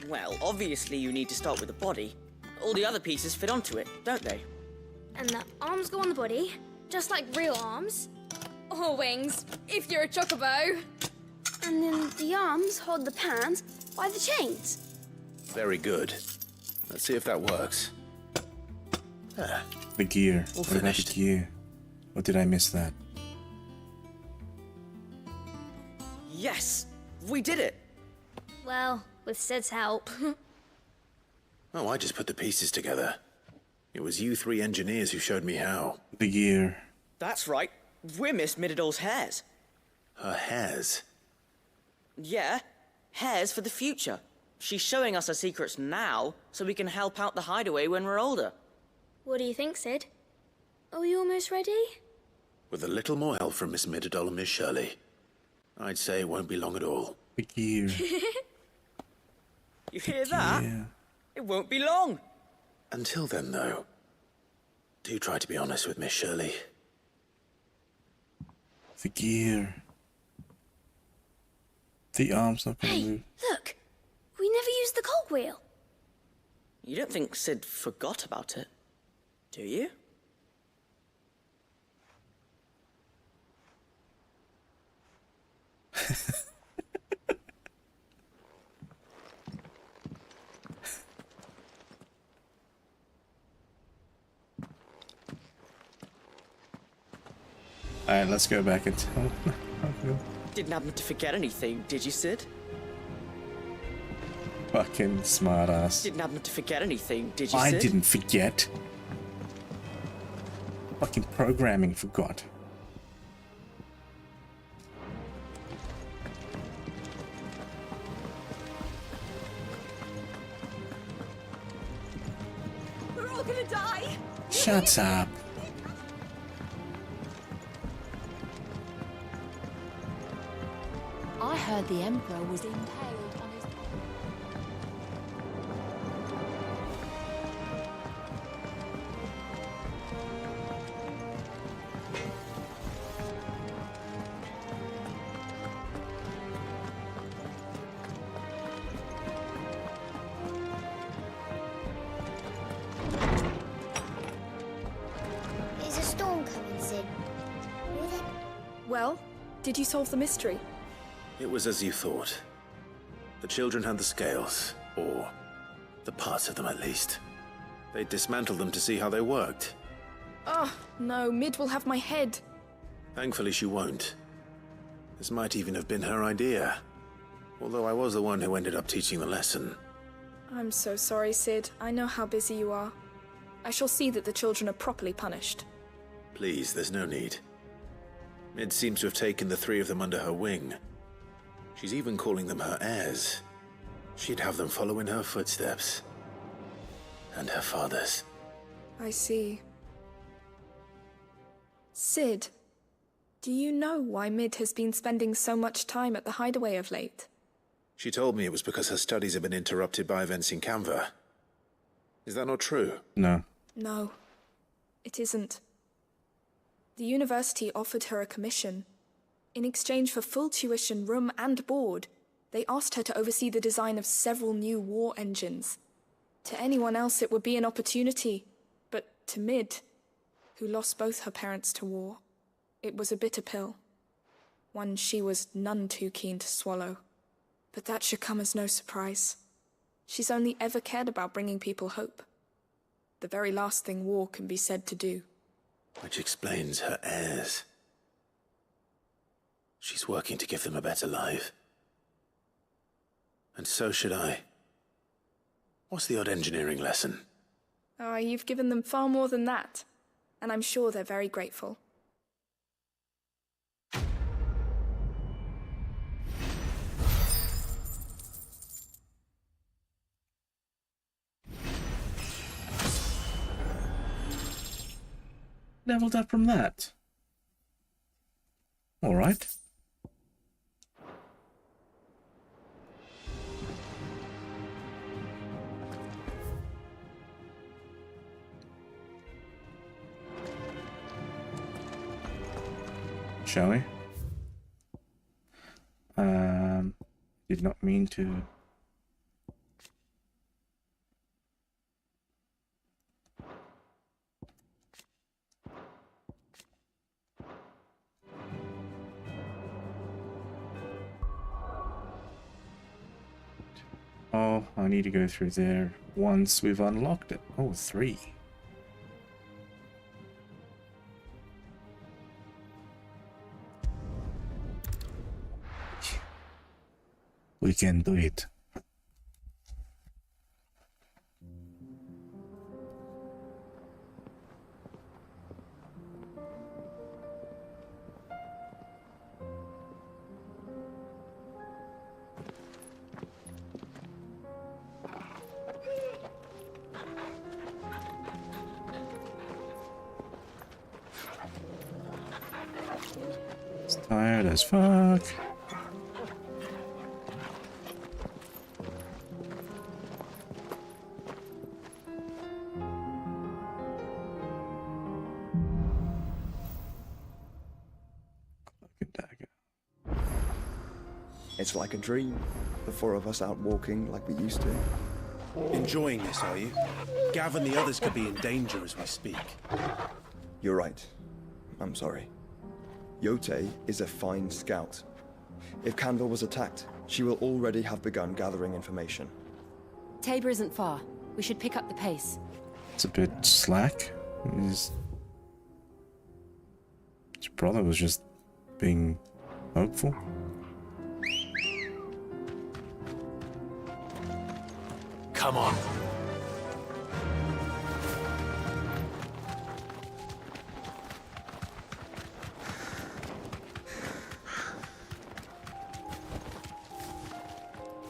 Well, obviously you need to start with the body. All the other pieces fit onto it, don't they? And the arms go on the body, just like real arms. Or wings, if you're a chocobo. And then the arms hold the pans by the chains. Very good. Let's see if that works. There. The gear. All What about the finished. gear? Or did I miss that? Yes! We did it! Well, with Sid's help. Oh, I just put the pieces together. It was you three engineers who showed me how. The gear. That's right. We're Miss Mididol's hairs. Her hairs? Yeah, hairs for the future. She's showing us her secrets now, so we can help out the hideaway when we're older. What do you think, Sid? Are we almost ready? With a little more help from Miss Midodol and Miss Shirley, I'd say it won't be long at all. The gear. You hear that? It won't be long. Until then, though, do try to be honest with Miss Shirley. The gear. The arm's not gonna move. Look, we never used the cogwheel. You don't think Sid forgot about it, do you? Alright, let's go back and tell. Didn't happen to forget anything, did you, Sid? Fucking smartass. Didn't happen to forget anything, did you, I Sid? didn't forget. Fucking programming forgot. We're all gonna die! Shut up. I heard the Emperor was impaled on his... Is a storm coming, Sid? Will they... Well, did you solve the mystery? It was as you thought. The children had the scales, or the parts of them at least. They dismantled them to see how they worked. Oh, no, Mid will have my head. Thankfully she won't. This might even have been her idea. Although I was the one who ended up teaching the lesson. I'm so sorry, Sid. I know how busy you are. I shall see that the children are properly punished. Please, there's no need. Mid seems to have taken the three of them under her wing. She's even calling them her heirs. She'd have them follow in her footsteps. And her father's. I see. Sid, do you know why Mid has been spending so much time at the hideaway of late? She told me it was because her studies have been interrupted by events in Canva. Is that not true? No. No, it isn't. The university offered her a commission. In exchange for full tuition, room and board, they asked her to oversee the design of several new war engines. To anyone else it would be an opportunity, but to Mid, who lost both her parents to war, it was a bitter pill. One she was none too keen to swallow. But that should come as no surprise. She's only ever cared about bringing people hope. The very last thing war can be said to do. Which explains her heirs. She's working to give them a better life. And so should I. What's the odd engineering lesson? Oh, you've given them far more than that. And I'm sure they're very grateful. Leveled up from that. Alright. Shall we? Did not mean to. Oh, I need to go through there once we've unlocked it. Oh, 3. We can do it. Tired as fuck. It's like a dream. The four of us out walking like we used to. Enjoying this, are you? Gav and the others could be in danger as we speak. You're right. I'm sorry. Yote is a fine scout. If Candle was attacked, she will already have begun gathering information. Tabor isn't far. We should pick up the pace. It's a bit slack. His brother was just being hopeful. Come on.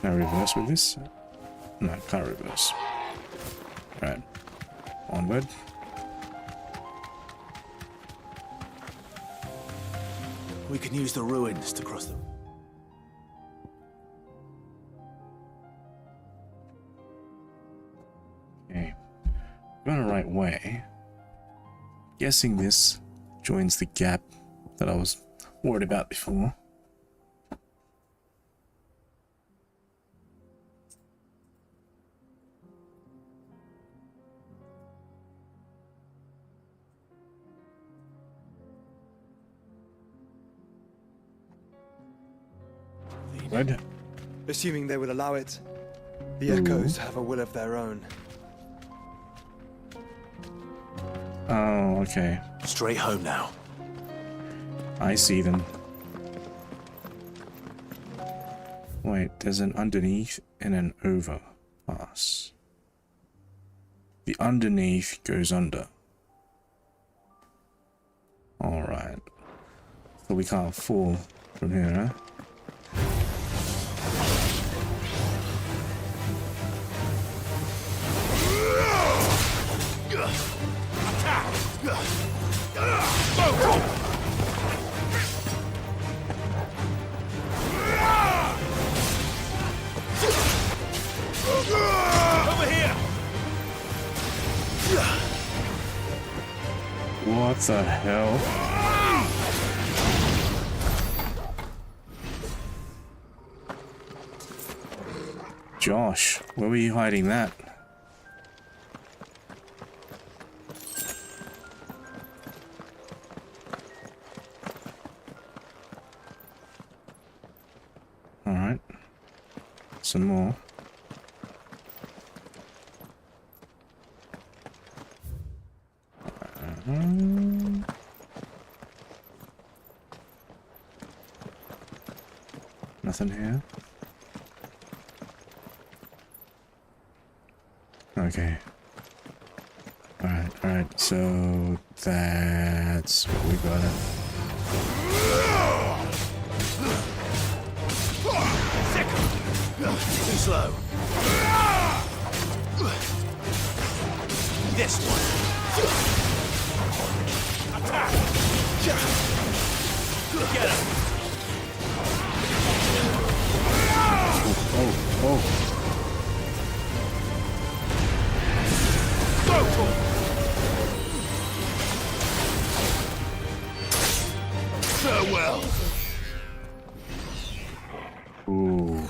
Can I reverse with this? No, can't reverse. Right. Onward. We can use the ruins to cross them. Okay. Going the right way. Guessing this joins the gap that I was worried about before. Right. Assuming they would allow it, the echoes have a will of their own. Oh, okay. Straight home now. I see them. Wait, there's an underneath and an overpass. The underneath goes under. Alright. So we can't fall from here, huh? Over here. What the hell? Josh, where were you hiding that? Alright. Some more. Nothing here. Okay. Alright, so that's what we got. Too slow. This one. Attack! Get him! Oh. Farewell. Ooh.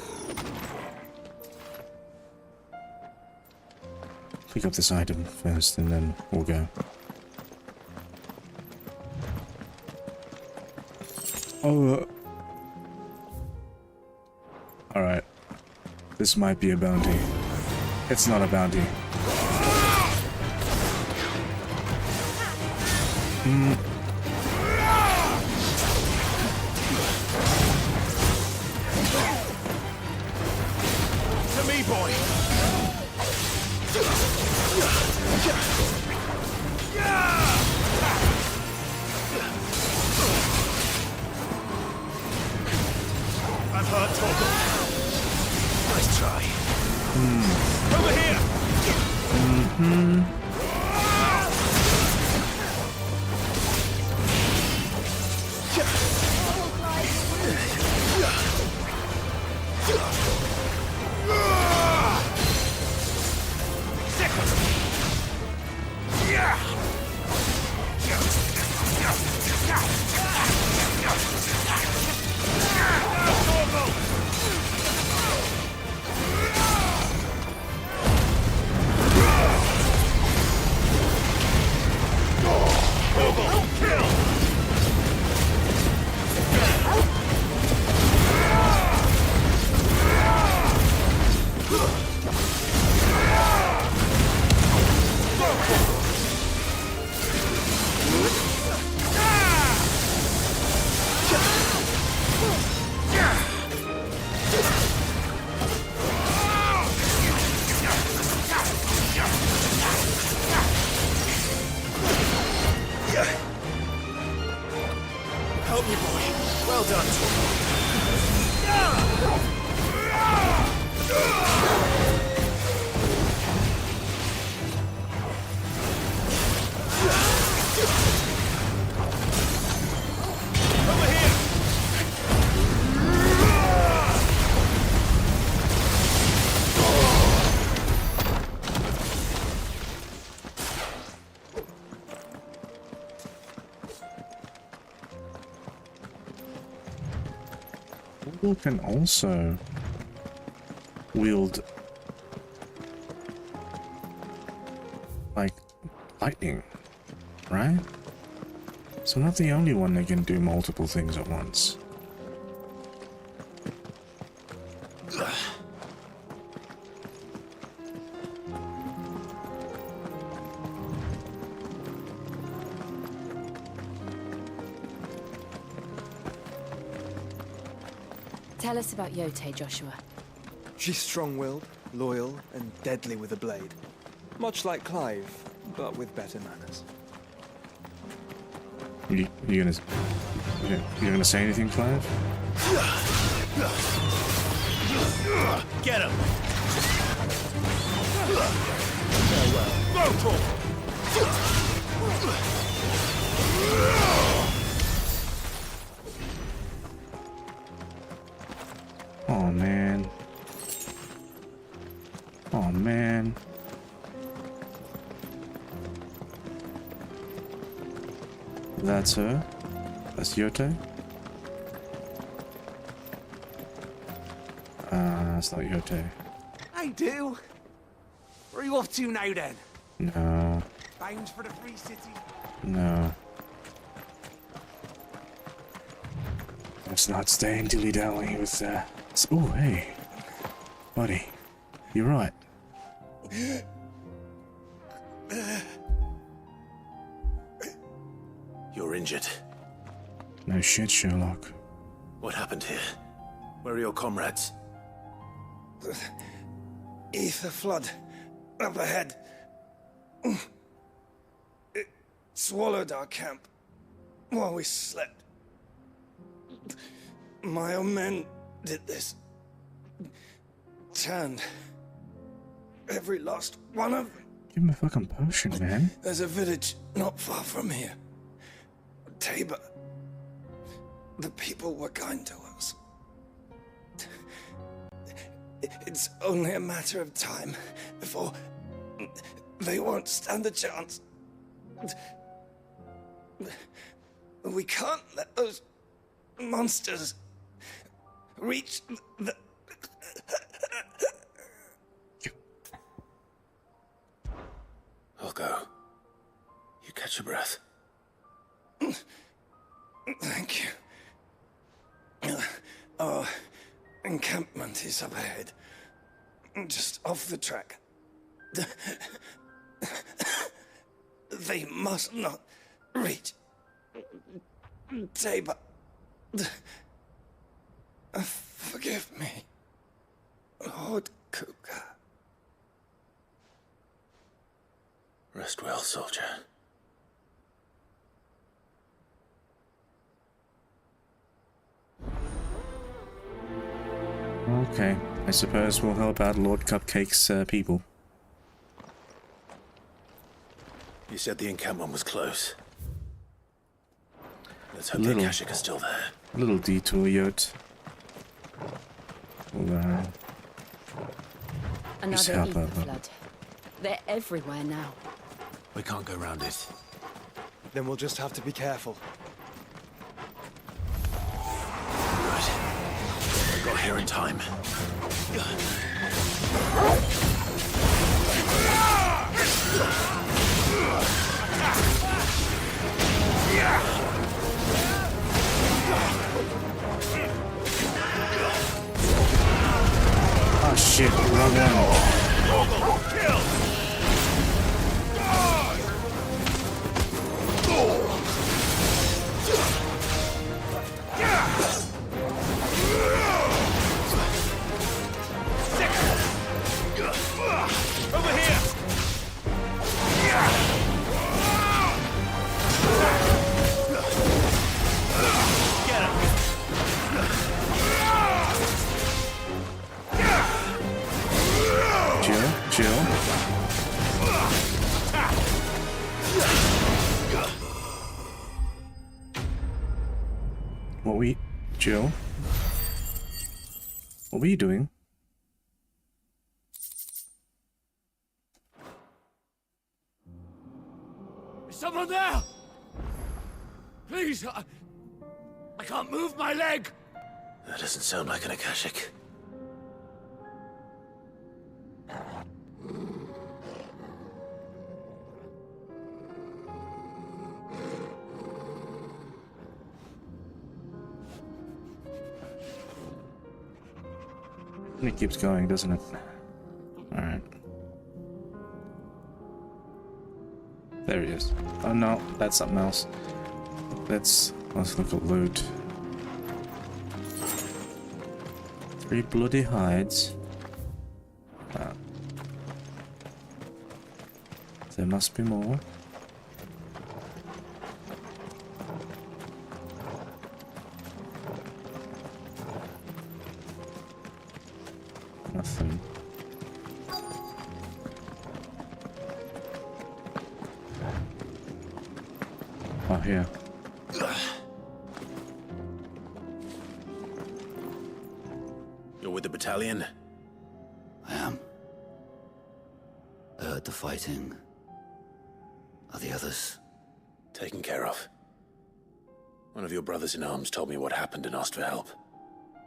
Pick up this item first and then we'll go. Oh. Alright. This might be a bounty. It's not a bounty. To me, boy. I'm hurt, Torgal. Nice try. Over here. Help me, boy. Well done. Over here. People can also wield like lightning, right? So not the only one that can do multiple things at once. Tell us about Yote, Joshua. She's strong-willed, loyal, and deadly with a blade. Much like Clive, but with better manners. You gonna say anything, Clive? Get him! Oh man. Oh man. That's her. That's Yote. That's not Yote. I do. Where are you off to now then? No. Bound for the Free City? No. Let's not stay in dilly-dally with, Oh, hey. Buddy. You're right. You're injured. No shit, Sherlock. What happened here? Where are your comrades? Ether flood. Up ahead. It swallowed our camp while we slept. My own men did this. Turned every last one of them. Give him a fucking potion, man. There's a village not far from here. Tabor. The people were kind to us. It's only a matter of time before they won't stand a chance. We can't let those monsters reach the... I'll go. You catch your breath. Thank you. Our encampment is up ahead. Just off the track. They must not reach Tabor. Forgive me, Lord Cougar. Rest well, soldier. Okay, I suppose we'll help out Lord Cupcake's people. You said the encampment was close. Let's hope the Akashic is still there. Little detour, Yote. We'll, just Another help ether out. flood. They're everywhere now. We can't go round it. Then we'll just have to be careful. Good. We got here in time. Oh shit, wrong one. Kill! Over here! What were you... Jill? What were you doing? Is someone there? Please, I can't move my leg. That doesn't sound like an Akashic. It keeps going, doesn't it? Alright. There it is. Oh no, that's something else. Let's look at loot. 3 bloody hides. There must be more. Nothing. Oh, here. You're with the battalion? I am. I heard the fighting. Are the others? Taken care of. One of your brothers in arms told me what happened and asked for help.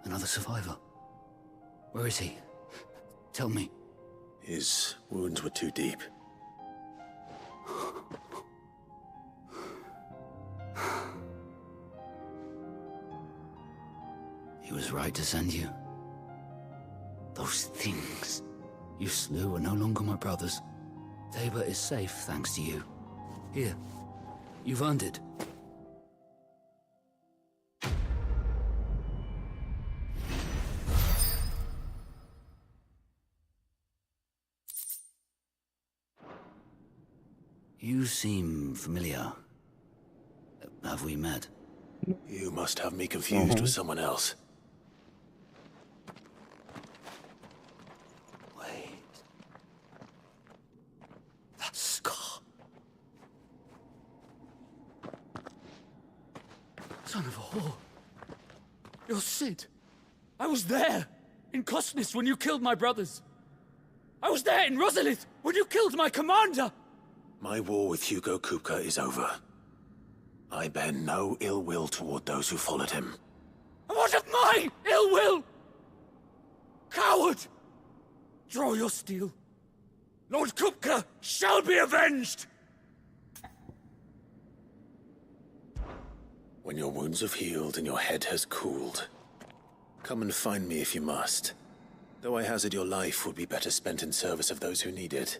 Another survivor? Where is he? Tell me. His wounds were too deep. He was right to send you. Those things you slew are no longer my brothers. Tabor is safe thanks to you. Here, you've earned it. You seem familiar. Have we met? You must have me confused with someone else. Wait. That scar. Son of a whore. You're Sid. I was there in Costness when you killed my brothers. I was there in Rosalith when you killed my commander. My war with Hugo Kupka is over. I bear no ill will toward those who followed him. And what of my ill will? Coward! Draw your steel. Lord Kupka shall be avenged! When your wounds have healed and your head has cooled, come and find me if you must. Though I hazard your life would be better spent in service of those who need it.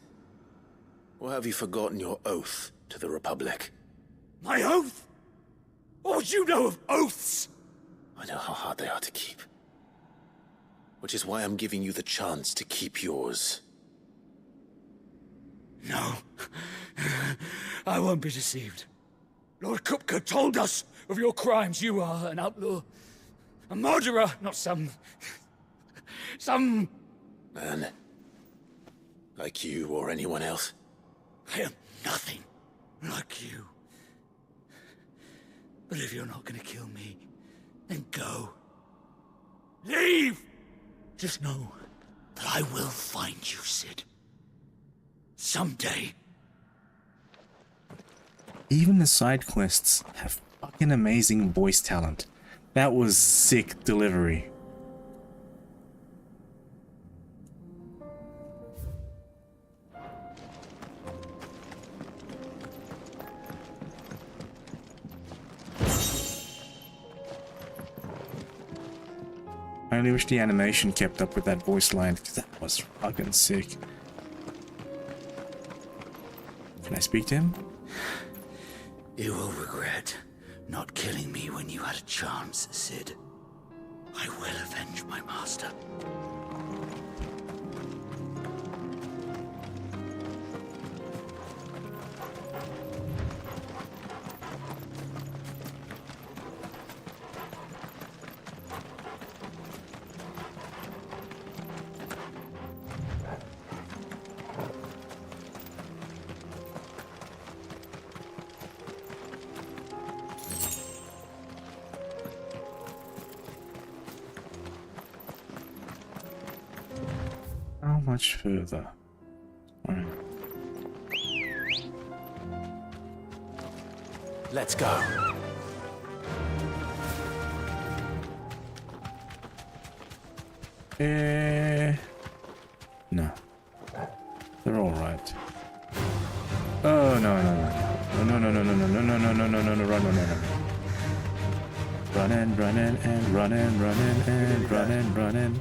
Or have you forgotten your oath to the Republic? My oath? What would you know of oaths? I know how hard they are to keep. Which is why I'm giving you the chance to keep yours. No. I won't be deceived. Lord Kupka told us of your crimes. You are an outlaw. A murderer, not some man. Like you or anyone else. I am nothing like you. But if you're not gonna kill me, then go. Leave! Just know that I will find you, Sid. Someday. Even the side quests have fucking amazing voice talent. That was sick delivery. I only wish the animation kept up with that voice line, because that was fucking sick. Can I speak to him? You will regret not killing me when you had a chance, Sid. I will avenge my master. much further. Alright. Let's go. No. They're all right. Oh no no no no no no no no no no no no no no run no no no. Running, running, and running, running, and running, running.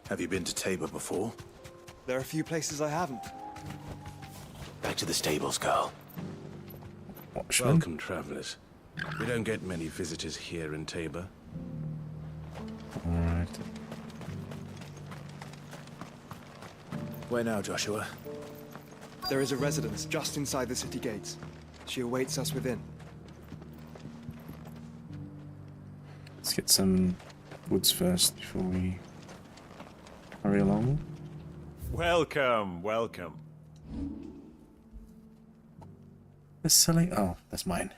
Have you been to Tabor before? There are a few places I haven't. Back to the stables, girl. Watchman? Welcome, travelers. We don't get many visitors here in Tabor. Alright. Where now, Joshua? There is a residence just inside the city gates. She awaits us within. Let's get some woods first before we hurry along. Welcome, welcome. The selling. Oh, that's mine.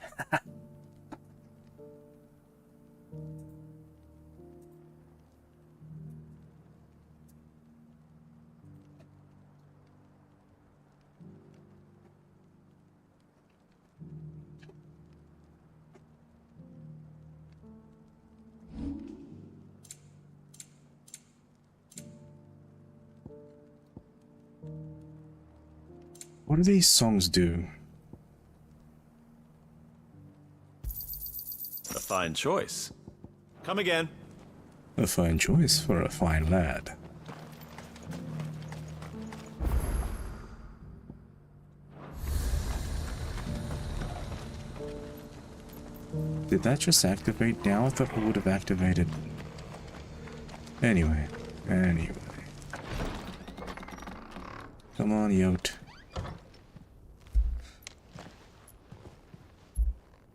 What do these songs do? A fine choice. Come again. A fine choice for a fine lad. Did that just activate now? I thought it would have activated. Anyway. Come on, Yote.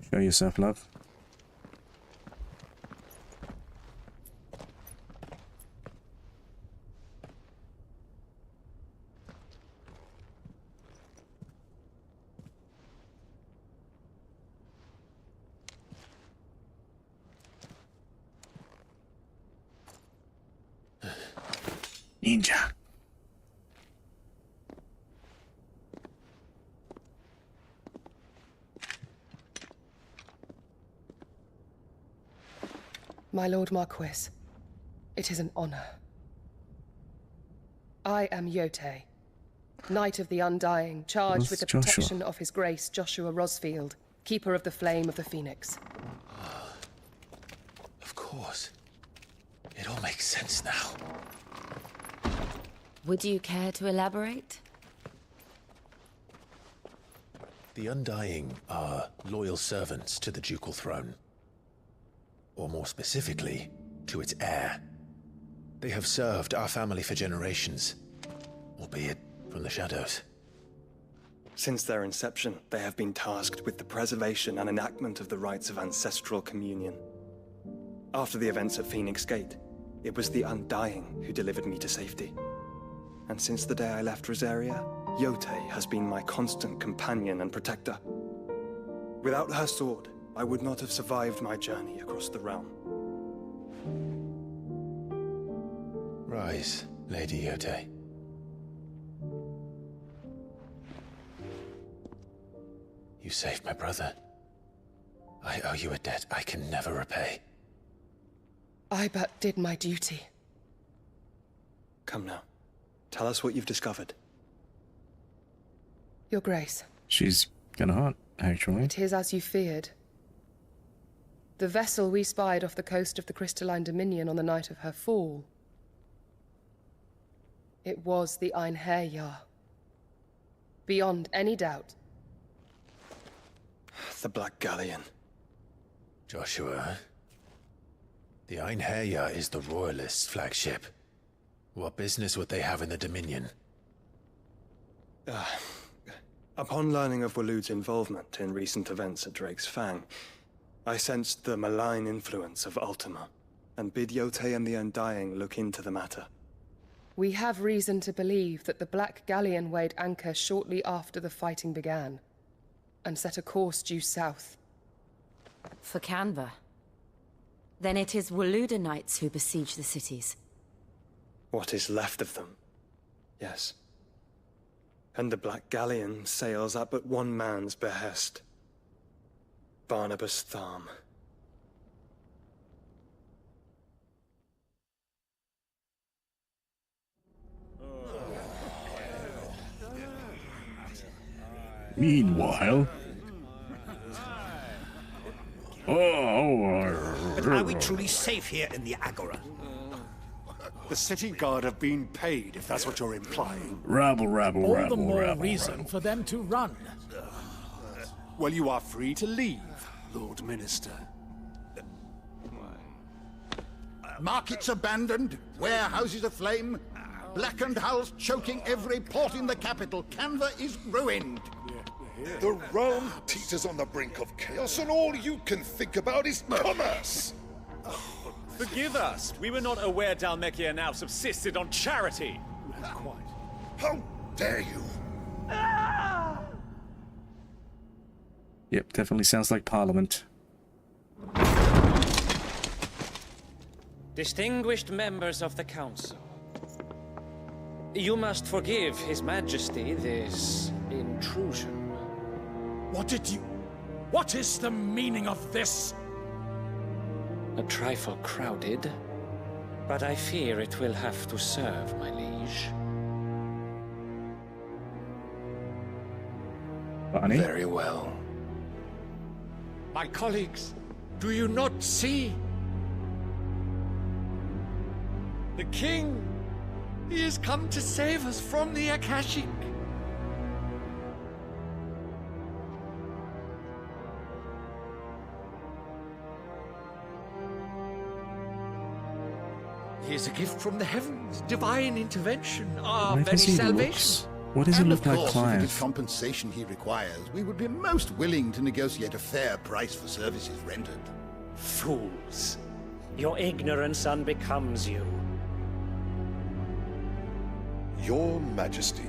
Show yourself, love. Ninja. My Lord Marquis, it is an honor. I am Yote, Knight of the Undying, charged with the protection of His Grace Joshua Rosfield, Keeper of the Flame of the Phoenix. Of course. It all makes sense now. Would you care to elaborate? The Undying are loyal servants to the ducal throne. Or more specifically, to its heir. They have served our family for generations, albeit from the shadows. Since their inception, they have been tasked with the preservation and enactment of the rites of ancestral communion. After the events at Phoenix Gate, it was the Undying who delivered me to safety. And since the day I left Rosaria, Yote has been my constant companion and protector. Without her sword, I would not have survived my journey across the realm. Rise, Lady Yote. You saved my brother. I owe you a debt I can never repay. I but did my duty. Come now. Tell us what you've discovered. Your Grace. She's kinda hot, actually. It is as you feared. The vessel we spied off the coast of the Crystalline Dominion on the night of her fall. It was the Einherjar. Beyond any doubt. The Black Galleon. Joshua, the Einherjar is the Royalists' flagship. What business would they have in the Dominion? Upon learning of Waloed's involvement in recent events at Drake's Fang, I sensed the malign influence of Ultima, and bid Yote and the Undying look into the matter. We have reason to believe that the Black Galleon weighed anchor shortly after the fighting began, and set a course due south. For Canva. Then it is Waloeda knights who besiege the cities. What is left of them? Yes. And the Black Galleon sails at but one man's behest. Barnabas Tharm. Meanwhile... But are we truly safe here in the Agora? The city guard have been paid, if that's what you're implying. Rabble, rabble, All rabble, the more rabble, reason rabble. for them to run. Well, you are free to leave, Lord Minister. Markets abandoned, warehouses aflame, blackened hulls choking every port in the capital. Canva is ruined. The realm teeters on the brink of chaos, and all you can think about is commerce! Forgive us. We were not aware Dhalmekia now subsisted on charity. Quite. How dare you? Yep, definitely sounds like Parliament. Distinguished members of the Council, you must forgive His Majesty this intrusion. What is the meaning of this? A trifle crowded, but I fear it will have to serve, my liege. Barney? Very well. My colleagues, do you not see? The king, he has come to save us from the Akashic. He is a gift from the heavens, divine intervention, our Why very does he salvation. looks? What does he And look of like, course, if it is Clive? compensation he requires, we would be most willing to negotiate a fair price for services rendered. Fools. Your ignorance unbecomes you. Your Majesty,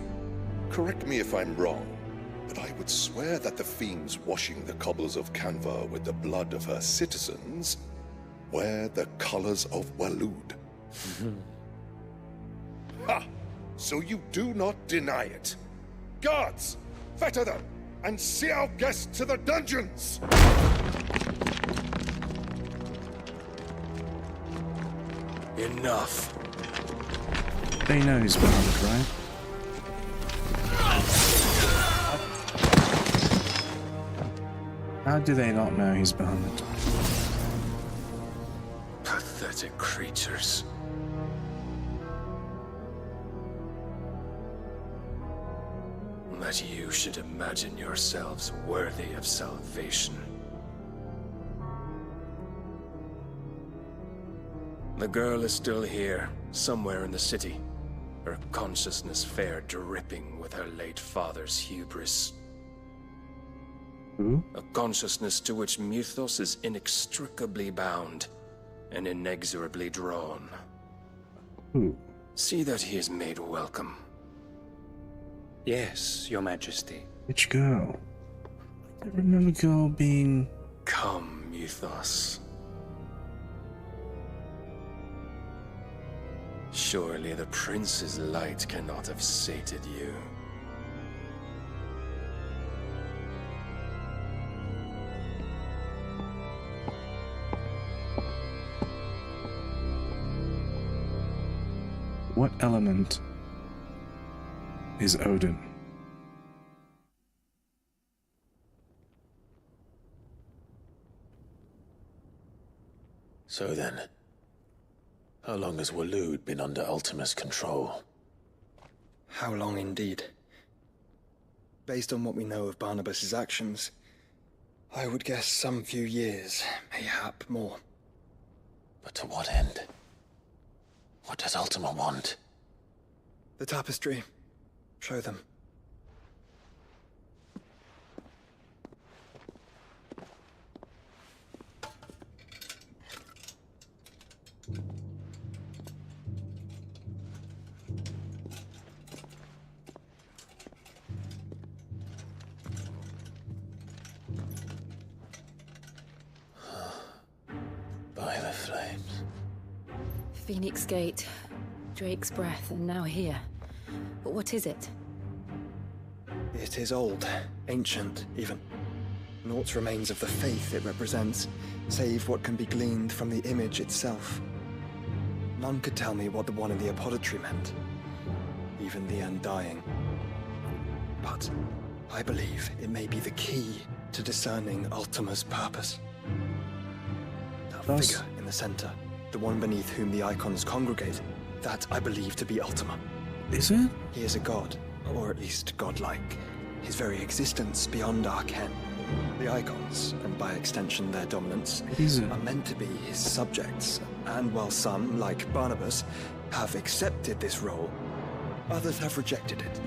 correct me if I'm wrong, but I would swear that the fiends washing the cobbles of Canva with the blood of her citizens wear the colors of Waloed. Ha! So you do not deny it. Guards, fetter them, and see our guests to the dungeons! Enough. They know who's behind it, right? How do they not know he's behind it? Pathetic creatures. That you should imagine yourselves worthy of salvation. The girl is still here, somewhere in the city. Her consciousness fair dripping with her late father's hubris. Who? A consciousness to which Mythos is inextricably bound and inexorably drawn. Who? See that he is made welcome. Yes, Your Majesty. Which girl? I don't remember girl being... Come, Mythos. Surely the prince's light cannot have sated you. What element is Odin? So then, how long has Waloed been under Ultima's control? How long indeed? Based on what we know of Barnabas's actions, I would guess some few years, mayhap more. But to what end? What does Ultima want? The tapestry. Show them. By the flames. Phoenix Gate, Drake's Breath, and now here. but what is it? It is old, ancient, even. Naught remains of the faith it represents, save what can be gleaned from the image itself. None could tell me what the one in the apothecary meant, even the Undying. But I believe it may be the key to discerning Ultima's purpose. That figure in the center, the one beneath whom the icons congregate, that I believe to be Ultima. Is it? He is a god, or at least godlike. His very existence beyond our ken. The icons, and by extension their dominance, are meant to be his subjects. And while some, like Barnabas, have accepted this role, others have rejected it.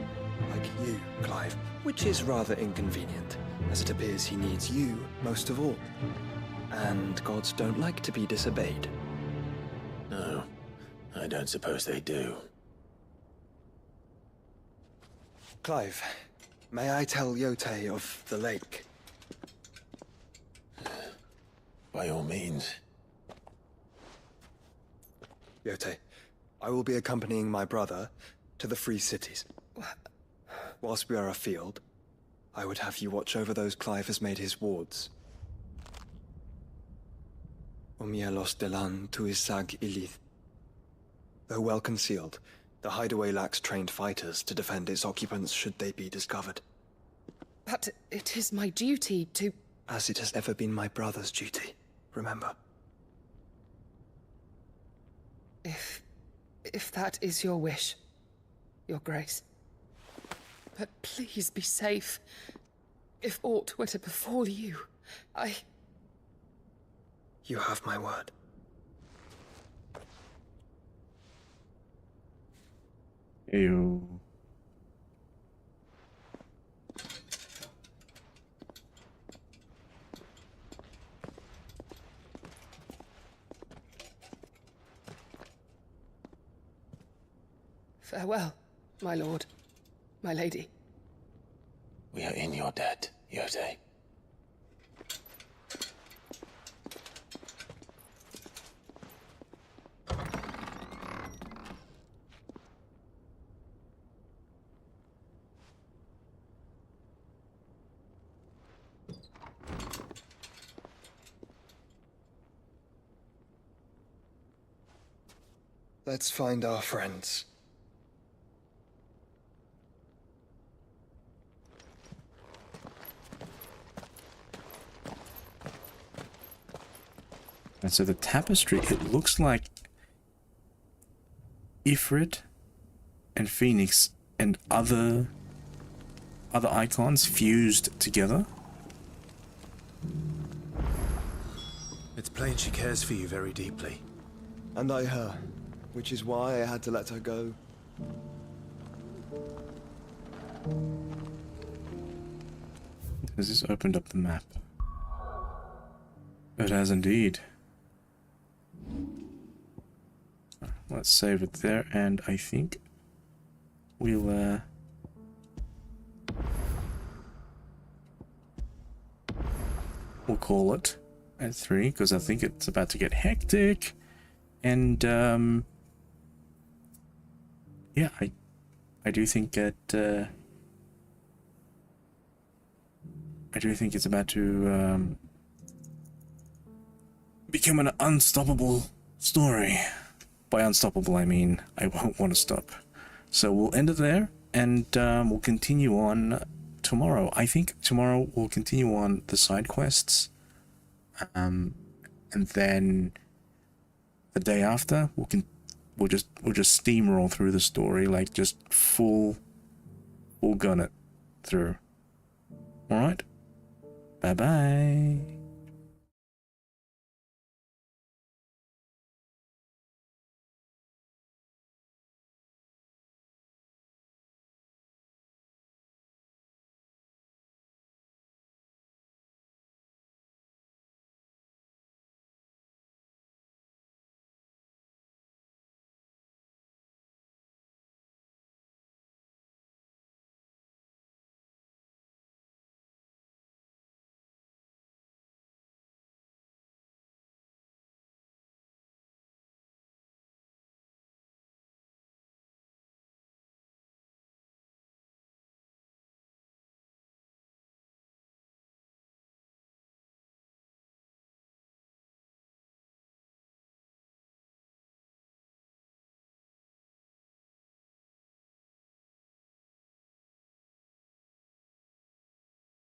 Like you, Clive, which is rather inconvenient, as it appears he needs you most of all. And gods don't like to be disobeyed. No, I don't suppose they do. Clive, may I tell Yote of the lake? By all means. Yote, I will be accompanying my brother to the Free Cities. Whilst we are afield, I would have you watch over those Clive has made his wards. Umielos delan tuisag ilith. Though well concealed, the hideaway lacks trained fighters to defend its occupants should they be discovered. But it is my duty to... As it has ever been my brother's duty, remember. If that is your wish, Your Grace. But please be safe. If aught were to befall you, You have my word. Ew. Farewell, my lord, my lady. We are in your debt, Yote. Let's find our friends. And so the tapestry, it looks like Ifrit and Phoenix and other icons fused together. It's plain she cares for you very deeply. And I her, which is why I had to let her go. Has this opened up the map? It has indeed. Let's save it there, and I think we'll call it at 3 because I think it's about to get hectic, and yeah, I do think that I do think it's about to become an unstoppable story. By unstoppable, I mean I won't want to stop. So we'll end it there, and we'll continue on tomorrow. I think tomorrow we'll continue on the side quests, and then the day after we'll just steamroll through the story, like just full gun it through. All right, bye bye.